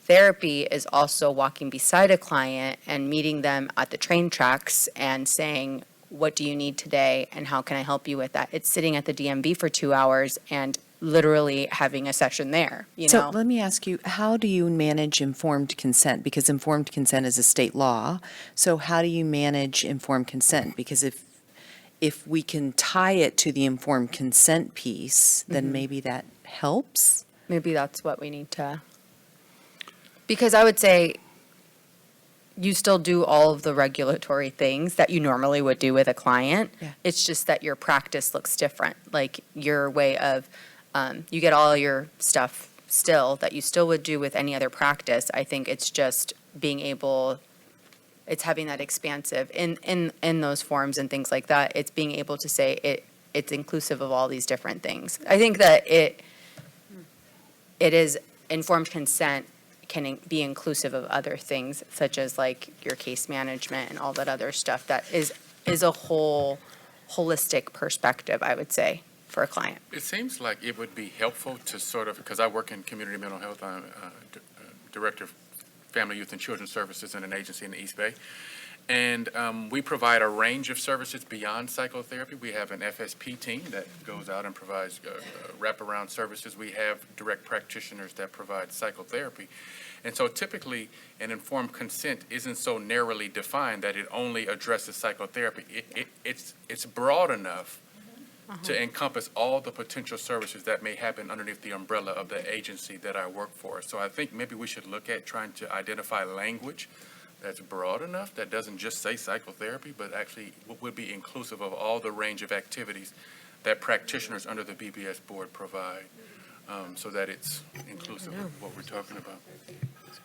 Therapy is also walking beside a client and meeting them at the train tracks and saying, what do you need today and how can I help you with that? It's sitting at the DMV for 2 hours and literally having a session there, you know? So let me ask you, how do you manage informed consent? Because informed consent is a state law. So how do you manage informed consent? Because if we can tie it to the informed consent piece, then maybe that helps? Maybe that's what we need to, because I would say you still do all of the regulatory things that you normally would do with a client. It's just that your practice looks different. Like your way of, you get all your stuff still that you still would do with any other practice. I think it's just being able, it's having that expansive in those forms and things like that. It's being able to say it's inclusive of all these different things. I think that it is informed consent can be inclusive of other things, such as like your case management and all that other stuff that is a whole holistic perspective, I would say, for a client. It seems like it would be helpful to sort of, because I work in community mental health, I'm Director of Family, Youth, and Children's Services in an agency in the East Bay. And we provide a range of services beyond psychotherapy. We have an FSP team that goes out and provides wraparound services. We have direct practitioners that provide psychotherapy. And so typically, an informed consent isn't so narrowly defined that it only addresses psychotherapy. It's broad enough to encompass all the potential services that may happen underneath the umbrella of the agency that I work for. So I think maybe we should look at trying to identify language that's broad enough, that doesn't just say psychotherapy, but actually would be inclusive of all the range of activities that practitioners under the BBS board provide, so that it's inclusive of what we're talking about.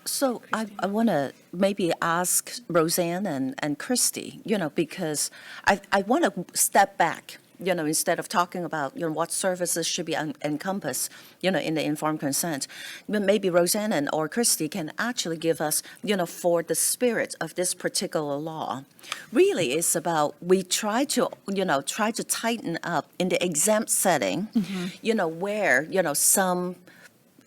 So I want to maybe ask Roseanne and Christy, because I want to step back, instead of talking about, what services should be encompassed, in the informed consent. But maybe Roseanne or Christy can actually give us, for the spirit of this particular law. Really, it's about, we try to tighten up in the exempt setting, where, some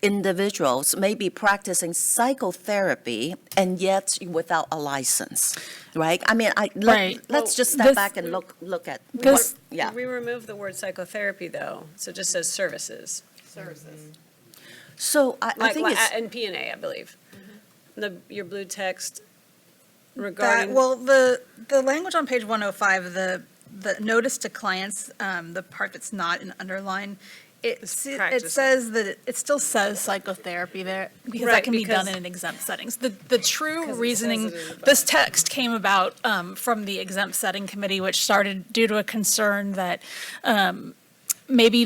individuals may be practicing psychotherapy and yet without a license, right? I mean, let's just step back and look at This, yeah. we remove the word psychotherapy, though, so it just says services. So I think it's... in P&A, I believe. Your blue text That, regarding. well, the language on page 105, the notice to clients, the part that's not in underline, it says that it still says psychotherapy there, because that can be done in exempt settings. The true reasoning, this text came about from the exempt setting committee, which started due to a concern that maybe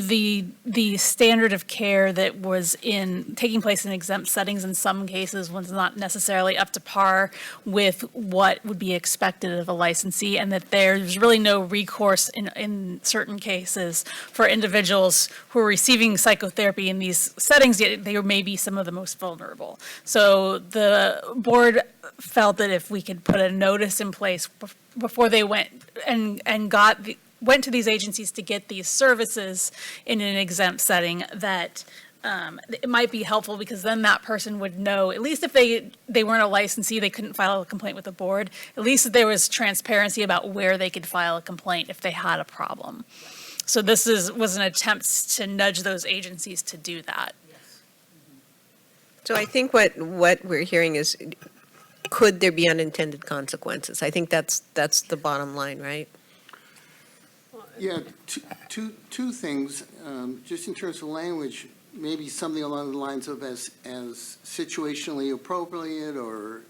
the standard of care that was taking place in exempt settings in some cases was not necessarily up to par with what would be expected of a licensee, and that there's really no recourse in certain cases for individuals who are receiving psychotherapy in these settings, yet they may be some of the most vulnerable. So the board felt that if we could put a notice in place before they went and went to these agencies to get these services in an exempt setting, that it might be helpful, because then that person would know, at least if they weren't a licensee, they couldn't file a complaint with the board, at least there was transparency about where they could file a complaint if they had a problem. So this was an attempt to nudge those agencies to do that. So I think what we're hearing is, could there be unintended consequences? I think that's the bottom line, right? Yeah, two things, just in terms of language, maybe something along the lines of as situationally appropriate, or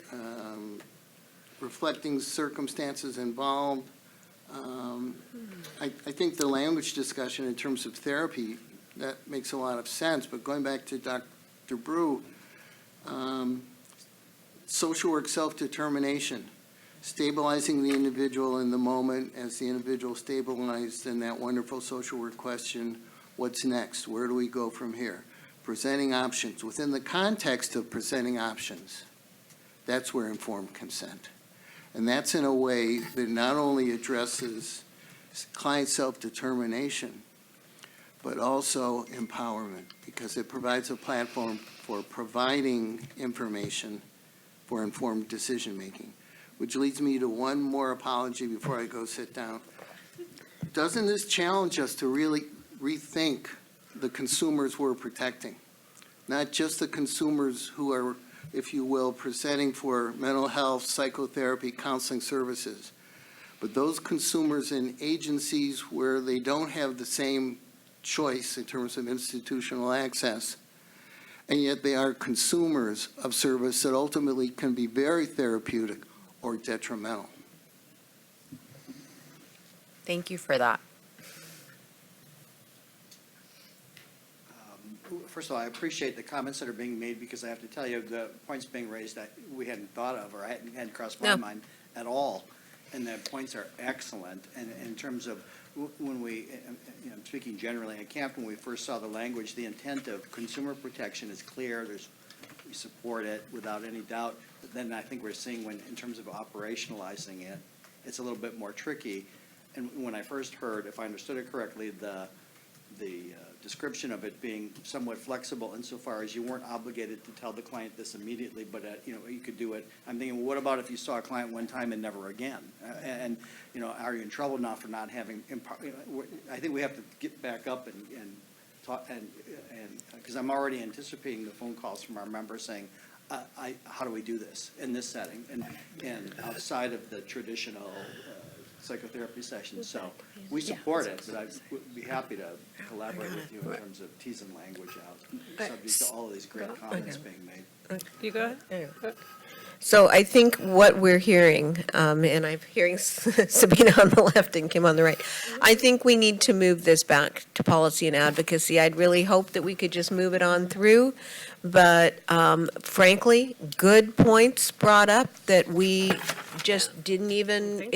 reflecting circumstances involved. I think the language discussion in terms of therapy, that makes a lot of sense, but going back to Dr. Brew, social work self-determination, stabilizing the individual in the moment as the individual stabilized in that wonderful social work question, what's next? Where do we go from here? Presenting options. Within the context of presenting options, that's where informed consent. And that's in a way that not only addresses client self-determination, but also empowerment, because it provides a platform for providing information for informed decision-making. Which leads me to one more apology before I go sit down. Doesn't this challenge us to really rethink the consumers we're protecting? Not just the consumers who are, if you will, presenting for mental health, psychotherapy, counseling services, but those consumers in agencies where they don't have the same choice in terms of institutional access, and yet they are consumers of service that ultimately can be very therapeutic or detrimental. Thank you for that. First of all, I appreciate the comments that are being made, because I have to tell you, the points being raised that we hadn't thought of, or hadn't crossed my mind at all. And the points are excellent. And in terms of when we, I'm speaking generally at camp, when we first saw the language, the intent of consumer protection is clear. We support it without any doubt. But then I think we're seeing in terms of operationalizing it, it's a little bit more tricky. And when I first heard, if I understood it correctly, the description of it being somewhat flexible insofar as you weren't obligated to tell the client this immediately, but you could do it. I'm thinking, well, what about if you saw a client one time and never again? And are you in trouble now for not having? I think we have to get back up and talk, and because I'm already anticipating the phone calls from our members saying, how do we do this in this setting and outside of the traditional psychotherapy sessions? So we support it, but I would be happy to collaborate with you in terms of teasing language out, subject to all of these great comments being made. You go ahead. So I think what we're hearing, and I'm hearing Sabina on the left and Kim on the right, I think we need to move this back to policy and advocacy. I'd really hope that we could just move it on through, but frankly, good points brought up that we just didn't even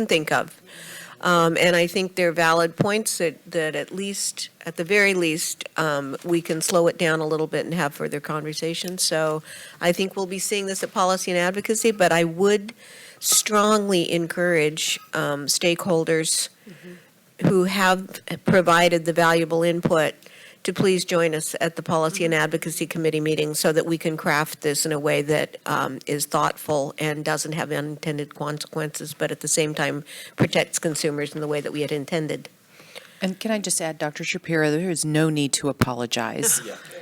think of. And I think they're valid points that at least, at the very least, we can slow it down a little bit and have further conversations. So I think we'll be seeing this at policy and advocacy, but I would strongly encourage stakeholders who have provided the valuable input to please join us at the Policy and Advocacy Committee meeting so that we can craft this in a way that is thoughtful and doesn't have unintended consequences, but at the same time protects consumers in the way that we had intended. And can I just add, Dr. Shapiro, there is no need to apologize.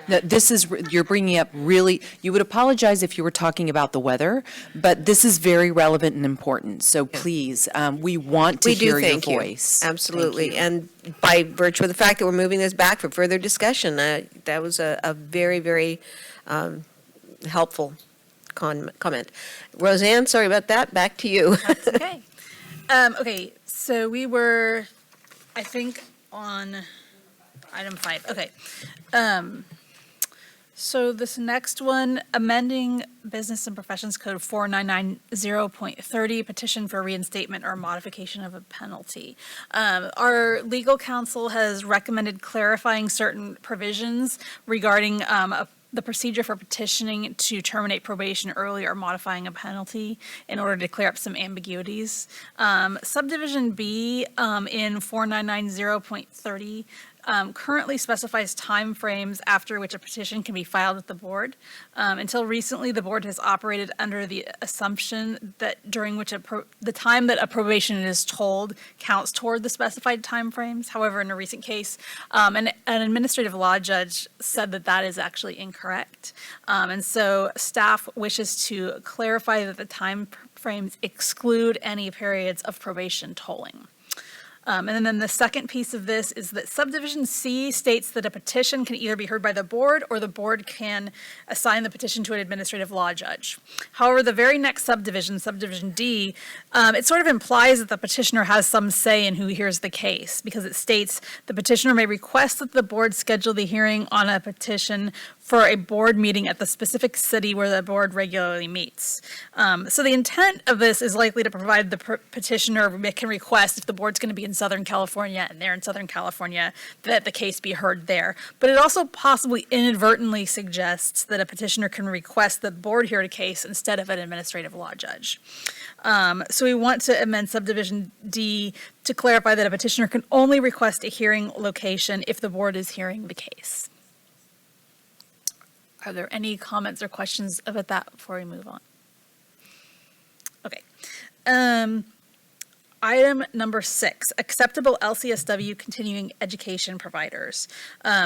No, this is, you're bringing up really, you would apologize if you were talking about the weather, but this is very relevant and important. So please, we want to hear your voice. Absolutely. And by virtue of the fact that we're moving this back for further discussion, that was a very, very helpful comment. Roseanne, sorry about that. Back to you. That's okay. Okay, so we were, I think, on item 5, okay. So this next one, amending Business and Professions Code 4990.30, petition for reinstatement or modification of a penalty. Our legal counsel has recommended clarifying certain provisions regarding the procedure for petitioning to terminate probation early or modifying a penalty in order to clear up some ambiguities. Subdivision B in 4990.30 currently specifies timeframes after which a petition can be filed with the board. Until recently, the board has operated under the assumption that during which the time that a probation is told counts toward the specified timeframes. However, in a recent case, an administrative law judge said that that is actually incorrect. And so staff wishes to clarify that the time frames exclude any periods of probation tolling. And then the second piece of this is that subdivision C states that a petition can either be heard by the board or the board can assign the petition to an administrative law judge. However, the very next subdivision, subdivision D, it sort of implies that the petitioner has some say in who hears the case, because it states the petitioner may request that the board schedule the hearing on a petition for a board meeting at the specific city where the board regularly meets. So the intent of this is likely to provide the petitioner can request, if the board's going to be in Southern California and they're in Southern California, that the case be heard there. But it also possibly inadvertently suggests that a petitioner can request the board hear a case instead of an administrative law judge. So we want to amend subdivision D to clarify that a petitioner can only request a hearing location if the board is hearing the case. Are there any comments or questions about that before we move on? Okay. Item number 6, acceptable LCSW continuing education providers.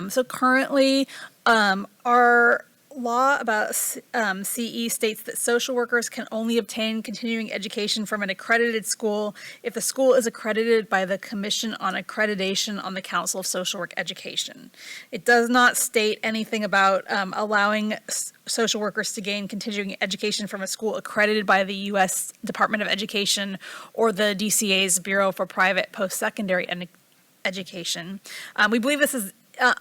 So currently, our law about CE states that social workers can only obtain continuing education from an accredited school if the school is accredited by the Commission on Accreditation on the Council of Social Work Education. It does not state anything about allowing social workers to gain continuing education from a school accredited by the U.S. Department of Education or the DCA's Bureau for Private Post-Secondary Education. We believe this is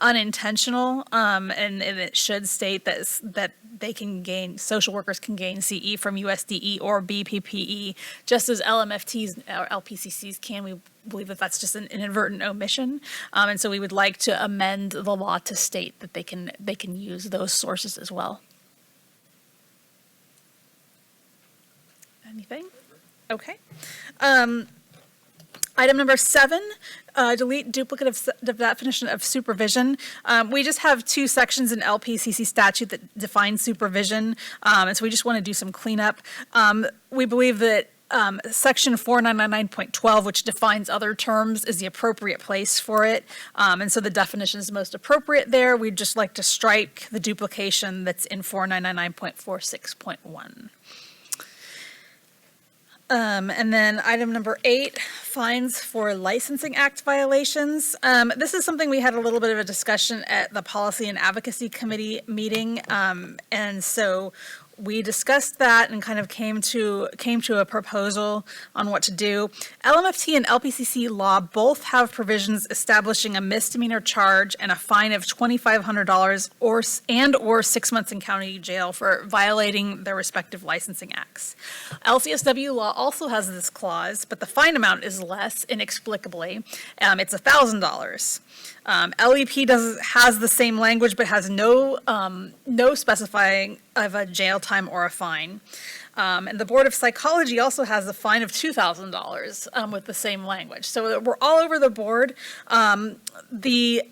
unintentional, and it should state that they can gain, social workers can gain CE from USDE or BPPE, just as LMFTs or LPCCs can. We believe that that's just an inadvertent omission, and so we would like to amend the law to state that they can use those sources as well. Anything? Okay. Item number 7, delete duplicative definition of supervision. We just have 2 sections in LPCC statute that define supervision, and so we just want to do some cleanup. We believe that section 4999.12, which defines other terms, is the appropriate place for it, and so the definition is most appropriate there. We'd just like to strike the duplication that's in 4999.46.1. And then item number 8, fines for Licensing Act violations. This is something we had a little bit of a discussion at the Policy and Advocacy Committee meeting, and so we discussed that and kind of came to a proposal on what to do. LMFT and LPCC law both have provisions establishing a misdemeanor charge and a fine of $2,500 or 6 months in county jail for violating their respective licensing acts. LCSW law also has this clause, but the fine amount is less inexplicably. It's $1,000. LEP has the same language, but has no specifying of a jail time or a fine. And the Board of Psychology also has a fine of $2,000 with the same language. So we're all over the board. The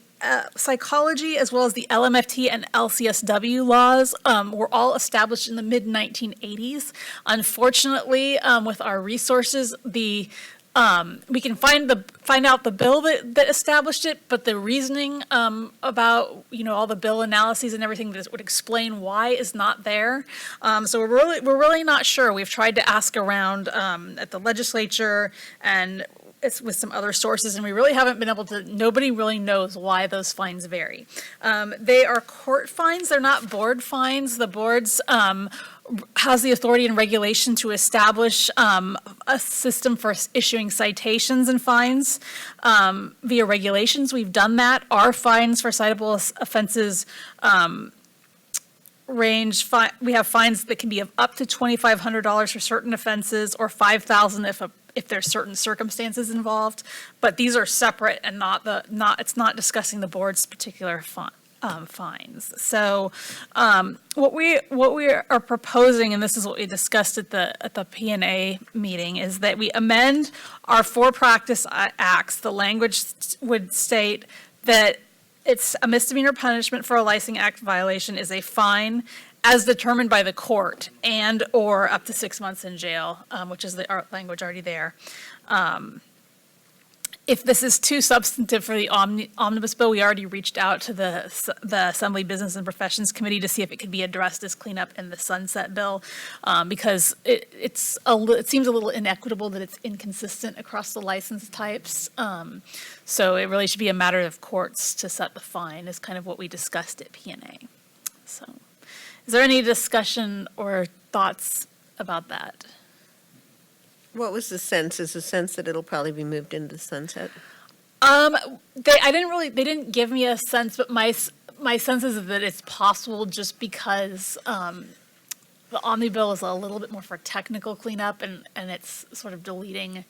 psychology, as well as the LMFT and LCSW laws, were all established in the mid-1980s. Unfortunately, with our resources, we can find out the bill that established it, but the reasoning about all the bill analyses and everything that would explain why is not there. So we're really not sure. We've tried to ask around at the legislature, and it's with some other sources, and we really haven't been able to, nobody really knows why those fines vary. They are court fines, they're not board fines. The boards has the authority and regulation to establish a system for issuing citations and fines via regulations. We've done that. Our fines for citable offenses we have fines that can be of up to $2,500 for certain offenses, or $5,000 if there's certain circumstances involved. But these are separate and it's not discussing the board's particular fines. So what we are proposing, and this is what we discussed at the P&A meeting, is that we amend our four practice acts. The language would state that it's a misdemeanor punishment for a licensing act violation is a fine as determined by the court and/or up to 6 months in jail, which is the language already there. If this is too substantive for the omnibus bill, we already reached out to the Assembly Business and Professions Committee to see if it could be addressed as cleanup in the sunset bill, because it seems a little inequitable that it's inconsistent across the license types. So it really should be a matter of courts to set the fine, is kind of what we discussed at P&A. So, is there any discussion or thoughts about that? What was the sense? Is the sense that it'll probably be moved into the sunset? They didn't give me a sense, but my sense is that it's possible, just because the Omni bill is a little bit more for technical cleanup, and it's sort of deleting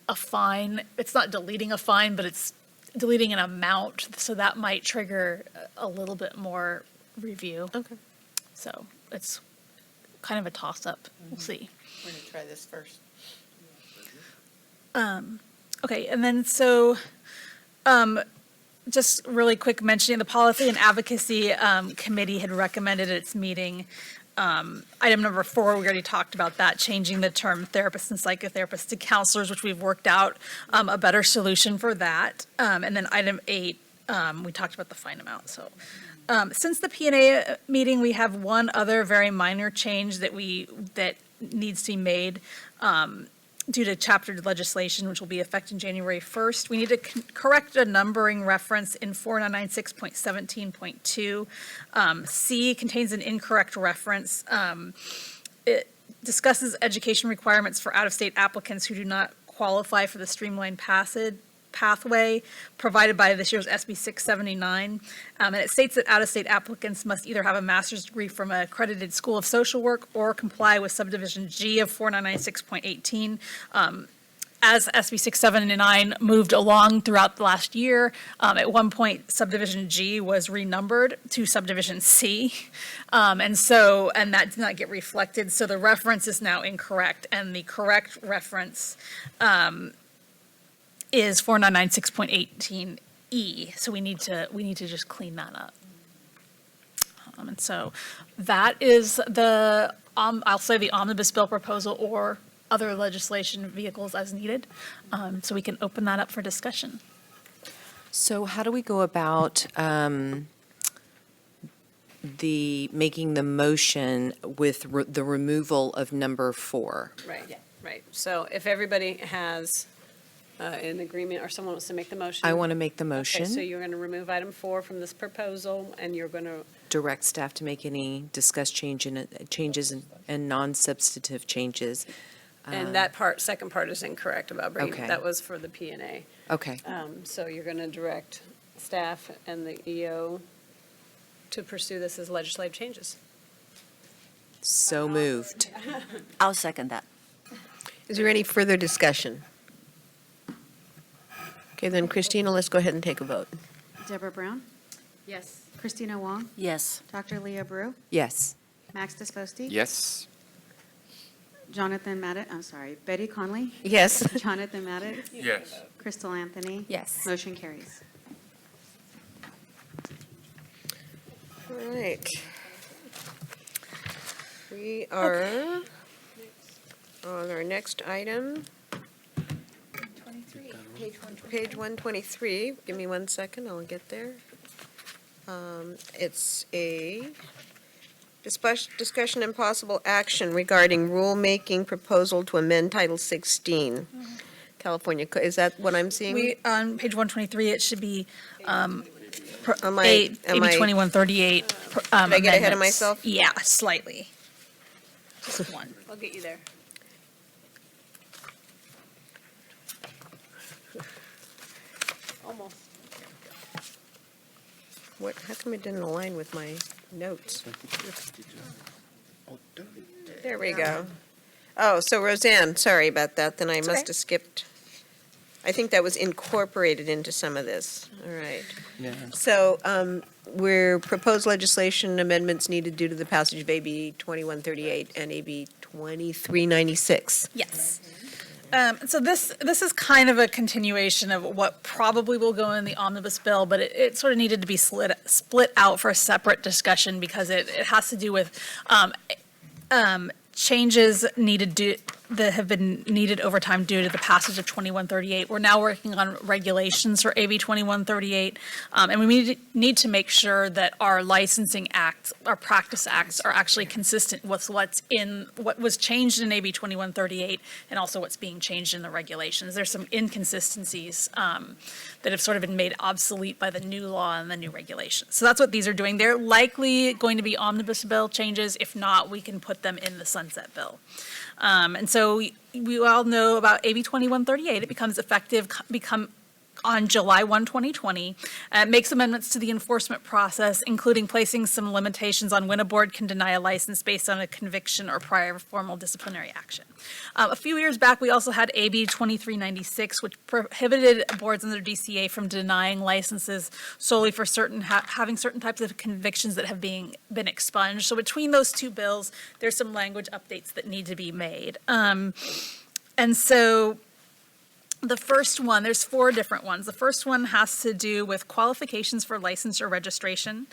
a fine. It's not deleting a fine, but it's deleting an amount, so that might trigger a little bit more review. Okay. So it's kind of a toss-up. We'll see. We're going to try this first. Okay, and then just really quick mentioning, the Policy and Advocacy Committee had recommended at its meeting, item number 4, we already talked about that, changing the term therapists and psychotherapists to counselors, which we've worked out a better solution for that. And then item 8, we talked about the fine amount. So since the P&A meeting, we have one other very minor change that needs to be made due to chapter legislation, which will be effective January 1st. We need to correct a numbering reference in 4996.17.2. C contains an incorrect reference. It discusses education requirements for out-of-state applicants who do not qualify for the streamlined pathway provided by this year's SB 679. And it states that out-of-state applicants must either have a master's degree from an accredited school of social work or comply with subdivision G of 4996.18. As SB 679 moved along throughout the last year, at one point subdivision G was renumbered to subdivision C. And that did not get reflected. So the reference is now incorrect, and the correct reference is 4996.18E, so we need to just clean that up. And so that is I'll say the omnibus bill proposal or other legislation vehicles as needed. So we can open that up for discussion. So how do we go about making the motion with the removal of number 4? Right, right. So if everybody has an agreement, or someone wants to make the motion? I want to make the motion. Okay, so you're going to remove item 4 from this proposal, and you're going to... Direct staff to make any discussed changes and non-substantive changes. And that second part is incorrect about bringing, Okay. that was for the P&A. Okay. So you're going to direct staff and the EO to pursue this as legislative changes. So moved. I'll second that. Is there any further discussion? Okay, then Christina, let's go ahead and take a vote. Deborah Brown? Yes. Christina Wong? Yes. Dr. Leah Brew? Yes. Max Disposti? Yes. Betty Conley? Yes. Jonathan Maddox? Yes. Crystal Anthony? Yes. Motion carries. All right. We are on our next item. Page 123. Give me 1 second, I'll get there. It's a discussion and possible action regarding rulemaking proposal to amend Title 16. California, is that what I'm seeing? On page 123, it should be Am AB I- 2138. Did I get ahead of amendments. myself? Yeah, slightly. Just one. I'll get you there. Almost. What, how come it didn't align with my notes? There we go. Oh, so Roseanne, sorry about that, then I It's must okay. have skipped. I think that was incorporated into some of this, all right. Yeah. So, where proposed legislation amendments needed due to the passage of AB 2138 and AB 2396. Yes. So this is kind of a continuation of what probably will go in the omnibus bill, but it sort of needed to be split out for a separate discussion because it has to do with changes that have been needed over time due to the passage of 2138. We're now working on regulations for AB 2138, and we need to make sure that our licensing acts, our practice acts, are actually consistent with what was changed in AB 2138 and also what's being changed in the regulations. There's some inconsistencies that have sort of been made obsolete by the new law and the new regulations. So that's what these are doing. They're likely going to be omnibus bill changes. If not, we can put them in the sunset bill. And so we all know about AB 2138. It becomes effective on July 1, 2020. It makes amendments to the enforcement process, including placing some limitations on when a board can deny a license based on a conviction or prior formal disciplinary action. A few years back, we also had AB 2396, which prohibited boards under DCA from denying licenses solely for having certain types of convictions that have been expunged. So between those two bills, there's some language updates that need to be made. And so the first one, there's 4 different ones. The first one has to do with qualifications for license or registration.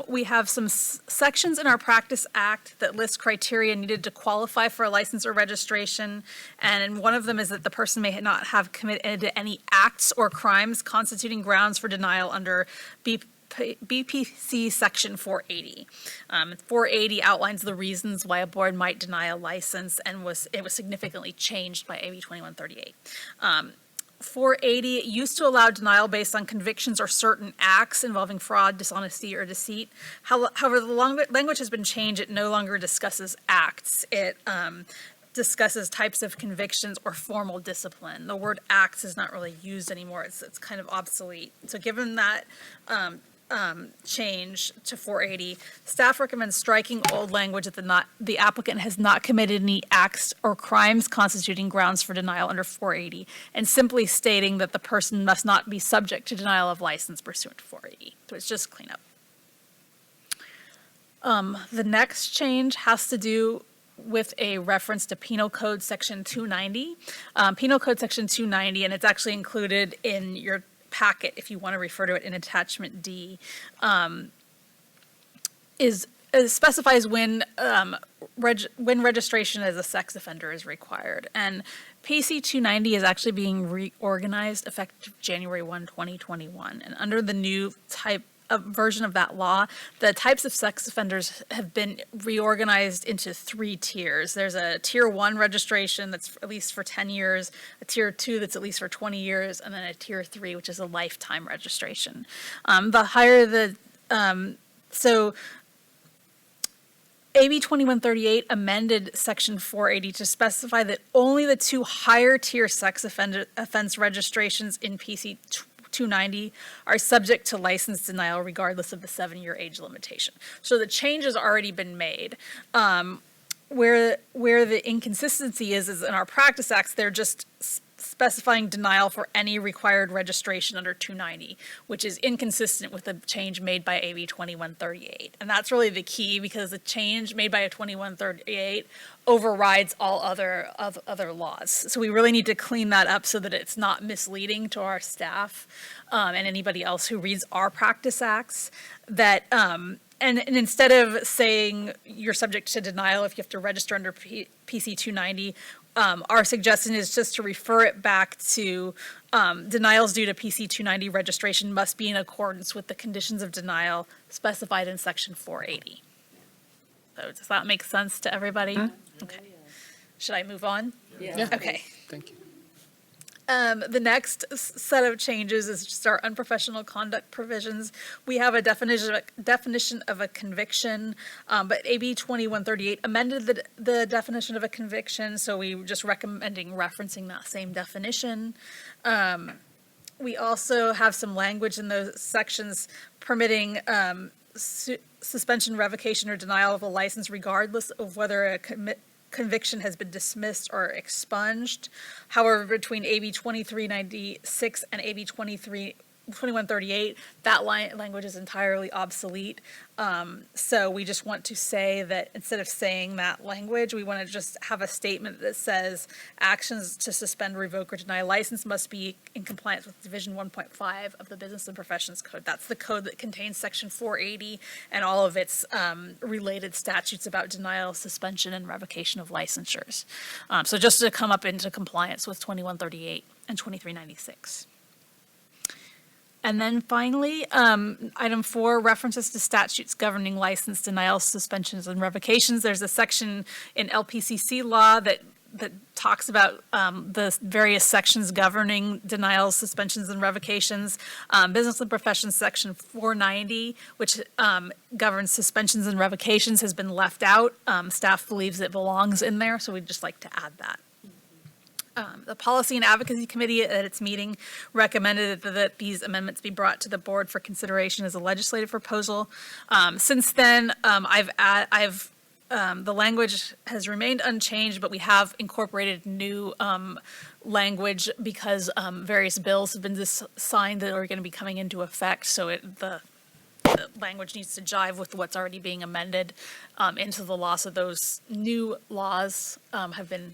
We have some sections in our Practice Act that list criteria needed to qualify for a license or registration. And one of them is that the person may not have committed any acts or crimes constituting grounds for denial under BPC Section 480. 480 outlines the reasons why a board might deny a license, and it was significantly changed by AB 2138. 480 used to allow denial based on convictions or certain acts involving fraud, dishonesty, or deceit. However, the language has been changed. It no longer discusses acts. It discusses types of convictions or formal discipline. The word acts is not really used anymore. It's kind of obsolete. So given that change to 480, staff recommends striking old language that the applicant has not committed any acts or crimes constituting grounds for denial under 480, and simply stating that the person must not be subject to denial of license pursuant to 480. So it's just cleanup. The next change has to do with a reference to Penal Code Section 290. Penal Code Section 290, and it's actually included in your packet if you want to refer to it in Attachment D, specifies when registration as a sex offender is required. And PC 290 is actually being reorganized effective January 1, 2021. And under the new version of that law, the types of sex offenders have been reorganized into 3 tiers. There's a Tier 1 registration that's at least for 10 years, a Tier 2 that's at least for 20 years, and then a Tier 3, which is a lifetime registration. The higher the, so AB 2138 amended Section 480 to specify that only the 2 higher tier sex offense registrations in PC 290 are subject to license denial regardless of the 7-year age limitation. So the change has already been made. Where the inconsistency is in our practice acts, they're just specifying denial for any required registration under 290, which is inconsistent with the change made by AB 2138. And that's really the key, because the change made by a 2138 overrides all other laws. So we really need to clean that up so that it's not misleading to our staff and anybody else who reads our practice acts. That and instead of saying you're subject to denial if you have to register under PC 290, our suggestion is just to refer it back to denials due to PC 290 registration must be in accordance with the conditions of denial specified in Section 480. So does that make sense to everybody? Okay. Should I move on? Yeah. Okay. Thank you. The next set of changes is just our unprofessional conduct provisions. We have a definition of a conviction, but AB 2138 amended the definition of a conviction, so we were just recommending referencing that same definition. We also have some language in those sections permitting suspension, revocation, or denial of a license regardless of whether a conviction has been dismissed or expunged. However, between AB 2396 and AB 2138, that language is entirely obsolete. So we just want to say that instead of saying that language, we want to just have a statement that says actions to suspend, revoke, or deny license must be in compliance with Division 1.5 of the Business and Professions Code. That's the code that contains Section 480 and all of its related statutes about denial, suspension, and revocation of licensures. So just to come up into compliance with 2138 and 2396. And then finally, item 4, references to statutes governing license denials, suspensions, and revocations. There's a section in LPCC law that talks about the various sections governing denials, suspensions, and revocations. Business and Professions Section 490, which governs suspensions and revocations, has been left out. Staff believes it belongs in there, so we'd just like to add that. The Policy and Advocacy Committee at its meeting recommended that these amendments be brought to the board for consideration as a legislative proposal. Since then, the language has remained unchanged, but we have incorporated new language because various bills have been signed that are going to be coming into effect. So the language needs to jive with what's already being amended into the law. So those new laws have been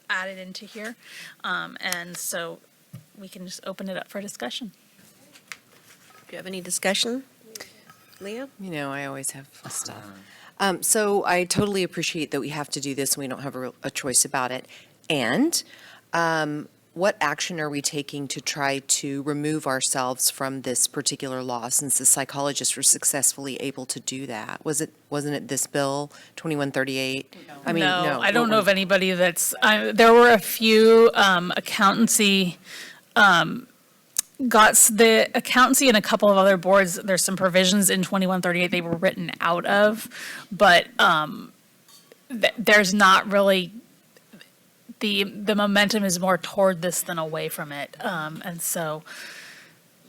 added into here. And so we can just open it up for discussion. Do you have any discussion, Leah? You know, I always have stuff. So I totally appreciate that we have to do this and we don't have a choice about it. And what action are we taking to try to remove ourselves from this particular law since the psychologists were successfully able to do that? Wasn't it this bill, 2138? I mean, no. I don't know of anybody that's, there were a few accountancy, the accountancy and a couple of other boards, there's some provisions in 2138 they were written out of, but there's not really, the momentum is more toward this than away from it. And so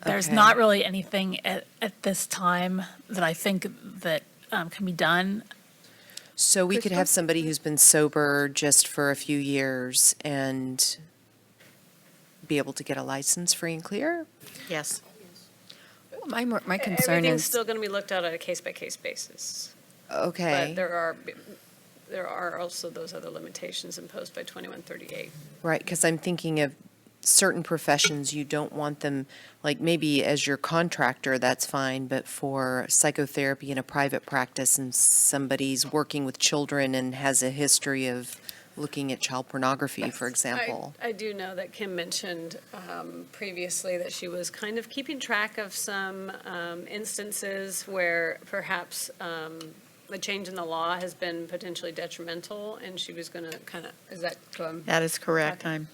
there's not really anything at this time that I think that can be done. So we could have somebody who's been sober just for a few years and be able to get a license free and clear? Yes. My concern Everything's is, still going to be looked at on a case-by-case basis. Okay. But there are also those other limitations imposed by 2138. Right, because I'm thinking of certain professions, you don't want them, like maybe as your contractor, that's fine, but for psychotherapy in a private practice and somebody's working with children and has a history of looking at child pornography, for example. I do know that Kim mentioned previously that she was kind of keeping track of some instances where perhaps the change in the law has been potentially detrimental, and she was going to kind of, is that? That is correct. I'm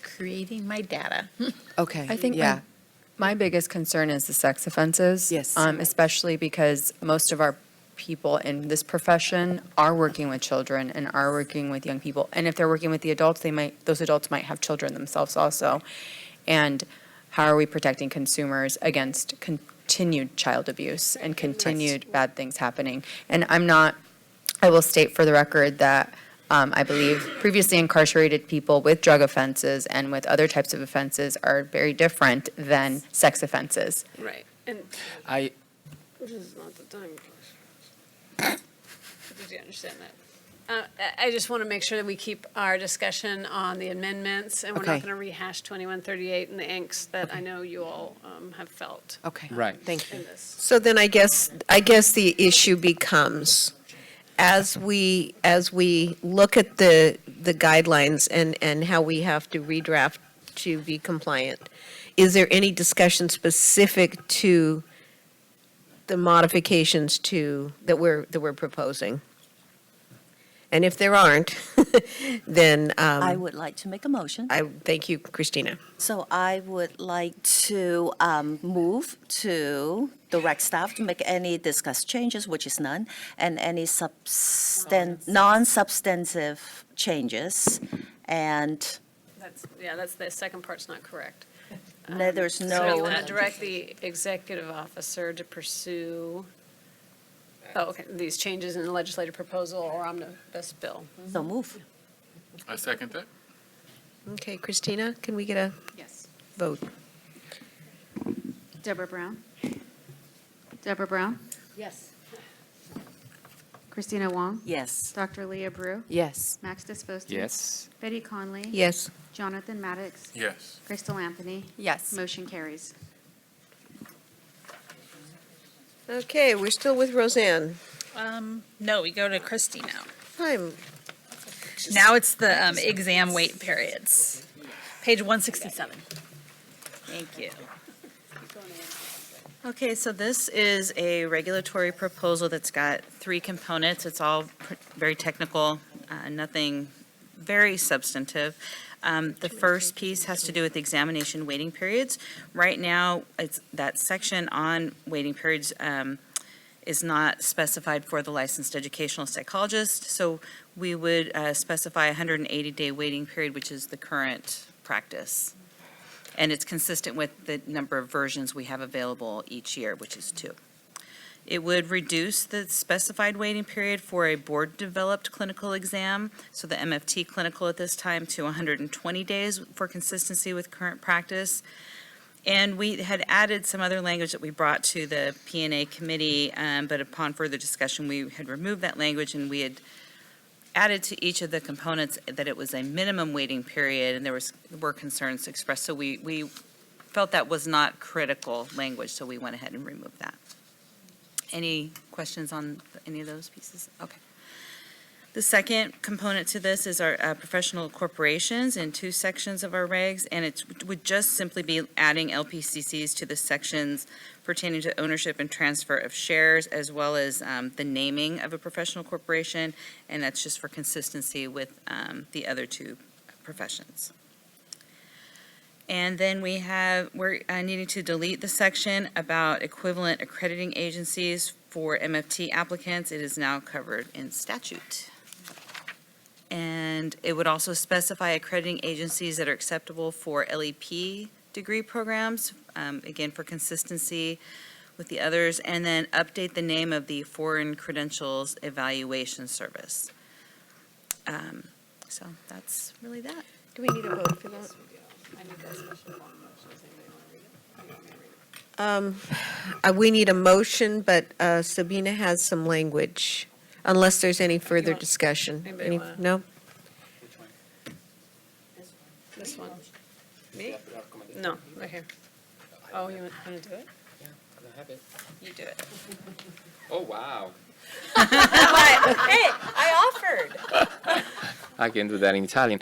creating my data. Okay, I think yeah. my biggest concern is the sex offenses. Yes. Especially because most of our people in this profession are working with children and are working with young people. And if they're working with the adults, those adults might have children themselves also. And how are we protecting consumers against continued child abuse and continued bad things happening? And I will state for the record that I believe previously incarcerated people with drug offenses and with other types of offenses are very different than sex offenses. Right. And this is not the time. Did you understand that? I just want to make sure that we keep our discussion on the amendments, and we're not Okay. going to rehash 2138 and the angst that I know you all have felt. Okay. Right. Thank you. In this. So then I guess the issue becomes, as we look at the guidelines and how we have to redraft to be compliant, is there any discussion specific to the modifications that we're proposing? And if there aren't, then I would like to make a motion. thank you, Christina. So I would like to move to direct staff to make any discussed changes, which is none, and any non-substantive changes. And That's the second part's not correct. there's no. So direct the executive officer to pursue, these changes in the legislative proposal or omnibus bill. So move. I second that. Okay, Christina, can we get a vote? Deborah Brown? Deborah Brown? Yes. Christina Wong? Yes. Dr. Leah Brew? Yes. Max Disposti? Yes. Betty Conley? Yes. Jonathan Maddox? Yes. Crystal Anthony? Yes. Motion carries. Okay, we're still with Roseanne. No, we go to Christy now. I'm Now it's the exam wait periods. Page 167. Thank you. Okay, so this is a regulatory proposal that's got 3 components. It's all very technical, nothing very substantive. The first piece has to do with examination waiting periods. Right now, it's that section on waiting periods is not specified for the licensed educational psychologist, so we would specify a 180-day waiting period, which is the current practice. And it's consistent with the number of versions we have available each year, which is 2. It would reduce the specified waiting period for a board-developed clinical exam, so the MFT clinical at this time, to 120 days for consistency with current practice. And we had added some other language that we brought to the P&A committee, but upon further discussion, we had removed that language, and we had added to each of the components that it was a minimum waiting period, and there were concerns expressed. So we felt that was not critical language, so we went ahead and removed that. Any questions on any of those pieces? Okay. The second component to this is our professional corporations in 2 sections of our regs, and it would just simply be adding LPCCs to the sections pertaining to ownership and transfer of shares, as well as the naming of a professional corporation, and that's just for consistency with the other 2 professions. And then we're needing to delete the section about equivalent accrediting agencies for MFT applicants. It is now covered in statute. And it would also specify accrediting agencies that are acceptable for LEP degree programs, again, for consistency with the others, and then update the name of the Foreign Credentials Evaluation Service. So that's really that. Do we need a vote for that? We need a motion, but Sabina has some language, unless there's any further discussion. No? This one. Me? No, right here. Oh, you want to do it? Yeah, I don't have it. You do it. Oh, wow. Hey, I offered. I can do that in Italian.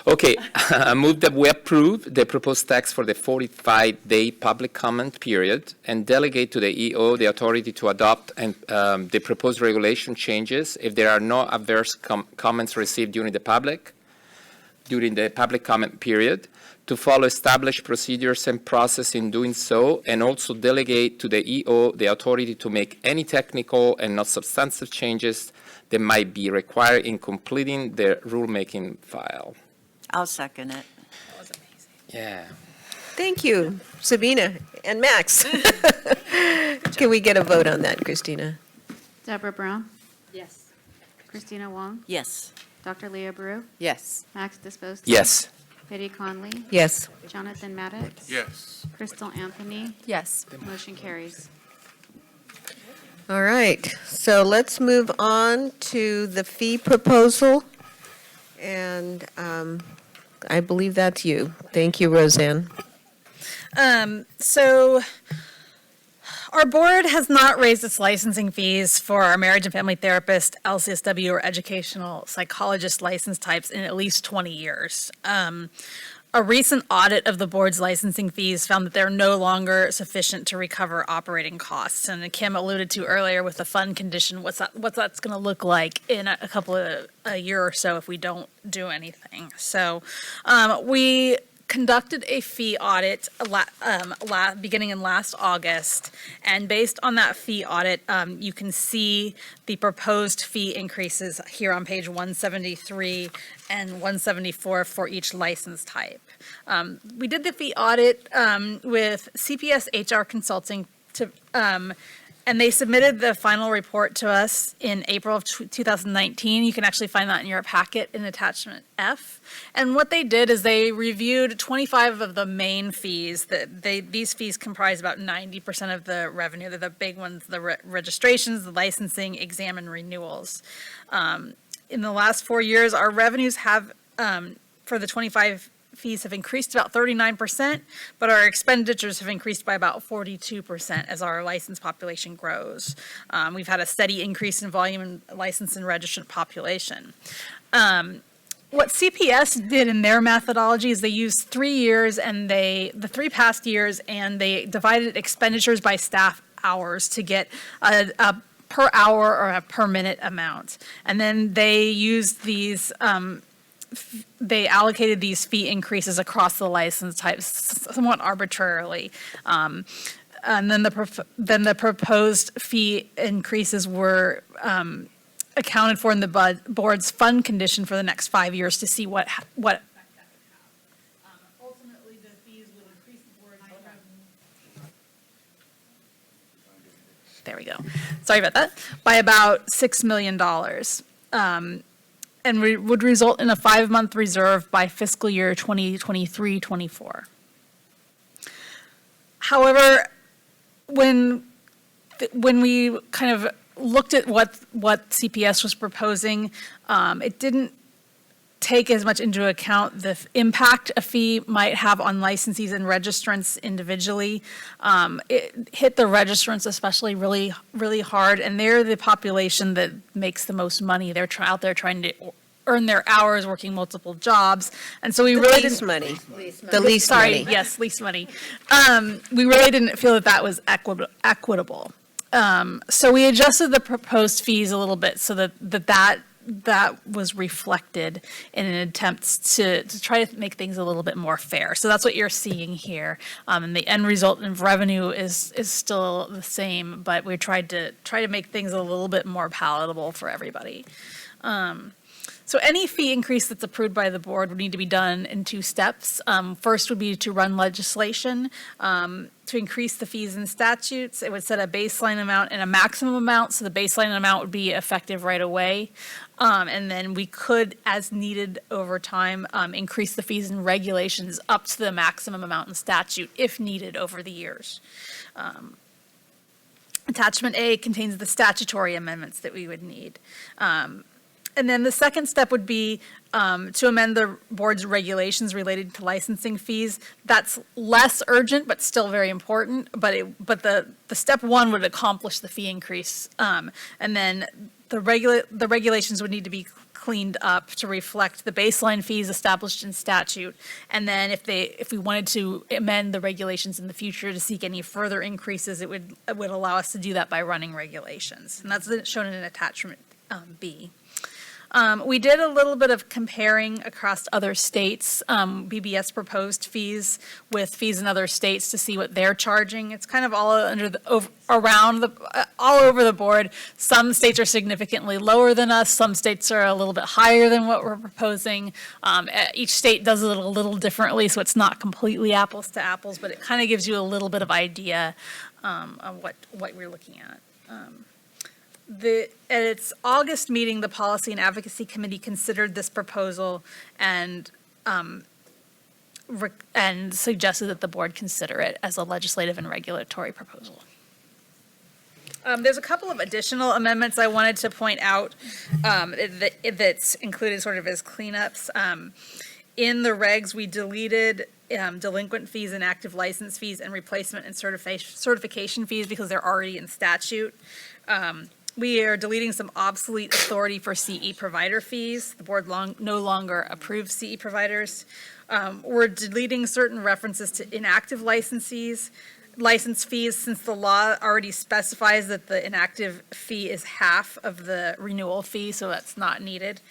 Okay, I move that we approve the proposed text for the 45-day public comment period and delegate to the EO the authority to adopt and the proposed regulation changes if there are no adverse comments received during the public comment period, to follow established procedures and process in doing so, and also delegate to the EO the authority to make any technical and not substantive changes that might be required in completing the rulemaking file. I'll second it. Yeah. Thank you, Sabina and Max. Can we get a vote on that, Christina? Deborah Brown? Yes. Christina Wong? Yes. Dr. Leah Brew? Yes. Max Disposti? Yes. Betty Conley? Yes. Jonathan Maddox? Yes. Crystal Anthony? Yes. Motion carries. All right, so let's move on to the fee proposal. And I believe that's you. Thank you, Roseanne. So our board has not raised its licensing fees for our marriage and family therapist, LCSW, or educational psychologist license types in at least 20 years. A recent audit of the board's licensing fees found that they're no longer sufficient to recover operating costs. And Kim alluded to earlier with the fund condition, what that's going to look like in a year or so if we don't do anything. So we conducted a fee audit beginning in last August, and based on that fee audit, you can see the proposed fee increases here on page 173 and 174 for each license type. We did the fee audit with CPS HR Consulting and they submitted the final report to us in April of 2019. You can actually find that in your packet in attachment F. And what they did is they reviewed 25 of the main fees. These fees comprise about 90% of the revenue. They're the big ones, the registrations, the licensing, exam, and renewals. In the last 4 years, our revenues have, for the 25 fees have increased about 39%, but our expenditures have increased by about 42% as our license population grows. We've had a steady increase in volume in license and registrant population. What CPS did in their methodology is they used 3 years and the 3 past years, and they divided expenditures by staff hours to get a per hour or a per minute amount. And then they used these they allocated these fee increases across the license types somewhat arbitrarily. And then the proposed fee increases were accounted for in the board's fund condition for the next 5 years to see what ultimately the fees will increase the board's revenue. There we go. Sorry about that. By about $6 million. And would result in a 5-month reserve by fiscal year 2023-24. However, when we kind of looked at what CPS was proposing, it didn't take as much into account the impact a fee might have on licensees and registrants individually. It hit the registrants especially really, really hard, and they're the population that makes the most money. They're out there trying to earn their hours, working multiple jobs, and so we really didn't. Money. The least money. Yes, least money. We really didn't feel that was equitable. So we adjusted the proposed fees a little bit so that was reflected in an attempt to try to make things a little bit more fair. So that's what you're seeing here. And the end result of revenue is still the same, but we tried to make things a little bit more palatable for everybody. So any fee increase that's approved by the board would need to be done in 2 steps. First would be to run legislation to increase the fees and statutes. It would set a baseline amount and a maximum amount, so the baseline amount would be effective right away. And then we could, as needed over time, increase the fees and regulations up to the maximum amount in statute if needed over the years. Attachment A contains the statutory amendments that we would need. And then the second step would be to amend the board's regulations related to licensing fees. That's less urgent, but still very important. But the step 1 would accomplish the fee increase, and then the regulations would need to be cleaned up to reflect the baseline fees established in statute. And then if we wanted to amend the regulations in the future to seek any further increases, it would allow us to do that by running regulations, and that's shown in attachment B. We did a little bit of comparing across other states, BBS proposed fees with fees in other states to see what they're charging. It's kind of all all over the board. Some states are significantly lower than us. Some states are a little bit higher than what we're proposing. Each state does it a little differently, so it's not completely apples to apples, but it kind of gives you a little bit of idea of what we're looking at. At its August meeting, the Policy and Advocacy Committee considered this proposal and suggested that the board consider it as a legislative and regulatory proposal. There's a couple of additional amendments I wanted to point out that's included sort of as cleanups. In the regs, we deleted delinquent fees and active license fees and replacement and certification fees because they're already in statute. We are deleting some obsolete authority for CE provider fees. The board no longer approves CE providers. We're deleting certain references to inactive license fees since the law already specifies that the inactive fee is half of the renewal fee, so that's not needed.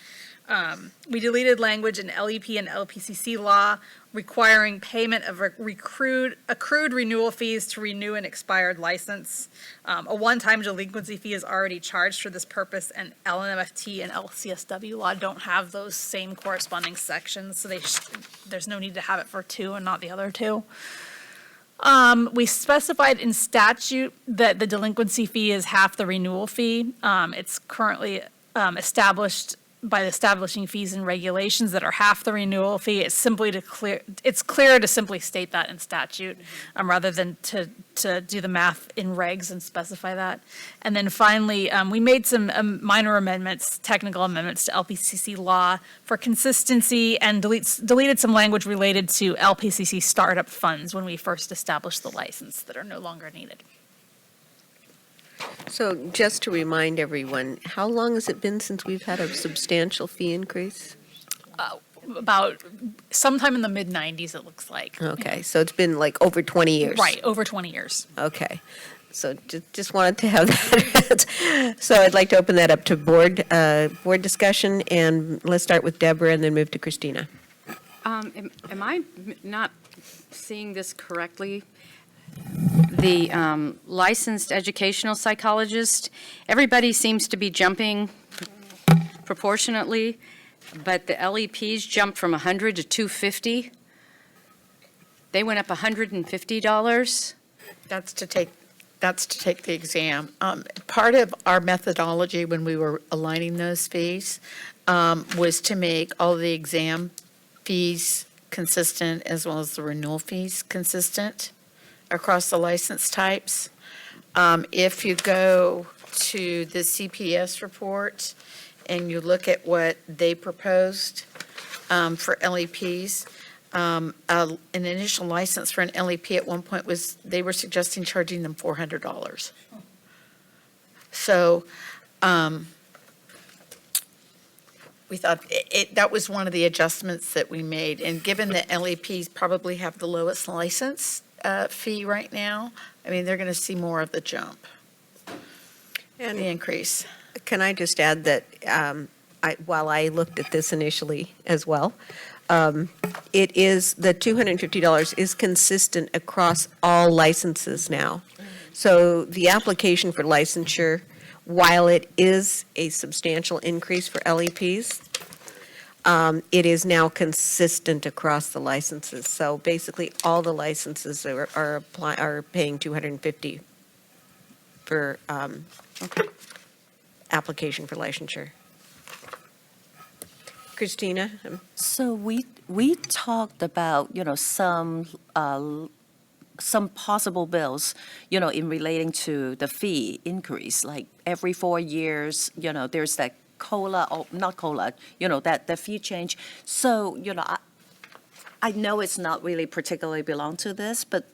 We deleted language in LEP and LPCC law requiring payment of accrued renewal fees to renew an expired license. A one-time delinquency fee is already charged for this purpose, and LNMFT and LCSW law don't have those same corresponding sections, so there's no need to have it for two and not the other two. We specified in statute that the delinquency fee is half the renewal fee. It's currently established by establishing fees and regulations that are half the renewal fee. It's clearer to simply state that in statute, rather than to do the math in regs and specify that. And then finally, we made some minor amendments, technical amendments to LPCC law for consistency, and deleted some language related to LPCC startup funds when we first established the license that are no longer needed. So just to remind everyone, how long has it been since we've had a substantial fee increase? About sometime in the mid-90s, it looks like. Okay, so it's been like over 20 years? Right, over 20 years. Okay, so just wanted to have that. So I'd like to open that up to board discussion, and let's start with Deborah and then move to Christina. Am I not seeing this correctly? The licensed educational psychologist, everybody seems to be jumping proportionately, but the LEPs jumped from 100 to 250. They went up $150. That's to take the exam. Part of our methodology when we were aligning those fees was to make all the exam fees consistent as well as the renewal fees consistent across the license types. If you go to the CPS report and you look at what they proposed for LEPs, an initial license for an LEP at one point they were suggesting charging them $400. So we thought that was one of the adjustments that we made. And given that LEPs probably have the lowest license fee right now, I mean, they're going to see more of the jump, And the increase. Can I just add that while I looked at this initially as well, it is, the $250 is consistent across all licenses now. So the application for licensure, while it is a substantial increase for LEPs, it is now consistent across the licenses. So basically, all the licenses are paying $250 for application for licensure. Christina? So we talked about, some possible bills, in relating to the fee increase, like every 4 years, there's that COLA, or not COLA, that the fee change. So, I know it's not really particularly belong to this, but,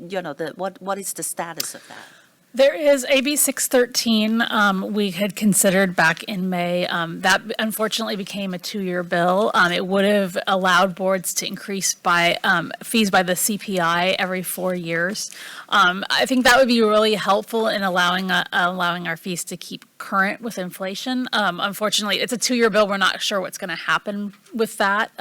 what is the status of that? There is AB 613 we had considered back in May. That unfortunately became a 2-year bill. It would have allowed boards to increase fees by the CPI every 4 years. I think that would be really helpful in allowing our fees to keep current with inflation. Unfortunately, it's a 2-year bill. We're not sure what's going to happen with that.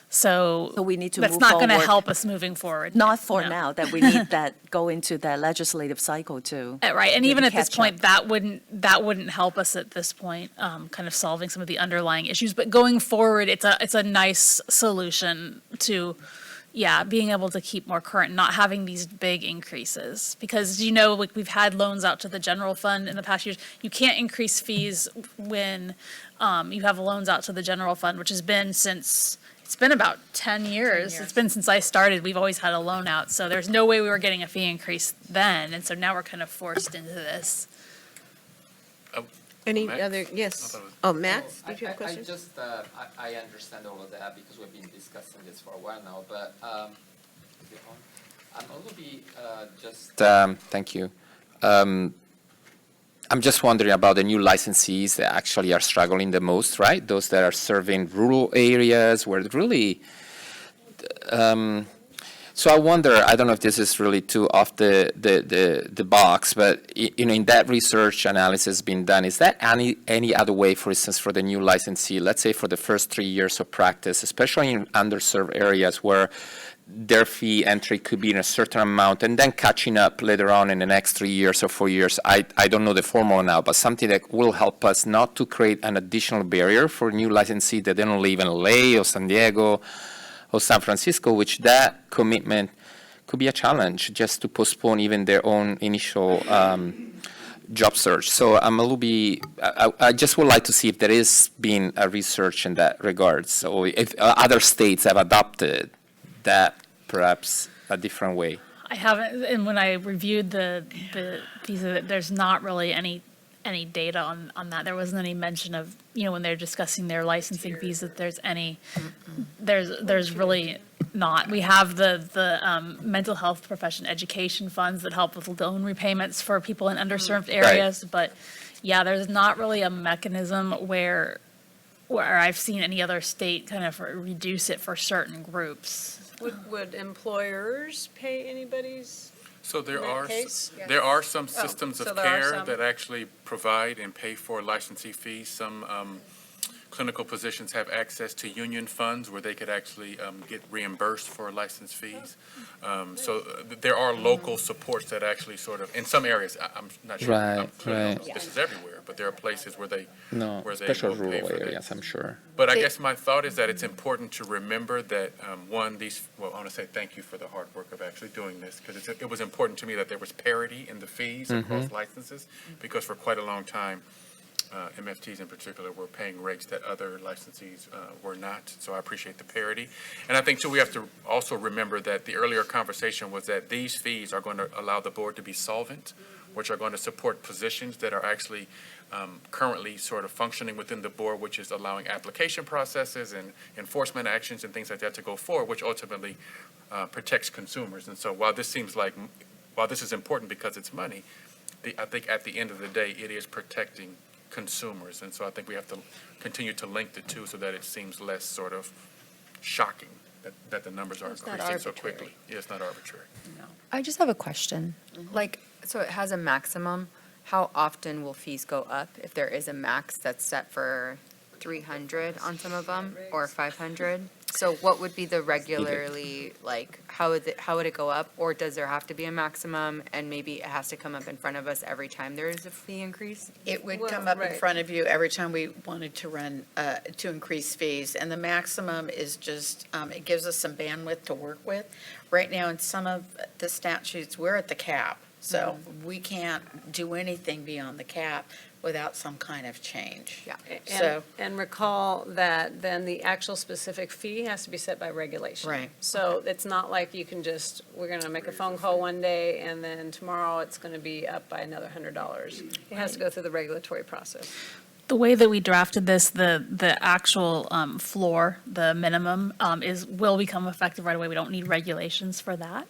So we need to that's move not going to forward. help us moving forward. Not for No. now, that we need that go into the legislative cycle too. Right, and even at this catch point, that wouldn't help us at this point, kind of solving some of the underlying issues. But going forward, it's a nice solution to, being able to keep more current, not having these big increases. Because, like we've had loans out to the general fund in the past years. You can't increase fees when you have loans out to the general fund, which has been it's been about 10 years. It's been since I started. We've always had a loan out. So there's no way we were getting a fee increase then. And so now we're kind of forced into this. Any Max? other, yes. Oh, Max, did you have a question? I understand all of that because we've been discussing this for a while now, but is it on? I'm a little bit thank you. I'm just wondering about the new licensees that actually are struggling the most, right? Those that are serving rural areas where really So I wonder, I don't know if this is really too off the box, but in that research analysis being done, is that any other way, for instance, for the new licensee, let's say for the first 3 years of practice, especially in underserved areas where their fee entry could be in a certain amount, and then catching up later on in the next 3 years or 4 years, I don't know the formula now, but something that will help us not to create an additional barrier for new licensee that they don't live in LA or San Diego or San Francisco, which that commitment could be a challenge just to postpone even their own initial job search. So I'm a little bit, I just would like to see if there is been a research in that regard. So if other states have adopted that perhaps a different way. I haven't, and when I reviewed the visa, there's not really any data on that. There wasn't any mention of, when they're discussing their licensing fees, that there's any, there's really not. We have the mental health profession education funds that help with loan repayments for people in underserved areas, but yeah, there's not really a mechanism where I've seen any other state kind of reduce it for certain groups. Would employers pay anybody's? So there In that are, case? there are some systems so of there are care some. that actually provide and pay for licensee fees. Some clinical positions have access to union funds where they could actually get reimbursed for license fees. So there are local supports that actually sort of, in some areas, I'm not sure, I'm clearly don't know if this is everywhere, but there are places where they No, where they special will pay rural for areas, this. I'm sure. But I guess my thought is that it's important to remember that, one, I want to say thank you for the hard work of actually doing this, because it was important to me that there was parity in the fees across licenses, because for quite a long time, MFTs in particular were paying rates that other licensees were not, so I appreciate the parity. And I think, too, we have to also remember that the earlier conversation was that these fees are going to allow the board to be solvent, which are going to support positions that are actually currently sort of functioning within the board, which is allowing application processes and enforcement actions and things like that to go forward, which ultimately protects consumers. And so while this is important because it's money, I think at the end of the day, it is protecting consumers. And so I think we have to continue to link the two so that it seems less sort of shocking that the numbers are increasing so quickly. Yeah, it's not arbitrary. I just have a question. Like, so it has a maximum. How often will fees go up if there is a max that's set for 300 on some of them or 500? So what would be the regularly, like, how would it go up? Or does there have to be a maximum and maybe it has to come up in front of us every time there is a fee increase? It would come up in front of you every time we wanted to run, to increase fees. And the maximum is just, it gives us some bandwidth to work with. Right now, in some of the statutes, we're at the cap. So we can't do anything beyond the cap without some kind of change. Yeah. So, And recall that then the actual specific fee has to be set by regulation. Right. So it's not like you can just, we're going to make a phone call one day and then tomorrow it's going to be up by another $100. It has to go through the regulatory process. The way that we drafted this, the actual floor, the minimum, will become effective right away. We don't need regulations for that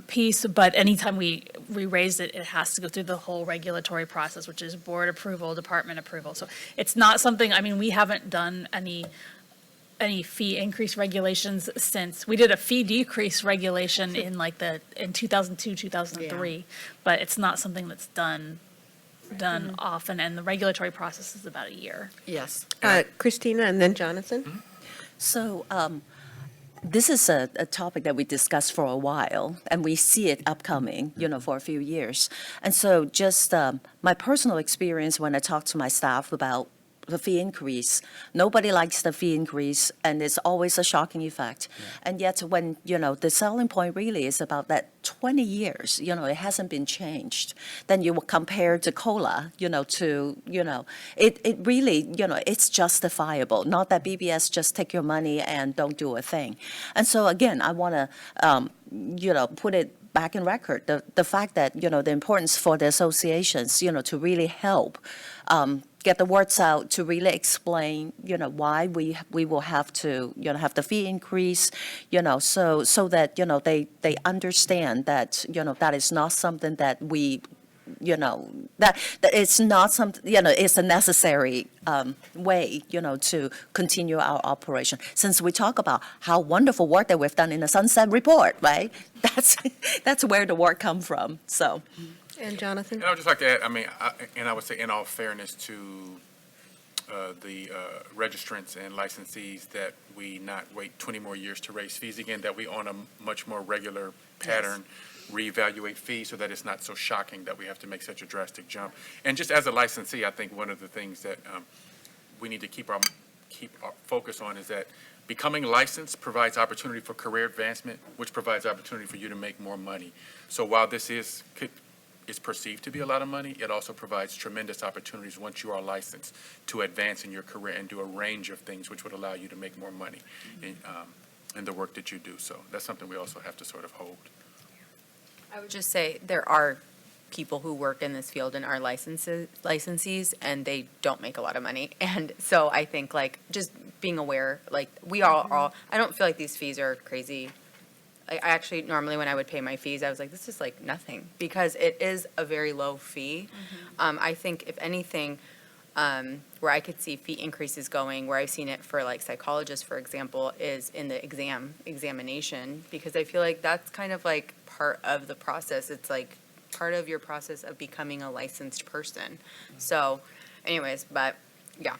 piece. But anytime we raise it, it has to go through the whole regulatory process, which is board approval, department approval. So it's not something, we haven't done any fee increase regulations since, we did a fee decrease regulation in 2002, 2003. But it's not something that's done often, and the regulatory process is about a year. yes. Christina and then Jonathan? So this is a topic that we discussed for a while, and we see it upcoming, for a few years. And so just my personal experience when I talk to my staff about the fee increase, nobody likes the fee increase, and it's always a shocking effect. And yet when, the selling point really is about that 20 years, it hasn't been changed. Then you will compare to COLA, it really, it's justifiable. Not that BBS just take your money and don't do a thing. And so again, I want to, put it back in record, the fact that, the importance for the associations, to really help get the words out to really explain, why we will have to, have the fee increase, so that, they understand that, that is not something that we, That it's not something, it's a necessary way, to continue our operation. Since we talk about how wonderful work that we've done in the Sunset Report, right? That's where the work come from, so. And Jonathan? And I would just like to add, I would say in all fairness to the registrants and licensees, that we not wait 20 more years to raise fees again, that we on a much more regular pattern reevaluate fees so that it's not so shocking that we have to make such a drastic jump. And just as a licensee, I think one of the things that we need to keep our focus on is that becoming licensed provides opportunity for career advancement, which provides opportunity for you to make more money. So while this is perceived to be a lot of money, it also provides tremendous opportunities once you are licensed to advance in your career and do a range of things which would allow you to make more money in the work that you do. So that's something we also have to sort of hold. I would just say there are people who work in this field and are licensees, and they don't make a lot of money. And so I think, just being aware, we all, I don't feel like these fees are crazy. I actually, normally when I would pay my fees, I was like, this is nothing, because it is a very low fee. I think if anything, where I could see fee increases going, where I've seen it for psychologists, for example, is in the examination, because I feel like that's kind of part of the process. It's part of your process of becoming a licensed person. So anyways, but yeah,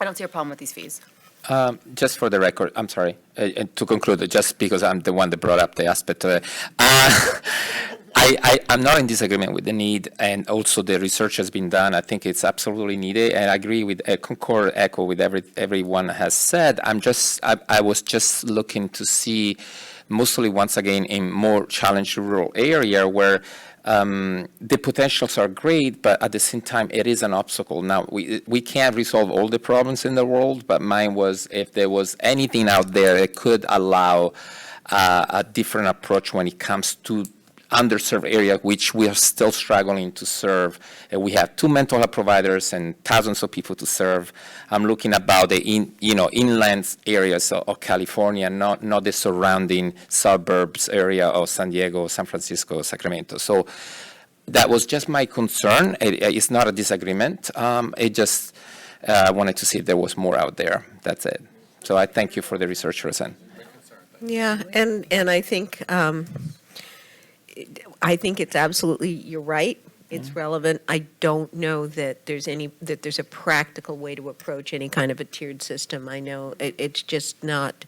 I don't see a problem with these fees. Just for the record, I'm sorry, to conclude, just because I'm the one that brought up the aspect of it. I'm not in disagreement with the need, and also the research has been done. I think it's absolutely needed, and I agree with, echo with everyone has said. I was just looking to see, mostly once again in more challenged rural area where the potentials are great, but at the same time, it is an obstacle. Now, we can't resolve all the problems in the world, but mine was if there was anything out there that could allow a different approach when it comes to underserved area, which we are still struggling to serve. We have 2 mental health providers and thousands of people to serve. I'm looking about the inland areas of California, not the surrounding suburbs area of San Diego, San Francisco, Sacramento. So that was just my concern. It's not a disagreement. It just wanted to see if there was more out there. That's it. So I thank you for the research, Roseanne. Yeah, and I think it's absolutely, you're right, it's relevant. I don't know that there's a practical way to approach any kind of a tiered system. I know it's just not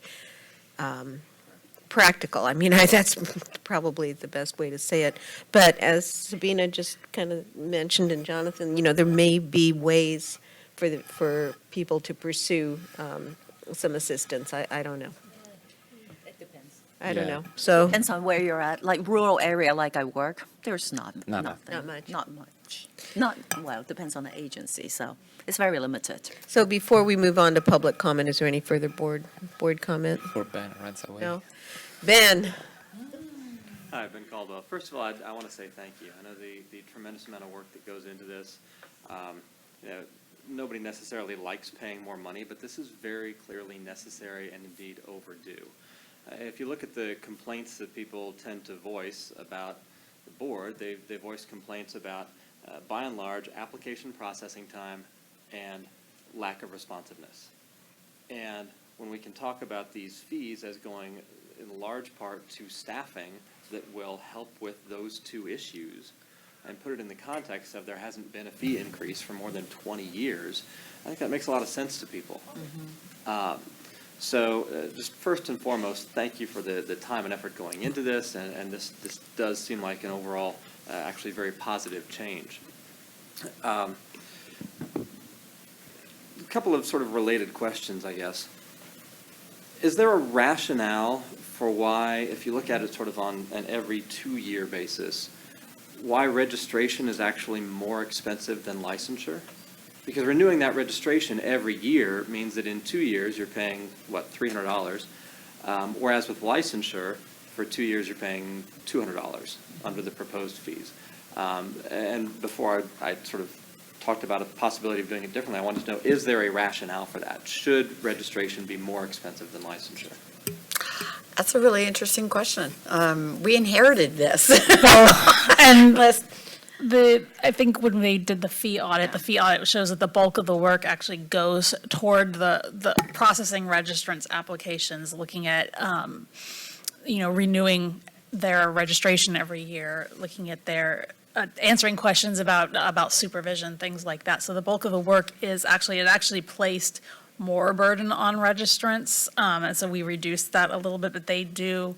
practical. That's probably the best way to say it. But as Sabina just kind of mentioned, and Jonathan, there may be ways for people to pursue some assistance. I don't know. I don't know. So Depends on where you're at. Rural area like I work, there's nothing. Not much. Well, it depends on the agency, so it's very limited. So before we move on to public comment, is there any further board comment? Before Ben runs away. No? Ben? Hi, Ben Caldwell. First of all, I want to say thank you. I know the tremendous amount of work that goes into this. Nobody necessarily likes paying more money, but this is very clearly necessary and indeed overdue. If you look at the complaints that people tend to voice about the board, they voice complaints about, by and large, application processing time and lack of responsiveness. And when we can talk about these fees as going in large part to staffing that will help with those 2 issues, and put it in the context of there hasn't been a fee increase for more than 20 years, I think that makes a lot of sense to people. So just first and foremost, thank you for the time and effort going into this, and this does seem like an overall actually very positive change. A couple of sort of related questions, I guess. Is there a rationale for why, if you look at it sort of on an every 2-year basis, why registration is actually more expensive than licensure? Because renewing that registration every year means that in 2 years you're paying, $300, whereas with licensure, for 2 years you're paying $200 under the proposed fees. And before I sort of talked about a possibility of doing it differently, I wanted to know, is there a rationale for that? Should registration be more expensive than licensure? That's a really interesting question. We inherited this. And I think when they did the fee audit shows that the bulk of the work actually goes toward the processing registrants' applications, looking at, renewing their registration every year, looking at their, answering questions about supervision, things like that. So the bulk of the work is actually placed more burden on registrants, and so we reduced that a little bit, but they do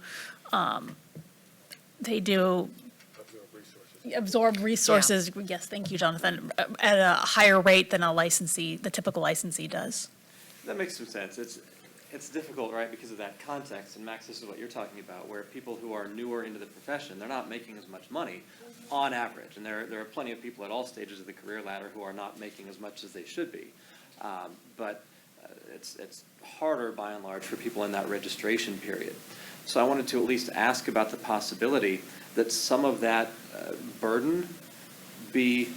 absorb resources, yes, thank you, Jonathan, at a higher rate than the typical licensee does. That makes some sense. It's difficult, right, because of that context, and Max, this is what you're talking about, where people who are newer into the profession, they're not making as much money on average, and there are plenty of people at all stages of the career ladder who are not making as much as they should be. But it's harder, by and large, for people in that registration period. So I wanted to at least ask about the possibility that some of that burden be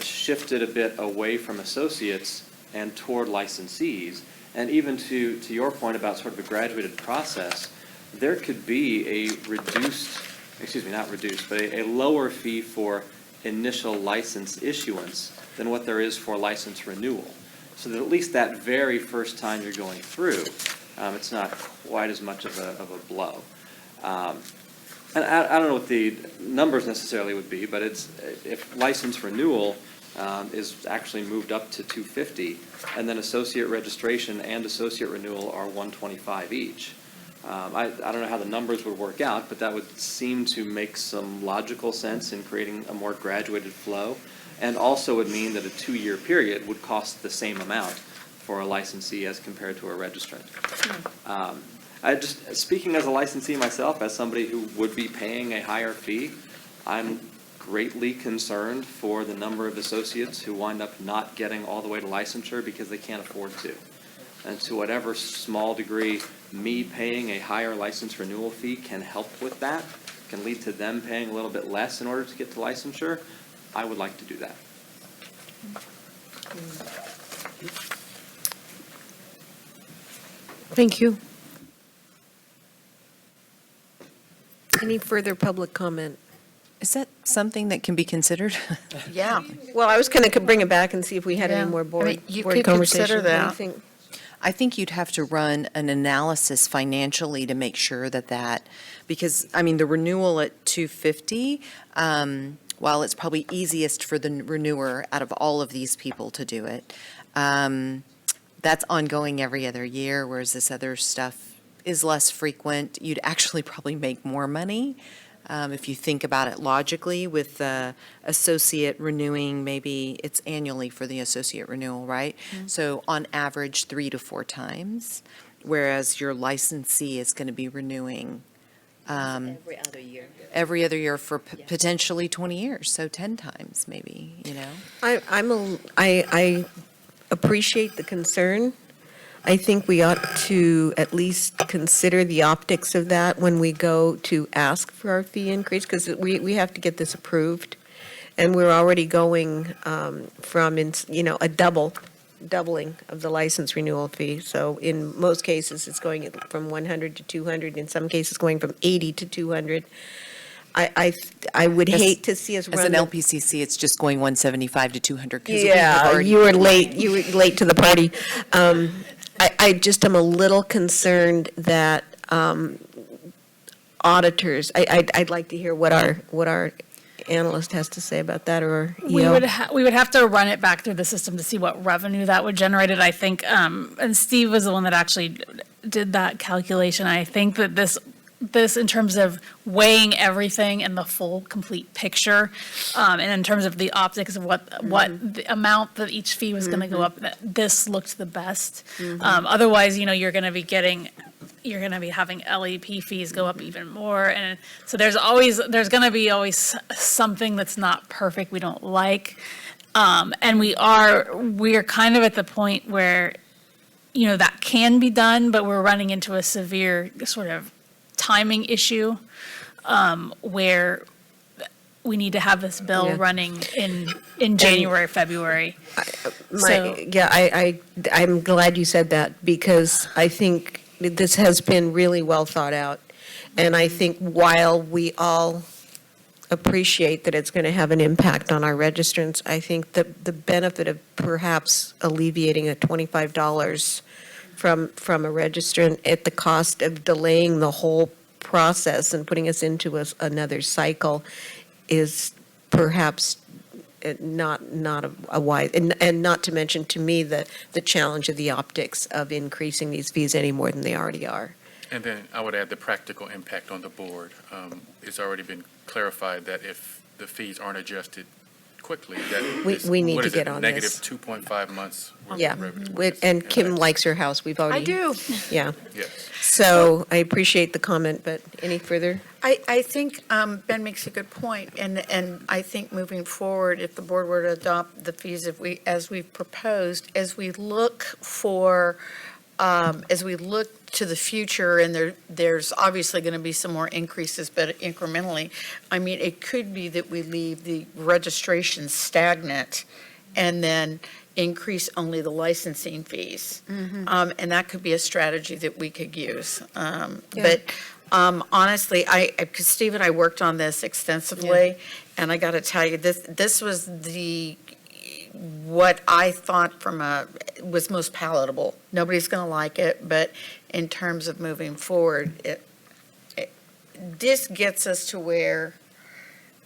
shifted a bit away from associates and toward licensees. And even to your point about sort of a graduated process, there could be a a lower fee for initial license issuance than what there is for license renewal. So that at least that very first time you're going through, it's not quite as much of a blow. And I don't know what the numbers necessarily would be, but if license renewal is actually moved up to $250, and then associate registration and associate renewal are $125 each. I don't know how the numbers would work out, but that would seem to make some logical sense in creating a more graduated flow, and also would mean that a 2-year period would cost the same amount for a licensee as compared to a registrant. Speaking as a licensee myself, as somebody who would be paying a higher fee, I'm greatly concerned for the number of associates who wind up not getting all the way to licensure because they can't afford to. And to whatever small degree me paying a higher license renewal fee can help with that, can lead to them paying a little bit less in order to get to licensure, I would like to do that. Thank you. Any further public comment? Is that something that can be considered? Yeah. Well, I was going to bring it back and see if we had any more board you board could conversation. consider What do you that. think? I think you'd have to run an analysis financially to make sure that, because, I mean, the renewal at $250, while it's probably easiest for the renewer out of all of these people to do it, that's ongoing every other year, whereas this other stuff is less frequent. You'd actually probably make more money if you think about it logically, with the associate renewing, maybe it's annually for the associate renewal, right? So on average, 3 to 4 times, whereas your licensee is going to be renewing Every other year. every other year for potentially 20 years, so 10 times maybe, I appreciate the concern. I think we ought to at least consider the optics of that when we go to ask for our fee increase, because we have to get this approved. And we're already going from, a doubling of the license renewal fee. So in most cases, it's going from 100 to 200, in some cases going from 80 to 200. I would hate to see us run. As an the- LPCC, it's just going 175 to 200. 'cause we have Yeah, already- you were late to the party. I just am a little concerned that auditors, I'd like to hear what our analyst has to say about that, or We EO. would have to run it back through the system to see what revenue that would generate. I think, and Steve was the one that actually did that calculation. I think that this in terms of weighing everything in the full, complete picture, and in terms of the optics of what the amount that each fee was going to go up, this looked the best. Otherwise, you're going to be having LEP fees go up even more, and so there's going to be always something that's not perfect, we don't like, and we are kind of at the point where, that can be done, but we're running into a severe sort of timing issue, where we need to have this bill running in January, February. I'm glad you said that, because I think this has been really well thought out. And I think while we all appreciate that it's going to have an impact on our registrants. I think that the benefit of perhaps alleviating at $25 from a registrant at the cost of delaying the whole process and putting us into another cycle is perhaps not a wise, and not to mention to me the challenge of the optics of increasing these fees any more than they already are. And then I would add the practical impact on the board. It's already been clarified that if the fees aren't adjusted quickly, that We need what to is get it, on negative this. 2.5 months worth Yeah, of revenue. and Kim likes her house, we've already. I do. Yeah. Yes. So I appreciate the comment, but any further? I think Ben makes a good point, and I think moving forward, if the board were to adopt the fees as we've proposed, as we look to the future, and there's obviously going to be some more increases, but incrementally, I mean, it could be that we leave the registration stagnant and then increase only the licensing fees. And that could be a strategy that we could use. But honestly, because Steve and I worked on this extensively, and I got to tell you, this was what I thought was most palatable. Nobody's going to like it, but in terms of moving forward, this gets us to where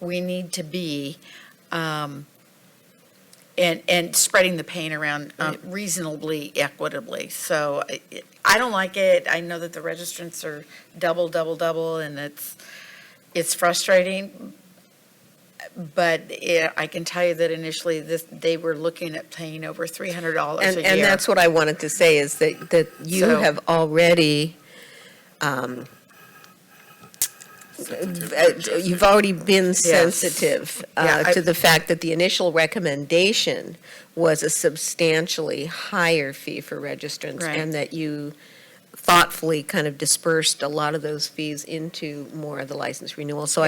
we need to be, and spreading the pain around reasonably equitably. So I don't like it. I know that the registrants are double, and it's frustrating. But I can tell you that initially they were looking at paying over $300 a year. And that's what I wanted to say, is that you have already, you've already been sensitive to the fact that the initial recommendation was a substantially higher fee for registrants, and that you thoughtfully kind of dispersed a lot of those fees into more of the license renewal. So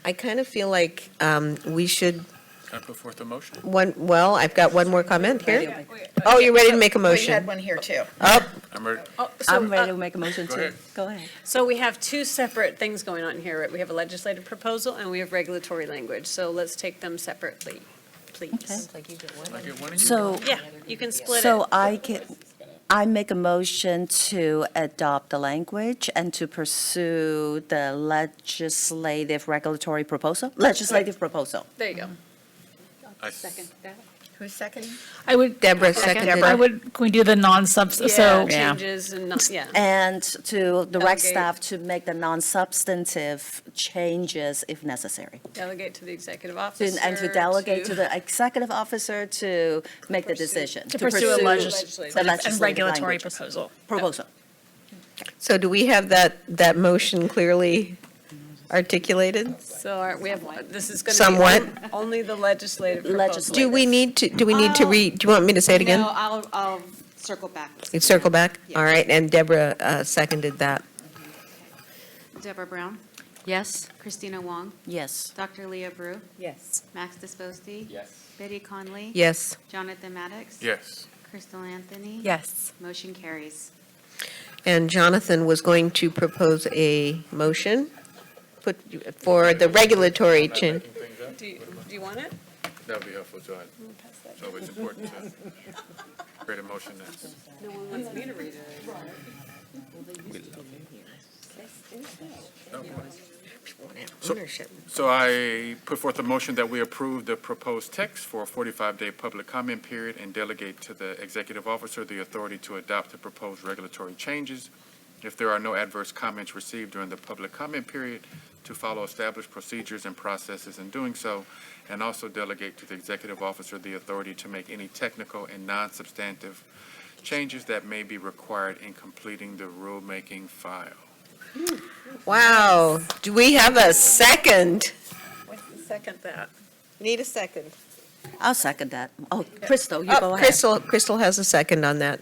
I kind of feel like we should. Can I put forth a motion? Well, I've got one more comment here. Oh, you're ready to make a motion? We had one here, too. Oh. I'm ready. I'm ready to make a motion Go too. ahead. Go ahead. So we have two separate things going on here. We have a legislative proposal and we have regulatory language. So let's take them separately, please. So, Yeah, you can split it. so I make a motion to adopt the language and to pursue the legislative proposal. There you go. Second that. Who's seconding? I would. Deborah seconded. I would, can we do the non-substantive, so. Changes and, And to direct Delegate. staff to make the non-substantive changes if necessary. Delegate to the executive officer. And to delegate to the executive officer to make the decision. To pursue a the legislative and legislative regulatory language. proposal. So do we have that motion clearly articulated? So we have, this is going to be Somewhat. only the legislative proposal. Do we need to read, do you want me to say it again? No, I'll circle back. You circle back? All right, and Deborah seconded that. Deborah Brown, Yes? Christina Wong, Yes. Dr. Leah Brew, Yes. Max Disposti. Yes. Betty Conley. Yes. Jonathan Maddox. Yes. Crystal Anthony. Yes. Motion carries. And Jonathan was going to propose a motion for the regulatory change. Do you want it? That would be helpful, so it's always important to create a motion that's. No one wants me to read it. So I put forth a motion that we approve the proposed text for a 45-day public comment period and delegate to the executive officer the authority to adopt the proposed regulatory changes. If there are no adverse comments received during the public comment period, to follow established procedures and processes in doing so, and also delegate to the executive officer the authority to make any technical and non-substantive changes that may be required in completing the rulemaking file. Wow. Do we have a second? Second that. Need a second. I'll second that. Oh, Crystal, you go ahead. Crystal has a second on that.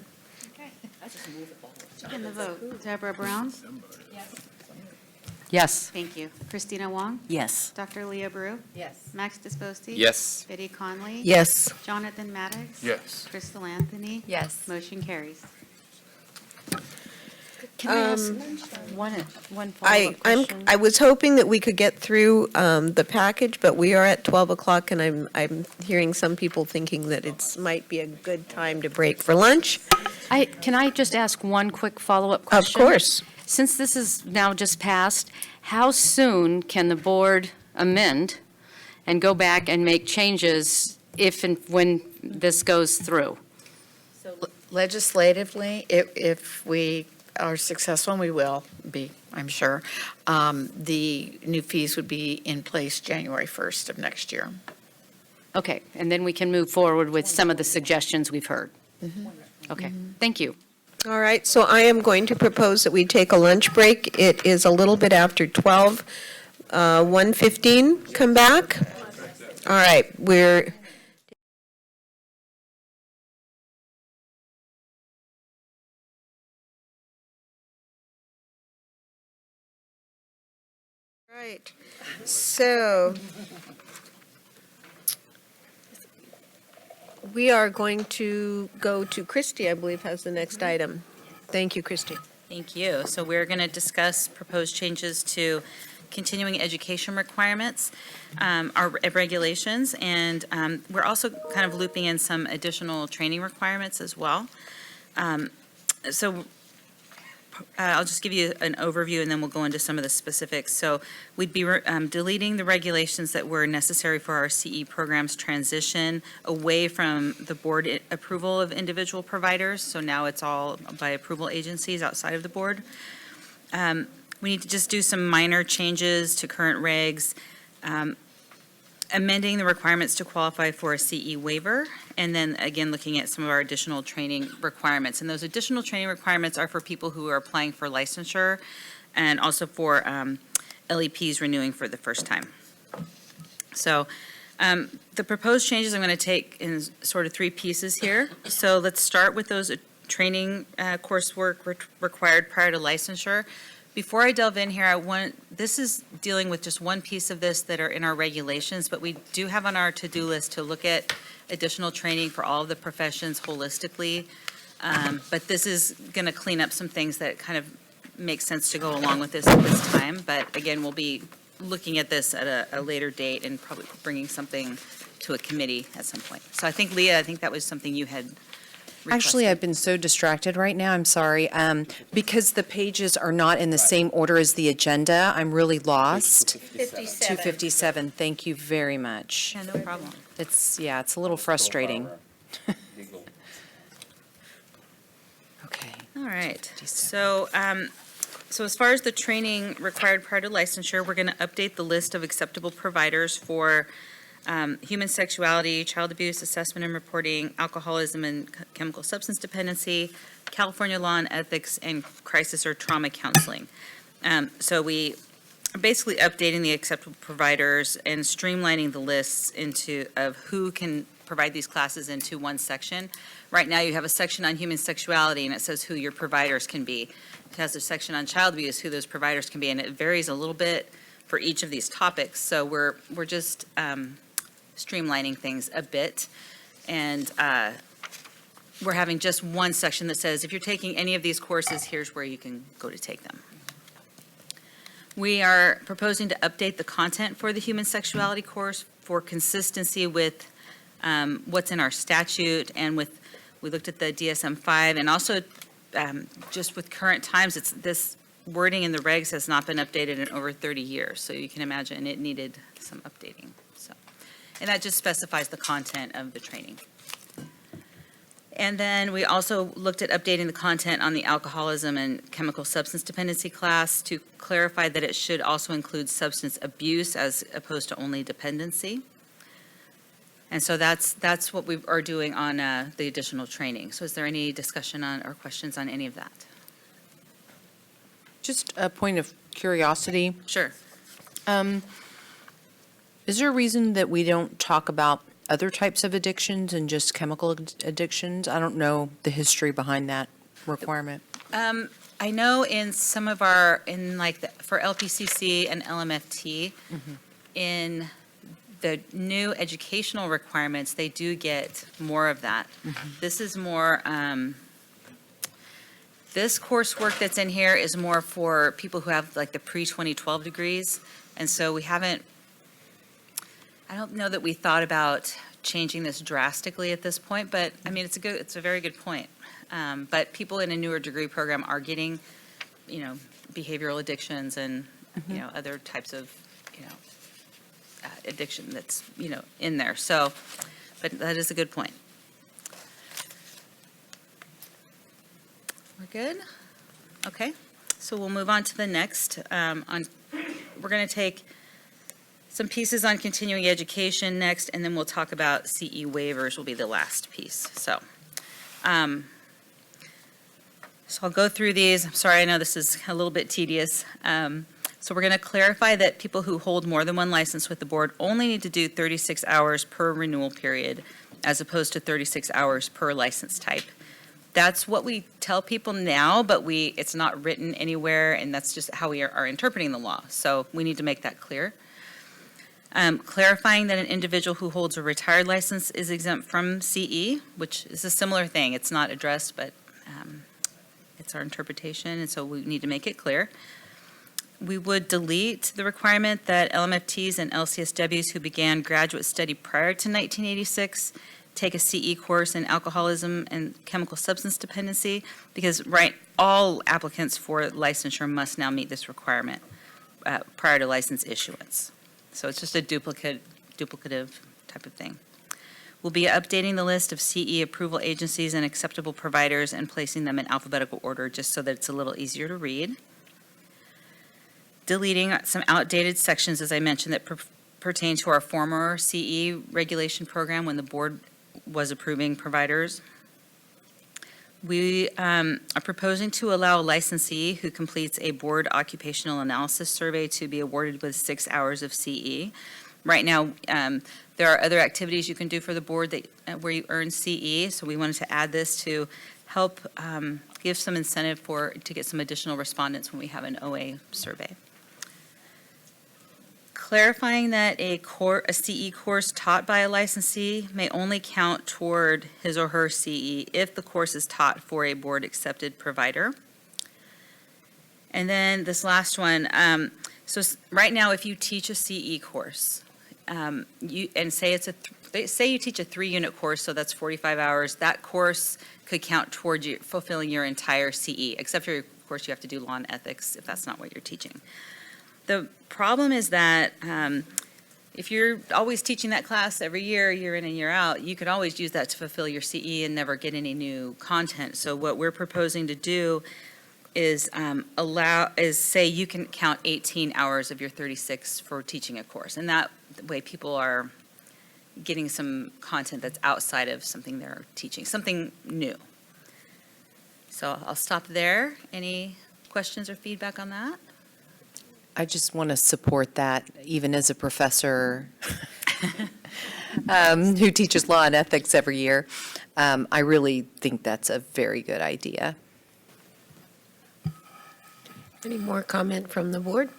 And the vote. Deborah Brown. Yes. Thank you. Christina Wong. Yes. Dr. Leah Brew. Yes. Max Disposti. Yes. Betty Conley. Yes. Jonathan Maddox. Yes. Crystal Anthony. Yes. Motion carries. Can I ask one I, follow-up I'm, question? I was hoping that we could get through the package, but we are at 12 o'clock, and I'm hearing some people thinking that it's, might be a good time to break for lunch. Can I just ask one quick follow-up Of question? course. Since this is now just passed, how soon can the board amend and go back and make changes if and when this goes through? Legislatively, if we are successful, and we will be, I'm sure, the new fees would be in place January 1st of next year. Okay, and then we can move forward with some of the suggestions we've heard. Okay, thank you. All right, so I am going to propose that we take a lunch break. It is a little bit after 12, 1:15, come back. All right, we're... Right, so we are going to go to Christie, I believe, has the next item. Thank you, Christie. Thank you. So we're going to discuss proposed changes to continuing education requirements, our regulations, and we're also kind of looping in some additional training requirements as well. I'll just give you an overview, and then we'll go into some of the specifics. So we'd be deleting the regulations that were necessary for our CE program's transition away from the board approval of individual providers. So now it's all by approval agencies outside of the board. We need to just do some minor changes to current regs, amending the requirements to qualify for a CE waiver, and then again, looking at some of our additional training requirements. And those additional training requirements are for people who are applying for licensure and also for LEPs renewing for the first time. So the proposed changes I'm going to take in sort of three pieces here. So let's start with those training coursework required prior to licensure. Before I delve in here, this is dealing with just one piece of this that are in our regulations, but we do have on our to-do list to look at additional training for all of the professions holistically. But this is going to clean up some things that kind of make sense to go along with this at this time. But again, we'll be looking at this at a later date and probably bringing something to a committee at some point. So I think, Leah, that was something you had Actually, I've been so distracted right now, I'm sorry. Because the pages are not in the same order as the agenda, I'm really lost. 257, thank you very much. Yeah, no problem. It's a little frustrating. Okay. All right. So as far as the training required prior to licensure, we're going to update the list of acceptable providers for human sexuality, child abuse, assessment and reporting, alcoholism and chemical substance dependency, California law and ethics, and crisis or trauma counseling. So we are basically updating the acceptable providers and streamlining the lists of who can provide these classes into one section. Right now, you have a section on human sexuality, and it says who your providers can be. It has a section on child abuse, who those providers can be, and it varies a little bit for each of these topics. So we're just streamlining things a bit, and we're having just one section that says, if you're taking any of these courses, here's where you can go to take them. We are proposing to update the content for the human sexuality course for consistency with what's in our statute, and we looked at the DSM-5, and also just with current times, this wording in the regs has not been updated in over 30 years, so you can imagine it needed some updating. And that just specifies the content of the training. And then we also looked at updating the content on the alcoholism and chemical substance dependency class to clarify that it should also include substance abuse as opposed to only dependency. And so that's what we are doing on the additional training. So is there any discussion on or questions on any of that? Just a point of curiosity. Sure. Is there a reason that we don't talk about other types of addictions and just chemical addictions? I don't know the history behind that requirement. I know in some of for LPCC and LMFT, in the new educational requirements, they do get more of that. This is more, This coursework that's in here is more for people who have like the pre-2012 degrees. And so we haven't, I don't know that we thought about changing this drastically at this point, but I mean, it's a very good point. But people in a newer degree program are getting, behavioral addictions and, other types of, addiction that's, in there. So, but that is a good point. We're good? Okay, so we'll move on to the next. We're going to take some pieces on continuing education next, and then we'll talk about CE waivers will be the last piece. So I'll go through these. I'm sorry, I know this is a little bit tedious. So we're going to clarify that people who hold more than one license with the board only need to do 36 hours per renewal period, as opposed to 36 hours per license type. That's what we tell people now, but it's not written anywhere, and that's just how we are interpreting the law. So we need to make that clear. Clarifying that an individual who holds a retired license is exempt from CE, which is a similar thing. It's not addressed, but it's our interpretation, and so we need to make it clear. We would delete the requirement that LMFTs and LCSWs who began graduate study prior to 1986 take a CE course in alcoholism and chemical substance dependency, because all applicants for licensure must now meet this requirement prior to license issuance. So it's just a duplicative type of thing. We'll be updating the list of CE approval agencies and acceptable providers and placing them in alphabetical order just so that it's a little easier to read. Deleting some outdated sections, as I mentioned, that pertain to our former CE regulation program when the board was approving providers. We are proposing to allow a licensee who completes a board occupational analysis survey to be awarded with 6 hours of CE. Right now, there are other activities you can do for the board where you earn CE, so we wanted to add this to help give some incentive to get some additional respondents when we have an OA survey. Clarifying that a CE course taught by a licensee may only count toward his or her CE if the course is taught for a board-accepted provider. And then this last one, so right now if you teach a CE course, say you teach a 3-unit course, so that's 45 hours, that course could count toward you fulfilling your entire CE, except for, of course, you have to do law and ethics if that's not what you're teaching. The problem is that if you're always teaching that class every year, year in and year out, you could always use that to fulfill your CE and never get any new content. So what we're proposing to do is say you can count 18 hours of your 36 for teaching a course. And that way people are getting some content that's outside of something they're teaching, something new. So I'll stop there. Any questions or feedback on that? I just want to support that, even as a professor who teaches law and ethics every year. I really think that's a very good idea. Any more comment from the board?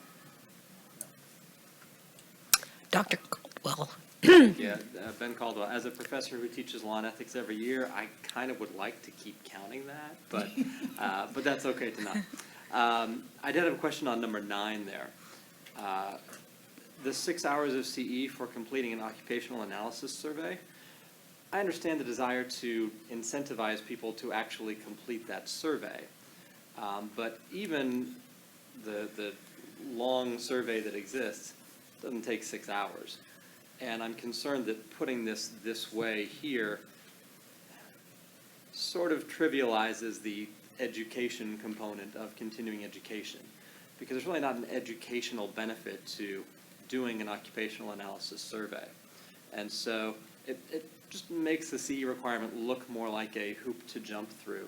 Dr. Caldwell. Yeah, Ben Caldwell. As a professor who teaches law and ethics every year, I kind of would like to keep counting that, but that's okay to not. I did have a question on number 9 there. The 6 hours of CE for completing an occupational analysis survey. I understand the desire to incentivize people to actually complete that survey. But even the long survey that exists doesn't take 6 hours. And I'm concerned that putting this way here sort of trivializes the education component of continuing education, because there's really not an educational benefit to doing an occupational analysis survey. And so it just makes the CE requirement look more like a hoop to jump through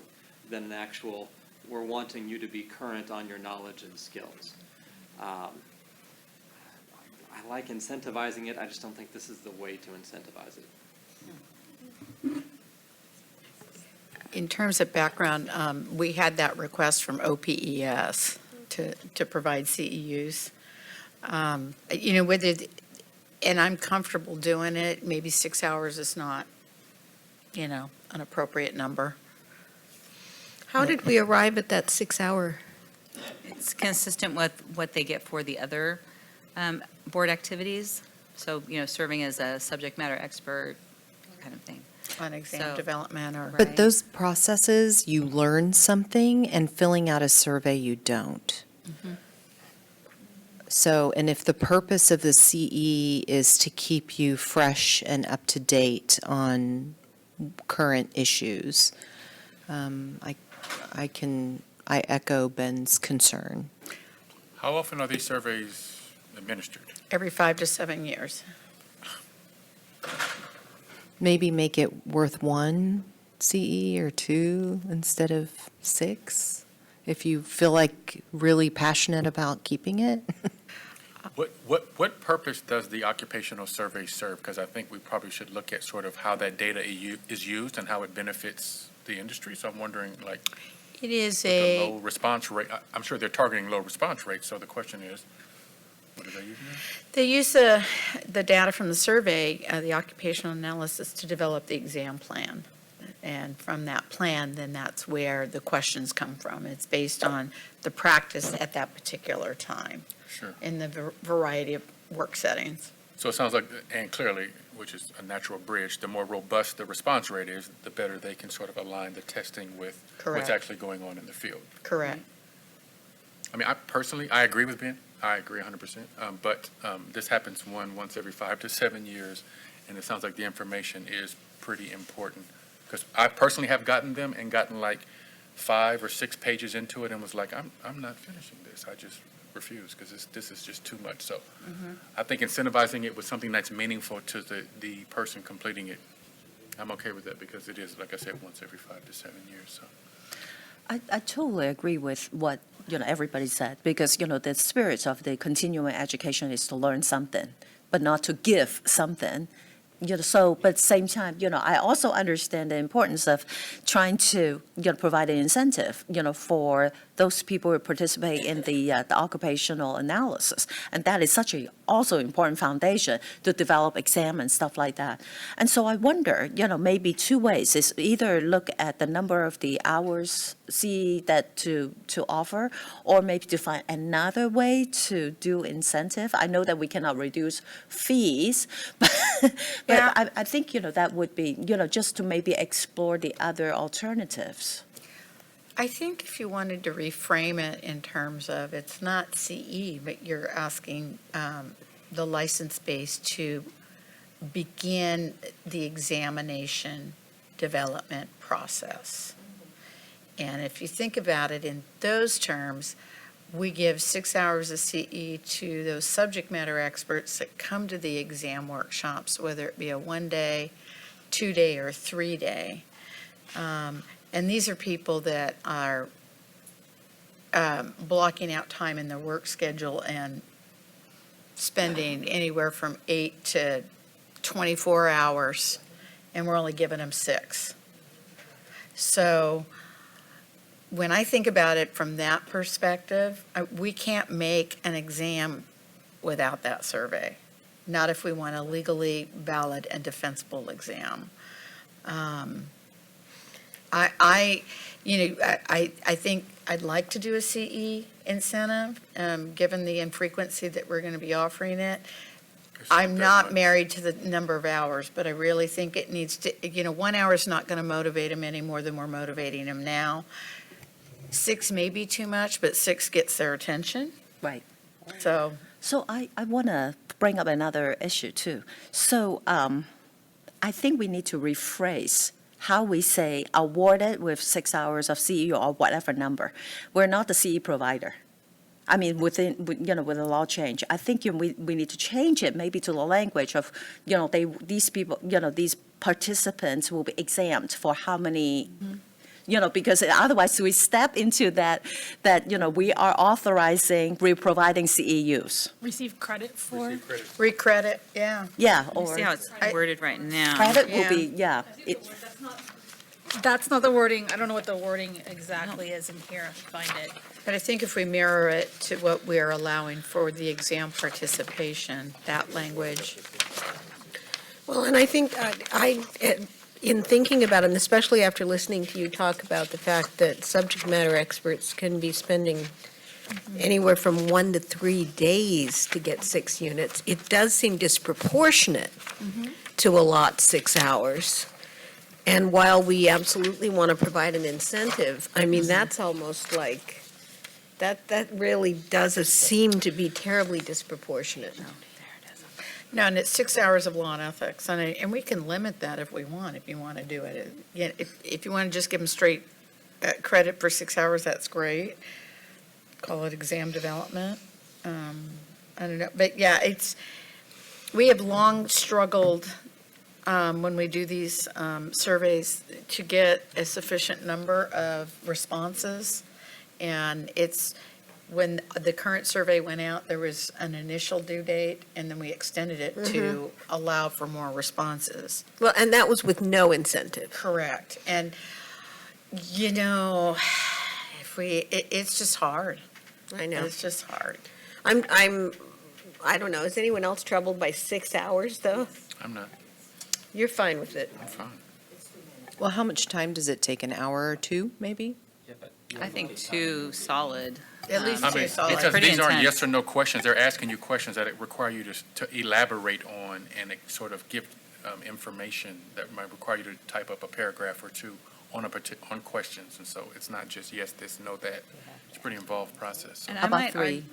than an actual, we're wanting you to be current on your knowledge and skills. I like incentivizing it, I just don't think this is the way to incentivize it. In terms of background, we had that request from OPES to provide CEUs. And I'm comfortable doing it. Maybe 6 hours is not, an appropriate number. How did we arrive at that 6-hour? It's consistent with what they get for the other board activities. So, serving as a subject matter expert kind of thing. On exam So- development or. But those processes, you learn something, and filling out a survey, you don't. So, and if the purpose of the CE is to keep you fresh and up to date on current issues, I echo Ben's concern. How often are these surveys administered? Every 5 to 7 years. Maybe make it worth 1 CE or 2 instead of 6, if you feel like really passionate about keeping it. What purpose does the occupational survey serve? Because I think we probably should look at sort of how that data is used and how it benefits the industry. So I'm wondering, like, It is with the a. low response rate, I'm sure they're targeting low response rates, so the question is, what are they using it? They use the data from the survey, the occupational analysis, to develop the exam plan. And from that plan, then that's where the questions come from. It's based on the practice at that particular time Sure. in the variety of work settings. So it sounds like, and clearly, which is a natural bridge, the more robust the response rate is, the better they can sort of align the testing with Correct. what's actually going on in the field. Correct. I mean, I agree with Ben. I agree 100%. But this happens once every 5 to 7 years, and it sounds like the information is pretty important. Because I personally have gotten them and gotten like 5 or 6 pages into it and was like, I'm not finishing this. I just refuse because this is just too much. So I think incentivizing it with something that's meaningful to the person completing it, I'm okay with that because it is, like I said, once every 5 to 7 years. So. I totally agree with what, everybody said, because, the spirit of the continuing education is to learn something, but not to give something. So, but at the same time, I also understand the importance of trying to, provide an incentive, for those people who participate in the occupational analysis. And that is such a also important foundation to develop exam and stuff like that. And so I wonder, maybe 2 ways is either look at the number of the hours that to offer, or maybe to find another way to do incentive. I know that we cannot reduce fees, but Yeah. I think, that would be, just to maybe explore the other alternatives. I think if you wanted to reframe it in terms of it's not CE, but you're asking the license base to begin the examination development process. And if you think about it in those terms, we give 6 hours of CE to those subject matter experts that come to the exam workshops, whether it be a 1-day, 2-day, or 3-day. And these are people that are blocking out time in their work schedule and spending anywhere from 8 to 24 hours, and we're only giving them 6. So when I think about it from that perspective, we can't make an exam without that survey, not if we want a legally valid and defensible exam. I think I'd like to do a CE incentive, given the infrequency that we're going to be offering it. I'm not married to the number of hours, but I really think it needs to, 1 hour is not going to motivate them any more than we're motivating them now. 6 may be too much, but 6 gets their attention. Right. So I want to bring up another issue too. So I think we need to rephrase how we say awarded with 6 hours of CE or whatever number. We're not the CE provider. I mean, with the law change, I think we need to change it maybe to the language of, these people, these participants will be exempt for how many, because otherwise we step into that, we are authorizing, we're providing CE use. Receive credit for? Recredit, yeah. Yeah, Let me or see how it's worded right now. credit will be, yeah. That's not the wording, I don't know what the wording exactly is in here, find it. But I think if we mirror it to what we're allowing for the exam participation, that language. Well, and I think In thinking about it, and especially after listening to you talk about the fact that subject matter experts can be spending anywhere from 1 to 3 days to get 6 units, it does seem disproportionate to allot 6 hours. And while we absolutely want to provide an incentive, I mean, that's almost like, that really does seem to be terribly disproportionate. No, and it's 6 hours of law and ethics, and we can limit that if we want, if you want to do it. Yeah, if you want to just give them straight credit for 6 hours, that's great. Call it exam development. I don't know, but yeah, we have long struggled when we do these surveys to get a sufficient number of responses. And when the current survey went out, there was an initial due date, and then we extended it to allow for more responses. Well, and that was with no incentive. Correct. And, it's just hard. I know. It's just hard. I don't know, is anyone else troubled by 6 hours, though? I'm not. You're fine with it? I'm fine. Well, how much time does it take? An hour or two, maybe? I think 2 solid. At least I 2 mean, solid. because Pretty these aren't intense. yes or no questions. They're asking you questions that require you to elaborate on and sort of give information that might require you to type up a paragraph or two on on questions. And so it's not just yes, this, no, that. It's a pretty involved process. And How about 3?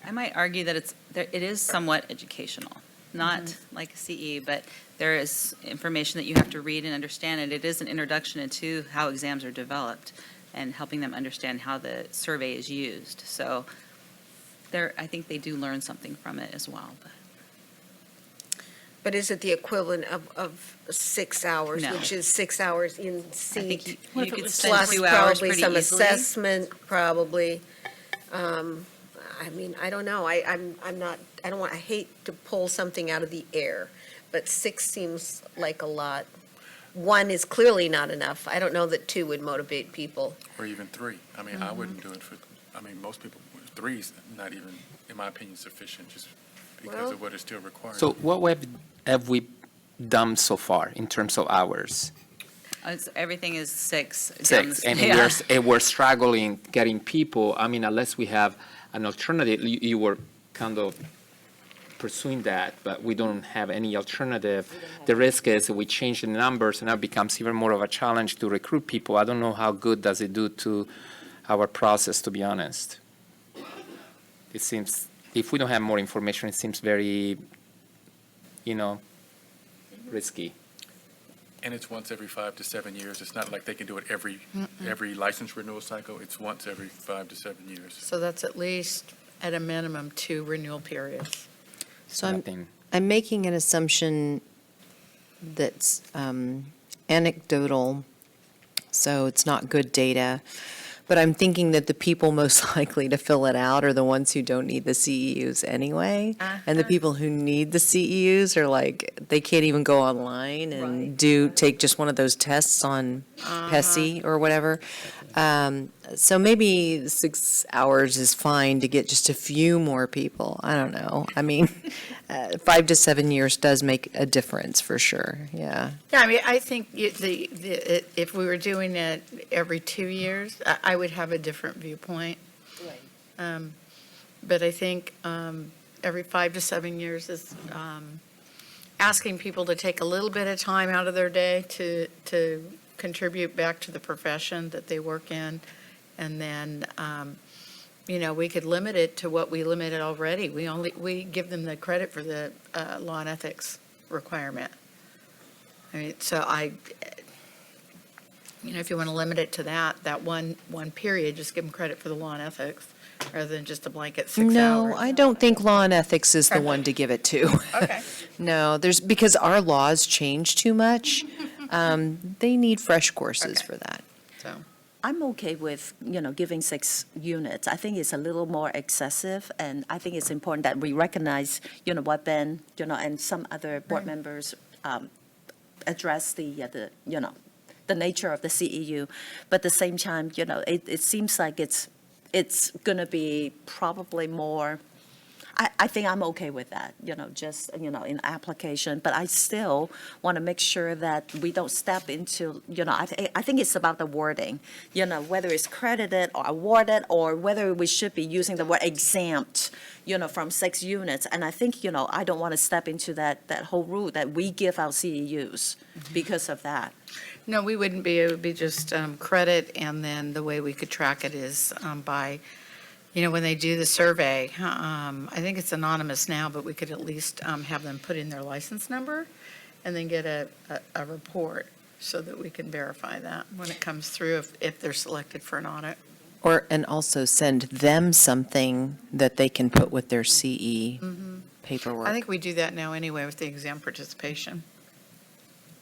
I might argue that it is somewhat educational, not like a CE, but there is information that you have to read and understand, and it is an introduction into how exams are developed and helping them understand how the survey is used. So I think they do learn something from it as well. But is it the equivalent of 6 hours, No. which is 6 hours in I think seat? you could spend Plus 2 hours probably pretty some easily. assessment, probably. I mean, I don't know, I hate to pull something out of the air, but 6 seems like a lot. 1 is clearly not enough. I don't know that 2 would motivate people. Or even 3. I mean, I wouldn't do it most people, 3 is not even, in my opinion, sufficient just because Well- of what is still required. So what have we done so far in terms of hours? Everything is 6. 6, and Yeah. we're struggling getting people, I mean, unless we have an alternative, you were kind of pursuing that, but we don't have any alternative. The risk is that we change the numbers, and that becomes even more of a challenge to recruit people. I don't know how good does it do to our process, to be honest. It seems, if we don't have more information, it seems very, risky. And it's once every 5 to 7 years. It's not like they can do it every license renewal cycle. It's once every 5 to 7 years. So that's at least, at a minimum, 2 renewal periods. So Nothing. I'm making an assumption that's anecdotal, so it's not good data. But I'm thinking that the people most likely to fill it out are the ones who don't need the CEUs anyway. And the people who need the CEUs are like, they can't even go online and take just one of those tests on PESI or whatever. So maybe 6 hours is fine to get just a few more people. I don't know. I mean, 5 to 7 years does make a difference for sure, yeah. Yeah, I mean, I think if we were doing it every 2 years, I would have a different viewpoint. But I think every 5 to 7 years is asking people to take a little bit of time out of their day to contribute back to the profession that they work in. And then, we could limit it to what we limited already. We give them the credit for the law and ethics requirement. I mean, so if you want to limit it to that one period, just give them credit for the law and ethics rather than just a blanket 6 hours. No, I don't think law and ethics is the one to give it to. Okay. No, because our laws change too much. They need fresh courses for that. So. I'm okay with, giving 6 units. I think it's a little more excessive, and I think it's important that we recognize, what Ben, and some other board members address the nature of the CEU. But at the same time, it seems like it's going to be probably more I think I'm okay with that, just, in application. But I still want to make sure that we don't step into, I think it's about the wording, whether it's credited or awarded, or whether we should be using the word exempt, from 6 units. And I think, I don't want to step into that whole rule that we give our CEUs because of that. No, we wouldn't be. It would be just credit, and then the way we could track it is by, when they do the survey. I think it's anonymous now, but we could at least have them put in their license number and then get a report so that we can verify that when it comes through if they're selected for an audit. And also send them something that they can put with their CE paperwork. I think we do that now anyway with the exam participation.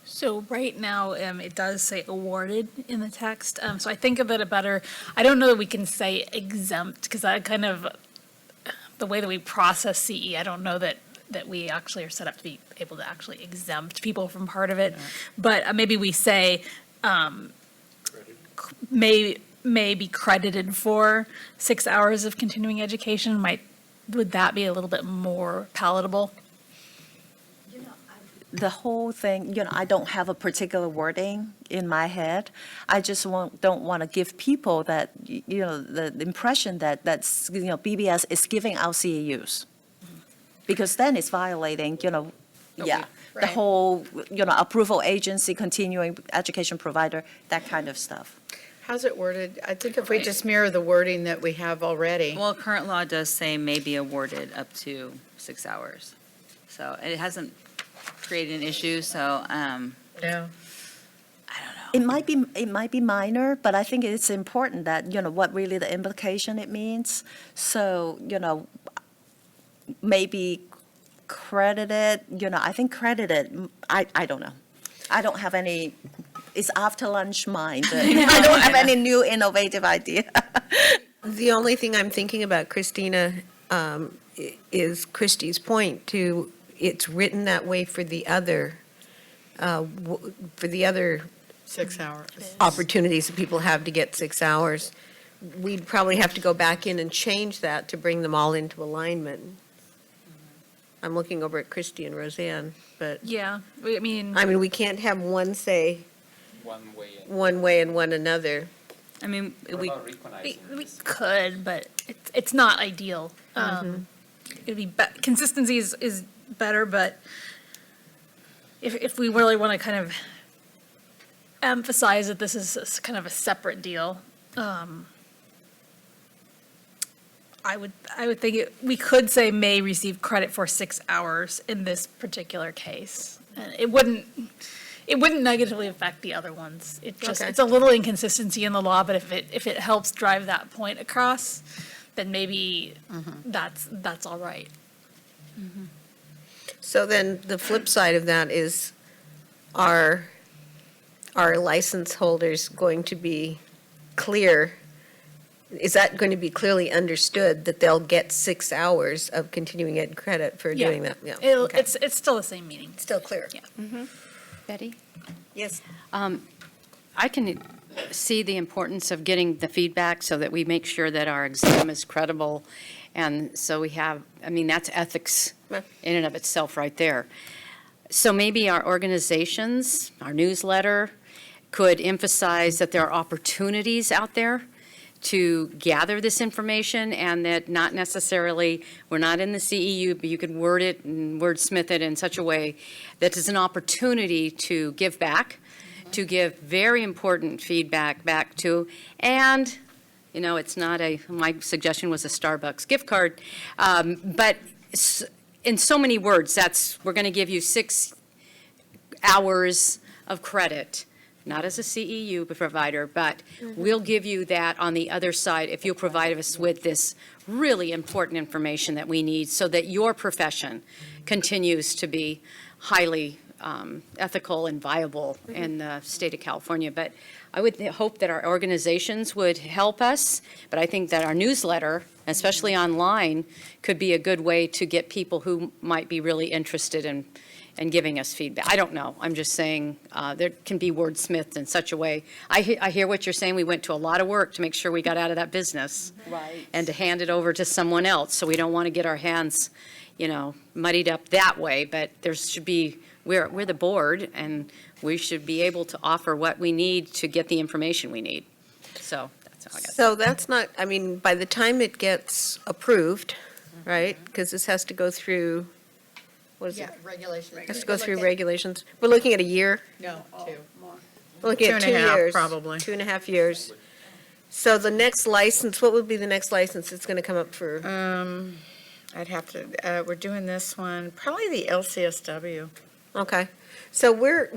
So right now, it does say awarded in the text. So I think of it better, I don't know that we can say exempt, because I kind of, the way that we process CE, I don't know that we actually are set up to be able to actually exempt people from part of it. But maybe we say, may be credited for 6 hours of continuing education. Would that be a little bit more palatable? The whole thing, I don't have a particular wording in my head. I just don't want to give people that, the impression that BBS is giving out CEUs. Because then it's violating, the whole, approval agency, continuing education provider, that kind of stuff. How's it worded? I think if we just mirror the wording that we have already. Well, current law does say may be awarded up to 6 hours. So it hasn't created an issue, so, Yeah. It might be minor, but I think it's important that, what really the implication it means. So, maybe credited, I think credited, I don't know. I don't have any, it's after lunch mind. I don't have any new innovative idea. The only thing I'm thinking about, Christina, is Christie's point to, it's written that way for the other 6 hours. opportunities that people have to get 6 hours. We'd probably have to go back in and change that to bring them all into alignment. I'm looking over at Christie and Roseanne, but, Yeah, I mean, we can't have one say one way and one another. I mean, we could, but it's not ideal. It'd be, consistency is better, but if we really want to kind of emphasize that this is kind of a separate deal, I would think we could say may receive credit for 6 hours in this particular case. It wouldn't negatively affect the other ones. It's a little inconsistency in the law, but if it helps drive that point across, then maybe that's all right. So then the flip side of that is, are license holders going to be clear? Is that going to be clearly understood that they'll get 6 hours of continuing ed credit for doing that? Yeah. It's still the same meaning. Still clear. Yeah. Betty? Yes. I can see the importance of getting the feedback so that we make sure that our exam is credible. And so we have, that's ethics in and of itself right there. So maybe our organizations, our newsletter, could emphasize that there are opportunities out there to gather this information, and that not necessarily, we're not in the CEU, but you could word it and wordsmith it in such a way that it's an opportunity to give back, to give very important feedback back to, and, it's not my suggestion was a Starbucks gift card, but in so many words, we're going to give you 6 hours of credit, not as a CEU provider, but we'll give you that on the other side if you'll provide us with this really important information that we need so that your profession continues to be highly ethical and viable in the state of California. But I would hope that our organizations would help us, but I think that our newsletter, especially online, could be a good way to get people who might be really interested and giving us feedback. I don't know. I'm just saying, there can be wordsmithed in such a way. I hear what you're saying. We went to a lot of work to make sure we got out of that business. Right. And to hand it over to someone else. So we don't want to get our hands, muddied up that way. But there should be, we're the board, and we should be able to offer what we need to get the information we need. So that's all I got. So that's not, I mean, by the time it gets approved, right? Because this has to go through, what is it? Yeah, regulation. Has to go through regulations. We're looking at a year? No, two. We're looking at 2 2.5 years. probably. 2.5 years. So the next license, what would be the next license that's going to come up for? I'd have to, we're doing this one, probably the LCSW. Okay. So we're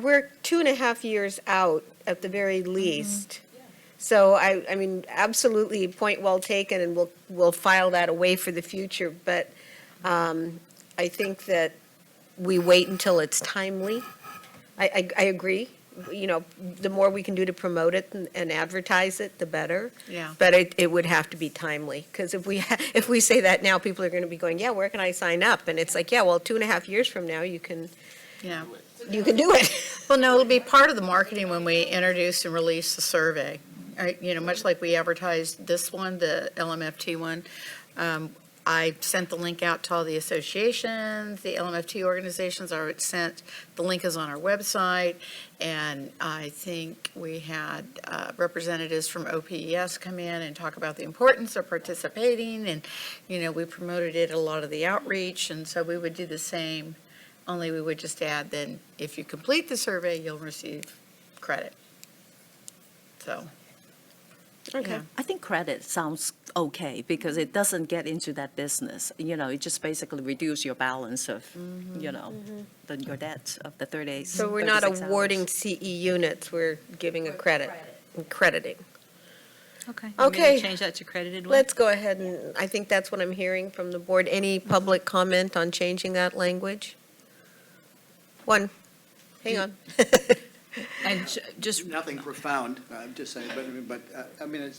2.5 years out at the very least. So I mean, absolutely, point well taken, and we'll file that away for the future. But I think that we wait until it's timely. I agree. The more we can do to promote it and advertise it, the better. Yeah. But it would have to be timely, because if we say that now, people are going to be going, yeah, where can I sign up? And it's like, yeah, well, 2.5 years from now, you can Yeah. do it. Well, no, it'll be part of the marketing when we introduce and release the survey. Much like we advertised this one, the LMFT one. I sent the link out to all the associations, the LMFT organizations are sent, the link is on our website, and I think we had representatives from OPES come in and talk about the importance of participating, and, we promoted it at a lot of the outreach, and so we would do the same, only we would just add then, if you complete the survey, you'll receive credit. So. Okay. I think credit sounds okay because it doesn't get into that business. It just basically reduce your balance of, your debt of the 30 So we're not 36 awarding hours. CE units, we're giving a credit, crediting. Okay. Okay. Change that to credited with? Let's go ahead, and I think that's what I'm hearing from the board. Any public comment on changing that language? One, hang on. And just nothing profound, just saying, but I mean,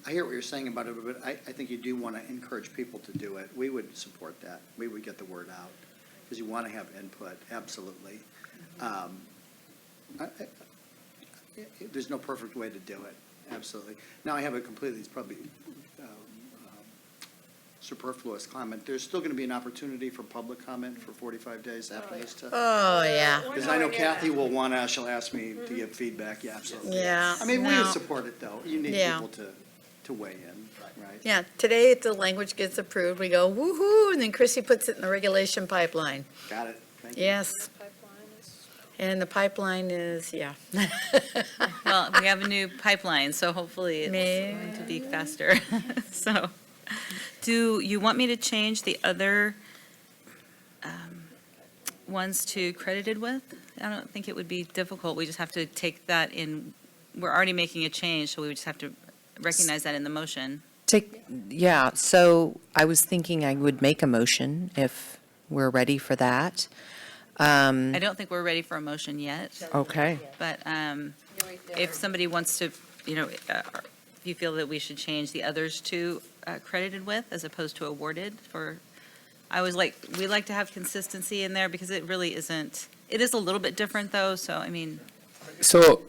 I hear what you're saying about it, but I think you do want to encourage people to do it. We would support that. We would get the word out because you want to have input, absolutely. There's no perfect way to do it, absolutely. Now I have a completely, it's probably superfluous comment. There's still going to be an opportunity for public comment for 45 days after this too. Oh, yeah. Because I know Kathy will she'll ask me to give feedback, yeah, absolutely. Yeah, I mean, we no. would support it, though. You need Yeah. people to weigh in, right? Yeah, today if the language gets approved, we go woo-hoo, and then Chrissy puts it in the regulation pipeline. Got it, thank you. Yes. And the pipeline is, yeah. Well, we have a new pipeline, so hopefully it's going to be faster. So, do you want me to change the other ones to credited with? I don't think it would be difficult. We just have to take that in, we're already making a change, so we would just have to recognize that in the motion. Yeah, so I was thinking I would make a motion if we're ready for that. I don't think we're ready for a motion yet. Okay. But if somebody wants to, if you feel that we should change the others to credited with as opposed to awarded for, we like to have consistency in there because it really isn't, it is a little bit different though, so I mean. So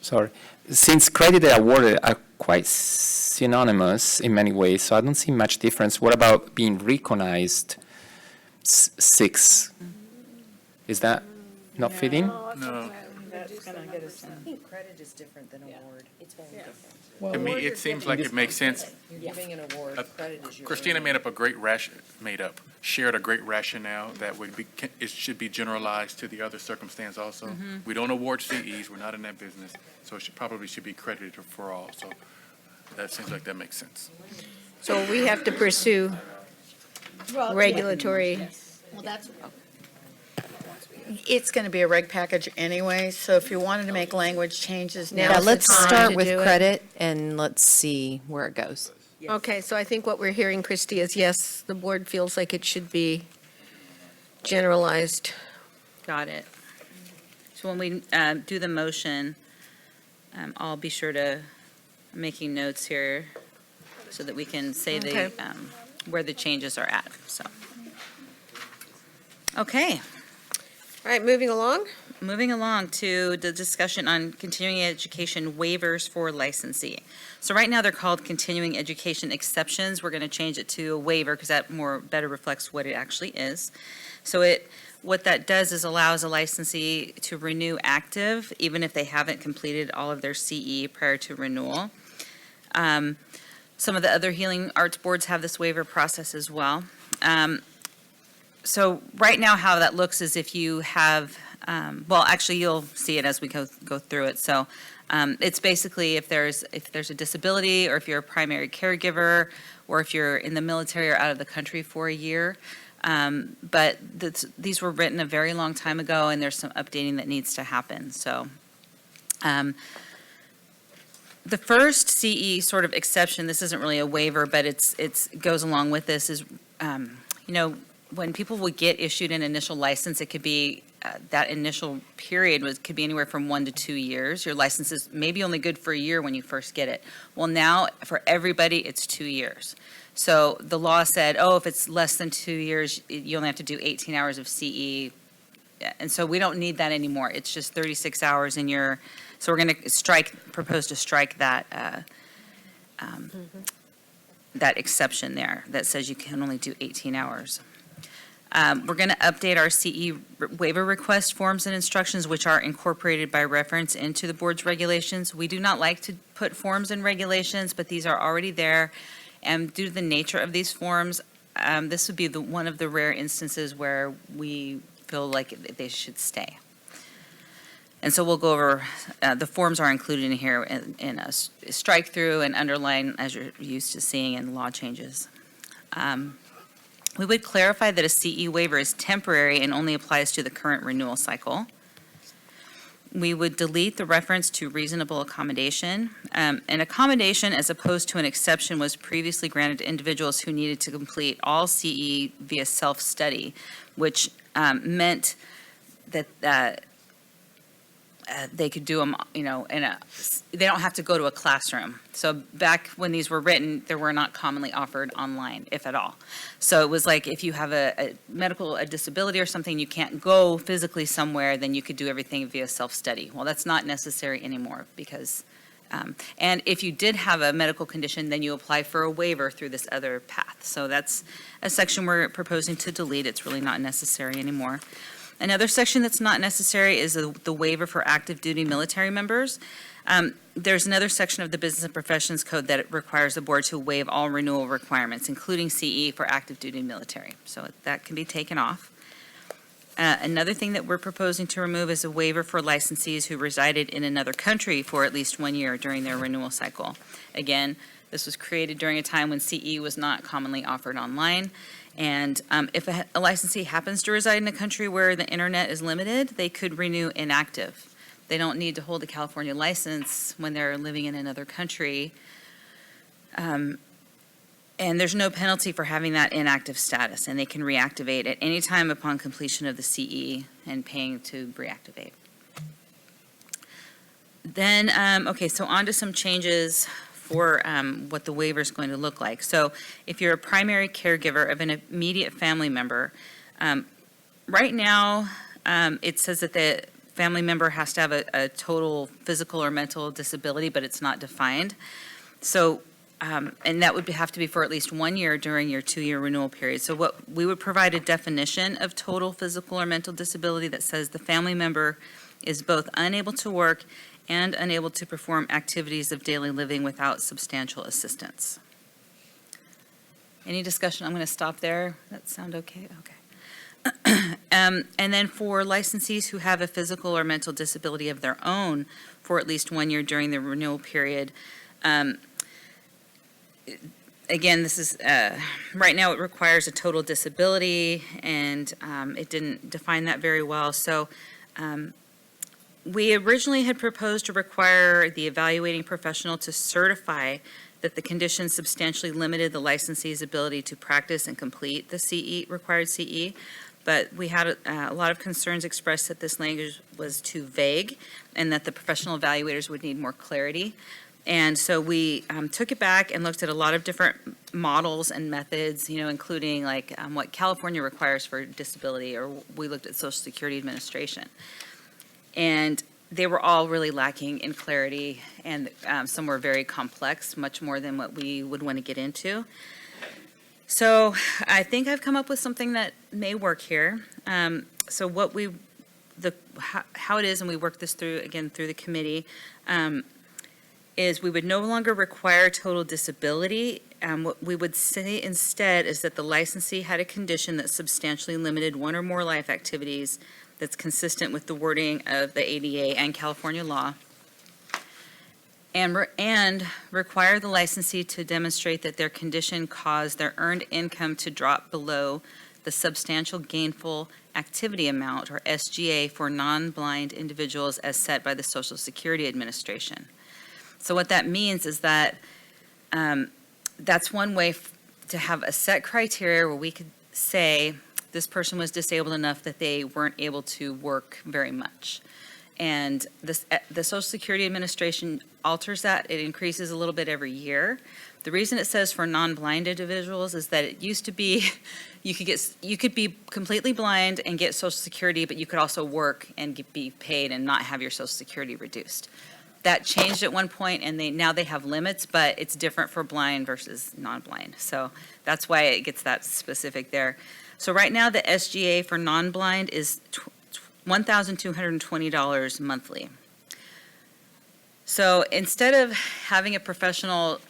sorry, since credited and awarded are quite synonymous in many ways, so I don't see much difference. What about being recognized? 6. Is that not fitting? No. That's gonna get us I think credit is different than award. It's very different. To me, it seems like it makes sense. You're giving an award, credit is your. Christina shared a great rationale that it should be generalized to the other circumstance also. Mhm. We don't award CEs, we're not in that business, so it probably should be credited for all, so that seems like that makes sense. So we have to pursue regulatory. Well, that's. It's going to be a reg package anyway, so if you wanted to make language changes now. Yeah, is the let's time start to with do it. credit and let's see where it goes. Okay, so I think what we're hearing, Christie, is yes, the board feels like it should be generalized. Got it. So when we do the motion, I'll be sure to making notes here so that we can say Okay. where the changes are at, so. Okay. All right, moving along. Moving along to the discussion on continuing education waivers for licensee. So right now, they're called continuing education exceptions. We're going to change it to a waiver because that better reflects what it actually is. So what that does is allows a licensee to renew active, even if they haven't completed all of their CE prior to renewal. Some of the other healing arts boards have this waiver process as well. So right now, how that looks is if you have, well, actually, you'll see it as we go through it. So it's basically if there's a disability, or if you're a primary caregiver, or if you're in the military or out of the country for a year. But these were written a very long time ago, and there's some updating that needs to happen. So the first CE sort of exception, this isn't really a waiver, but it goes along with this, is, when people would get issued an initial license, it could be, that initial period could be anywhere from 1 to 2 years. Your license is maybe only good for a year when you first get it. Well, now, for everybody, it's 2 years. So the law said, if it's less than 2 years, you only have to do 18 hours of CE. And so we don't need that anymore. It's just 36 hours in your, so we're going to propose to strike that, that exception there that says you can only do 18 hours. We're going to update our CE waiver request forms and instructions, which are incorporated by reference into the board's regulations. We do not like to put forms and regulations, but these are already there. And due to the nature of these forms, this would be one of the rare instances where we feel like they should stay. And so we'll go over, the forms are included in here in a strike through and underline, as you're used to seeing in law changes. We would clarify that a CE waiver is temporary and only applies to the current renewal cycle. We would delete the reference to reasonable accommodation. An accommodation, as opposed to an exception, was previously granted to individuals who needed to complete all CE via self-study, which meant that they could do them, they don't have to go to a classroom. So back when these were written, they were not commonly offered online, if at all. So it was like if you have a disability or something, you can't go physically somewhere, then you could do everything via self-study. Well, that's not necessary anymore because, and if you did have a medical condition, then you apply for a waiver through this other path. So that's a section we're proposing to delete. It's really not necessary anymore. Another section that's not necessary is the waiver for active duty military members. There's another section of the Business and Professions Code that requires the board to waive all renewal requirements, including CE for active duty military. So that can be taken off. Another thing that we're proposing to remove is a waiver for licensees who resided in another country for at least 1 year during their renewal cycle. Again, this was created during a time when CE was not commonly offered online. And if a licensee happens to reside in a country where the internet is limited, they could renew inactive. They don't need to hold a California license when they're living in another country. And there's no penalty for having that inactive status, and they can reactivate at any time upon completion of the CE and paying to reactivate. Then, so on to some changes for what the waiver is going to look like. So if you're a primary caregiver of an immediate family member, right now it says that the family member has to have a total physical or mental disability, but it's not defined. So, and that would have to be for at least 1 year during your 2-year renewal period. So what we would provide a definition of total physical or mental disability that says the family member is both unable to work and unable to perform activities of daily living without substantial assistance. Any discussion? I'm going to stop there. That sound okay? Okay. And then for licensees who have a physical or mental disability of their own for at least 1 year during the renewal period, again, this is, right now it requires a total disability, and it didn't define that very well. So we originally had proposed to require the evaluating professional to certify that the condition substantially limited the licensee's ability to practice and complete the required CE, but we had a lot of concerns expressed that this language was too vague and that the professional evaluators would need more clarity. And so we took it back and looked at a lot of different models and methods, including like what California requires for disability, or we looked at Social Security Administration. And they were all really lacking in clarity, and some were very complex, much more than what we would want to get into. So I think I've come up with something that may work here. So how it is, and we work this through, again, through the committee, is we would no longer require total disability. What we would say instead is that the licensee had a condition that substantially limited one or more life activities that's consistent with the wording of the ADA and California law, and require the licensee to demonstrate that their condition caused their earned income to drop below the substantial gainful activity amount, or SGA, for non-blind individuals as set by the Social Security Administration. So what that means is that that's one way to have a set criteria where we could say this person was disabled enough that they weren't able to work very much. And the Social Security Administration alters that. It increases a little bit every year. The reason it says for non-blind individuals is that it used to be you could be completely blind and get Social Security, but you could also work and be paid and not have your Social Security reduced. That changed at one point, and now they have limits, but it's different for blind versus non-blind. So that's why it gets that specific there. So right now, the SGA for non-blind is $1,220 monthly. So instead of having a professional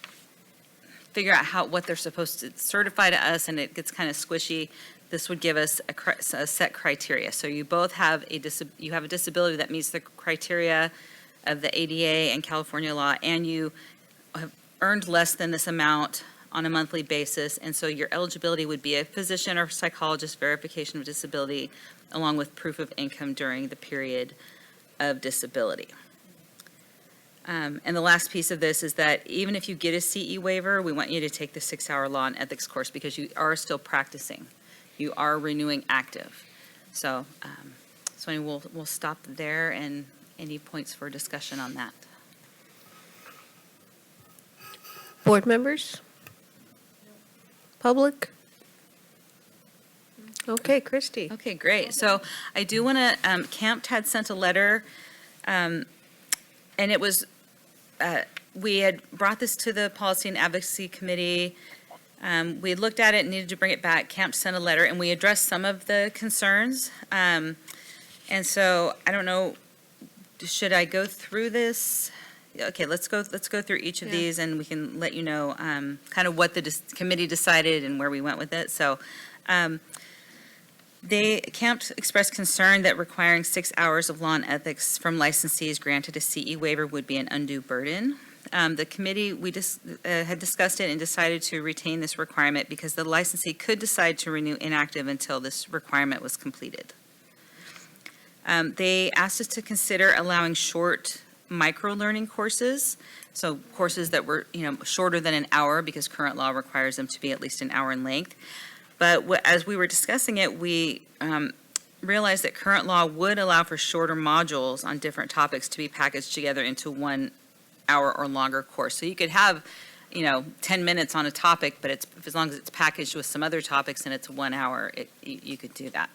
figure out what they're supposed to certify to us, and it gets kind of squishy, this would give us a set criteria. So you both have a disability that meets the criteria of the ADA and California law, and you have earned less than this amount on a monthly basis, and so your eligibility would be a physician or psychologist verification of disability, along with proof of income during the period of disability. And the last piece of this is that even if you get a CE waiver, we want you to take the 6-hour law and ethics course, because you are still practicing. You are renewing active. So, we'll stop there, and any points for discussion on that? Board members? Public? Okay, Christy. Okay, great. So I do want to, Camp had sent a letter, and it was, we had brought this to the Policy and Advocacy Committee. We had looked at it and needed to bring it back. Camp sent a letter, and we addressed some of the concerns. And so I don't know, should I go through this? Okay, let's go through each of these, and we can let you know kind of what the committee decided and where we went with it. So Camp expressed concern that requiring 6 hours of law and ethics from licensees granted a CE waiver would be an undue burden. The committee, we had discussed it and decided to retain this requirement because the licensee could decide to renew inactive until this requirement was completed. They asked us to consider allowing short micro-learning courses, so courses that were, shorter than an hour, because current law requires them to be at least an hour in length. But as we were discussing it, we realized that current law would allow for shorter modules on different topics to be packaged together into 1 hour or longer course. So you could have, 10 minutes on a topic, but as long as it's packaged with some other topics and it's 1 hour, you could do that.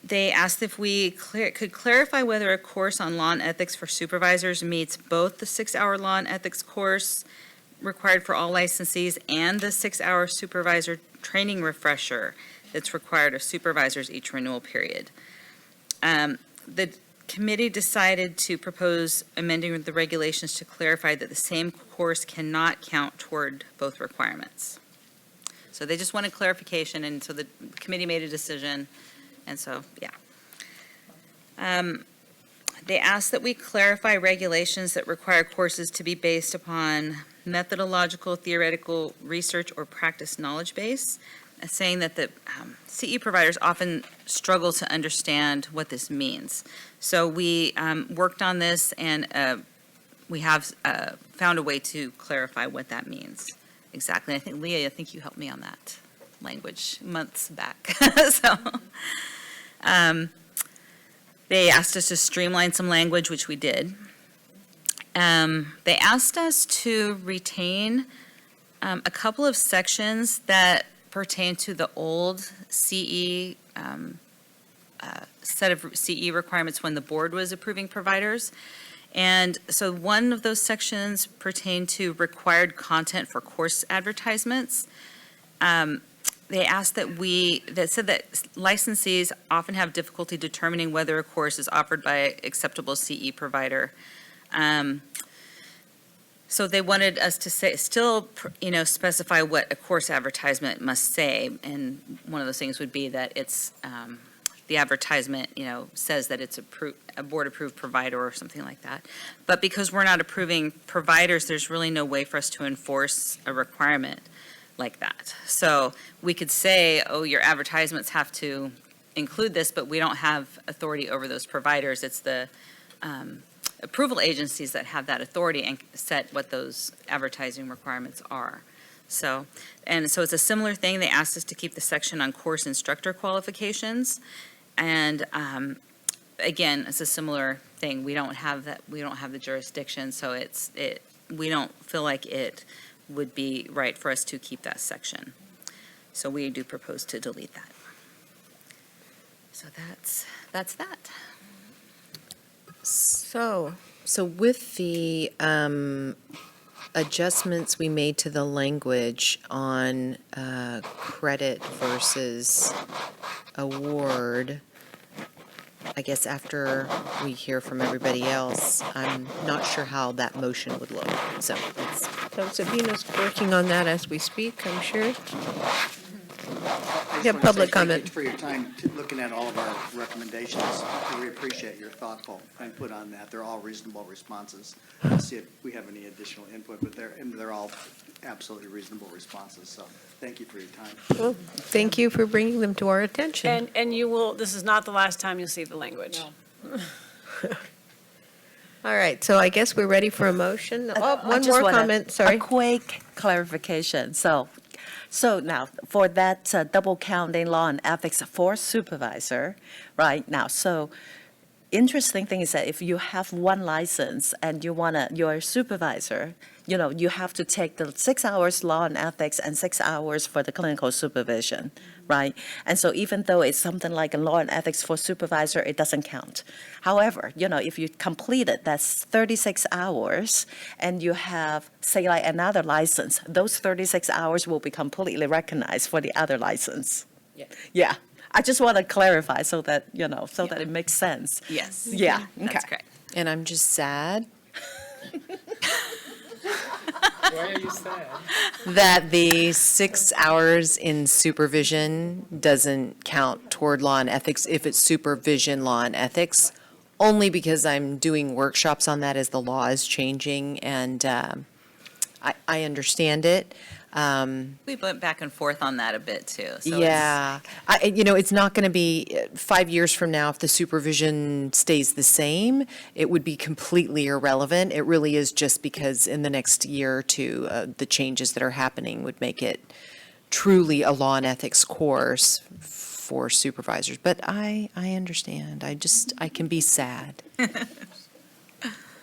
They asked if we could clarify whether a course on law and ethics for supervisors meets both the 6-hour law and ethics course required for all licensees and the 6-hour supervisor training refresher that's required of supervisors each renewal period. The committee decided to propose amending the regulations to clarify that the same course cannot count toward both requirements. So they just wanted clarification, and so the committee made a decision. And so, yeah. They asked that we clarify regulations that require courses to be based upon methodological, theoretical, research, or practice knowledge base, saying that the CE providers often struggle to understand what this means. So we worked on this, and we have found a way to clarify what that means exactly. I think, Leah, you helped me on that language months back. So. They asked us to streamline some language, which we did. They asked us to retain a couple of sections that pertain to the old CE, set of CE requirements when the board was approving providers. And so one of those sections pertain to required content for course advertisements. They asked that said that licensees often have difficulty determining whether a course is offered by an acceptable CE provider. So they wanted us to still specify what a course advertisement must say. And one of those things would be that it's, the advertisement, says that it's a board-approved provider or something like that. But because we're not approving providers, there's really no way for us to enforce a requirement like that. So we could say, oh, your advertisements have to include this, but we don't have authority over those providers. It's the approval agencies that have that authority and set what those advertising requirements are. So it's a similar thing. They asked us to keep the section on course instructor qualifications. And again, it's a similar thing. We don't have that. We don't have the jurisdiction, so we don't feel like it would be right for us to keep that section. So we do propose to delete that. So that's that. So with the adjustments we made to the language on credit versus award, I guess after we hear from everybody else, I'm not sure how that motion would look. So Sabina's working on that as we speak, I'm sure. I We just have wanna say public thank comment. you for your time looking at all of our recommendations. We appreciate your thoughtful input on that. They're all reasonable responses. Let's see if we have any additional input, but they're all absolutely reasonable responses. So thank you for your time. Well, thank you for bringing them to our attention. And you will, this is not the last time you'll see the language. All right, so I guess we're ready for a motion. Oh, I one just more wanna- comment, sorry. A quick clarification. So now, for that double counting law and ethics for supervisor, right now, so interesting thing is that if you have one license and you're a supervisor, you have to take the 6 hours law and ethics and 6 hours for the clinical supervision, right? And so even though it's something like a law and ethics for supervisor, it doesn't count. However, if you complete it, that's 36 hours, and you have, say, like another license, those 36 hours will be completely recognized for the other license. Yeah. I just want to clarify so that, that it makes sense. Yes. Yeah. That's Okay. correct. And I'm just sad Why are you sad? that the 6 hours in supervision doesn't count toward law and ethics if it's supervision, law and ethics, only because I'm doing workshops on that as the law is changing, and I understand it. We went back and forth on that a bit too. So Yeah, it's not going to be 5 years from now, if the supervision stays the same, it would be completely irrelevant. It really is just because in the next year or two, the changes that are happening would make it truly a law and ethics course for supervisors. But I understand. I can be sad. I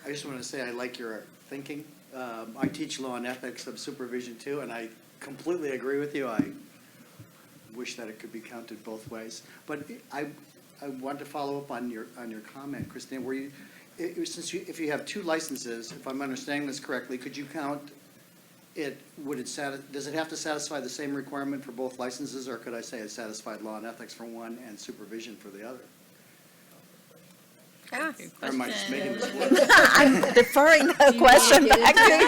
just want to say I like your thinking. I teach law and ethics of supervision too, and I completely agree with you. I wish that it could be counted both ways. But I want to follow up on your comment, Christine. If you have two licenses, if I'm understanding this correctly, could you count it? Does it have to satisfy the same requirement for both licenses, or could I say it satisfied law and ethics for one and supervision for the other? Or am I just making this work? I'm deferring the question back to you.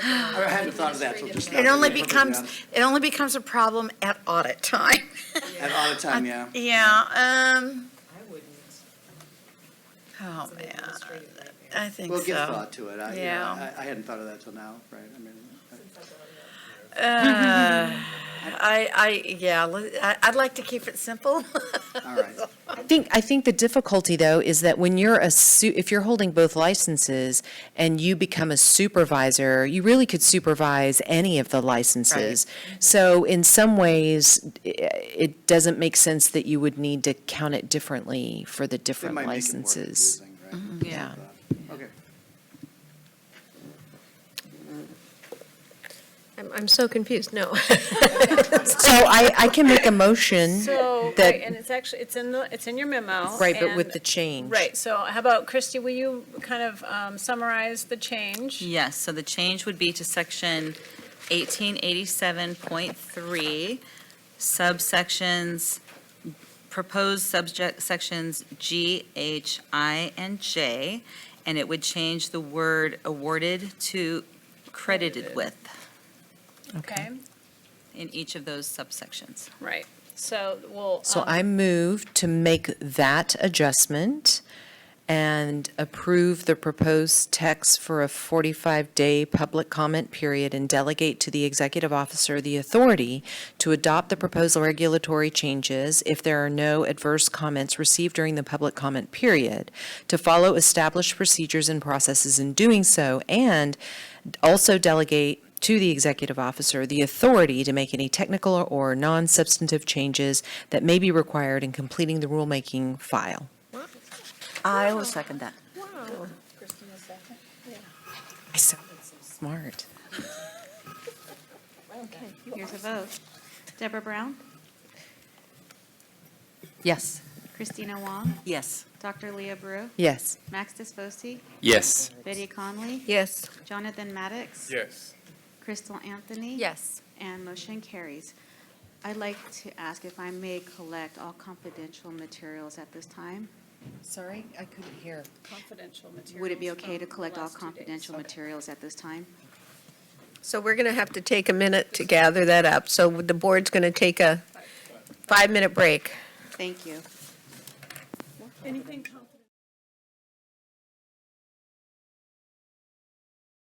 I hadn't thought of that, so just. It only becomes a problem at audit time. At audit time, yeah. Yeah, oh, man, I think so. We'll give thought to it. Yeah. I hadn't thought of that till now, right? I mean. I'd like to keep it simple. All right. I think the difficulty, though, is that when you're if you're holding both licenses and you become a supervisor, you really could supervise any of the licenses. So in some ways, it doesn't make sense that you would need to count it differently for the different might make it more licenses. confusing, right? Yeah. I'm so confused, no. So I can make a motion So, that, right, and it's actually, it's in your memo. right, but with and- the change. Right, so how about, Christie, will you kind of summarize the change? Yes, so the change would be to section 1887.3, subsections, proposed subject sections G, H, I, and J, and it would change the word awarded to credited with Okay, in each of those subsections. right, so we'll. So I move to make that adjustment and approve the proposed text for a 45-day public comment period and delegate to the executive officer the authority to adopt the proposed regulatory changes if there are no adverse comments received during the public comment period, to follow established procedures and processes in doing so, and also delegate to the executive officer the authority to make any technical or non-substantive changes that may be required in completing the rulemaking file. I will second that. I sounded so smart. Okay, here's a vote. Deborah Brown, Yes. Christina Wong, Yes. Dr. Leah Brew, Yes. Max Disposi, Yes. Betty Conley, Yes. Jonathan Maddox, Yes. Crystal Anthony. Yes. And motion carries. I'd like to ask if I may collect all confidential materials at this time. Sorry, I couldn't hear. Confidential materials. Would it be okay to from collect the all last 2 days. confidential materials at this time? So we're going to have to take a minute to gather that up. So the board's going to take a 5-minute break. Thank you. Anything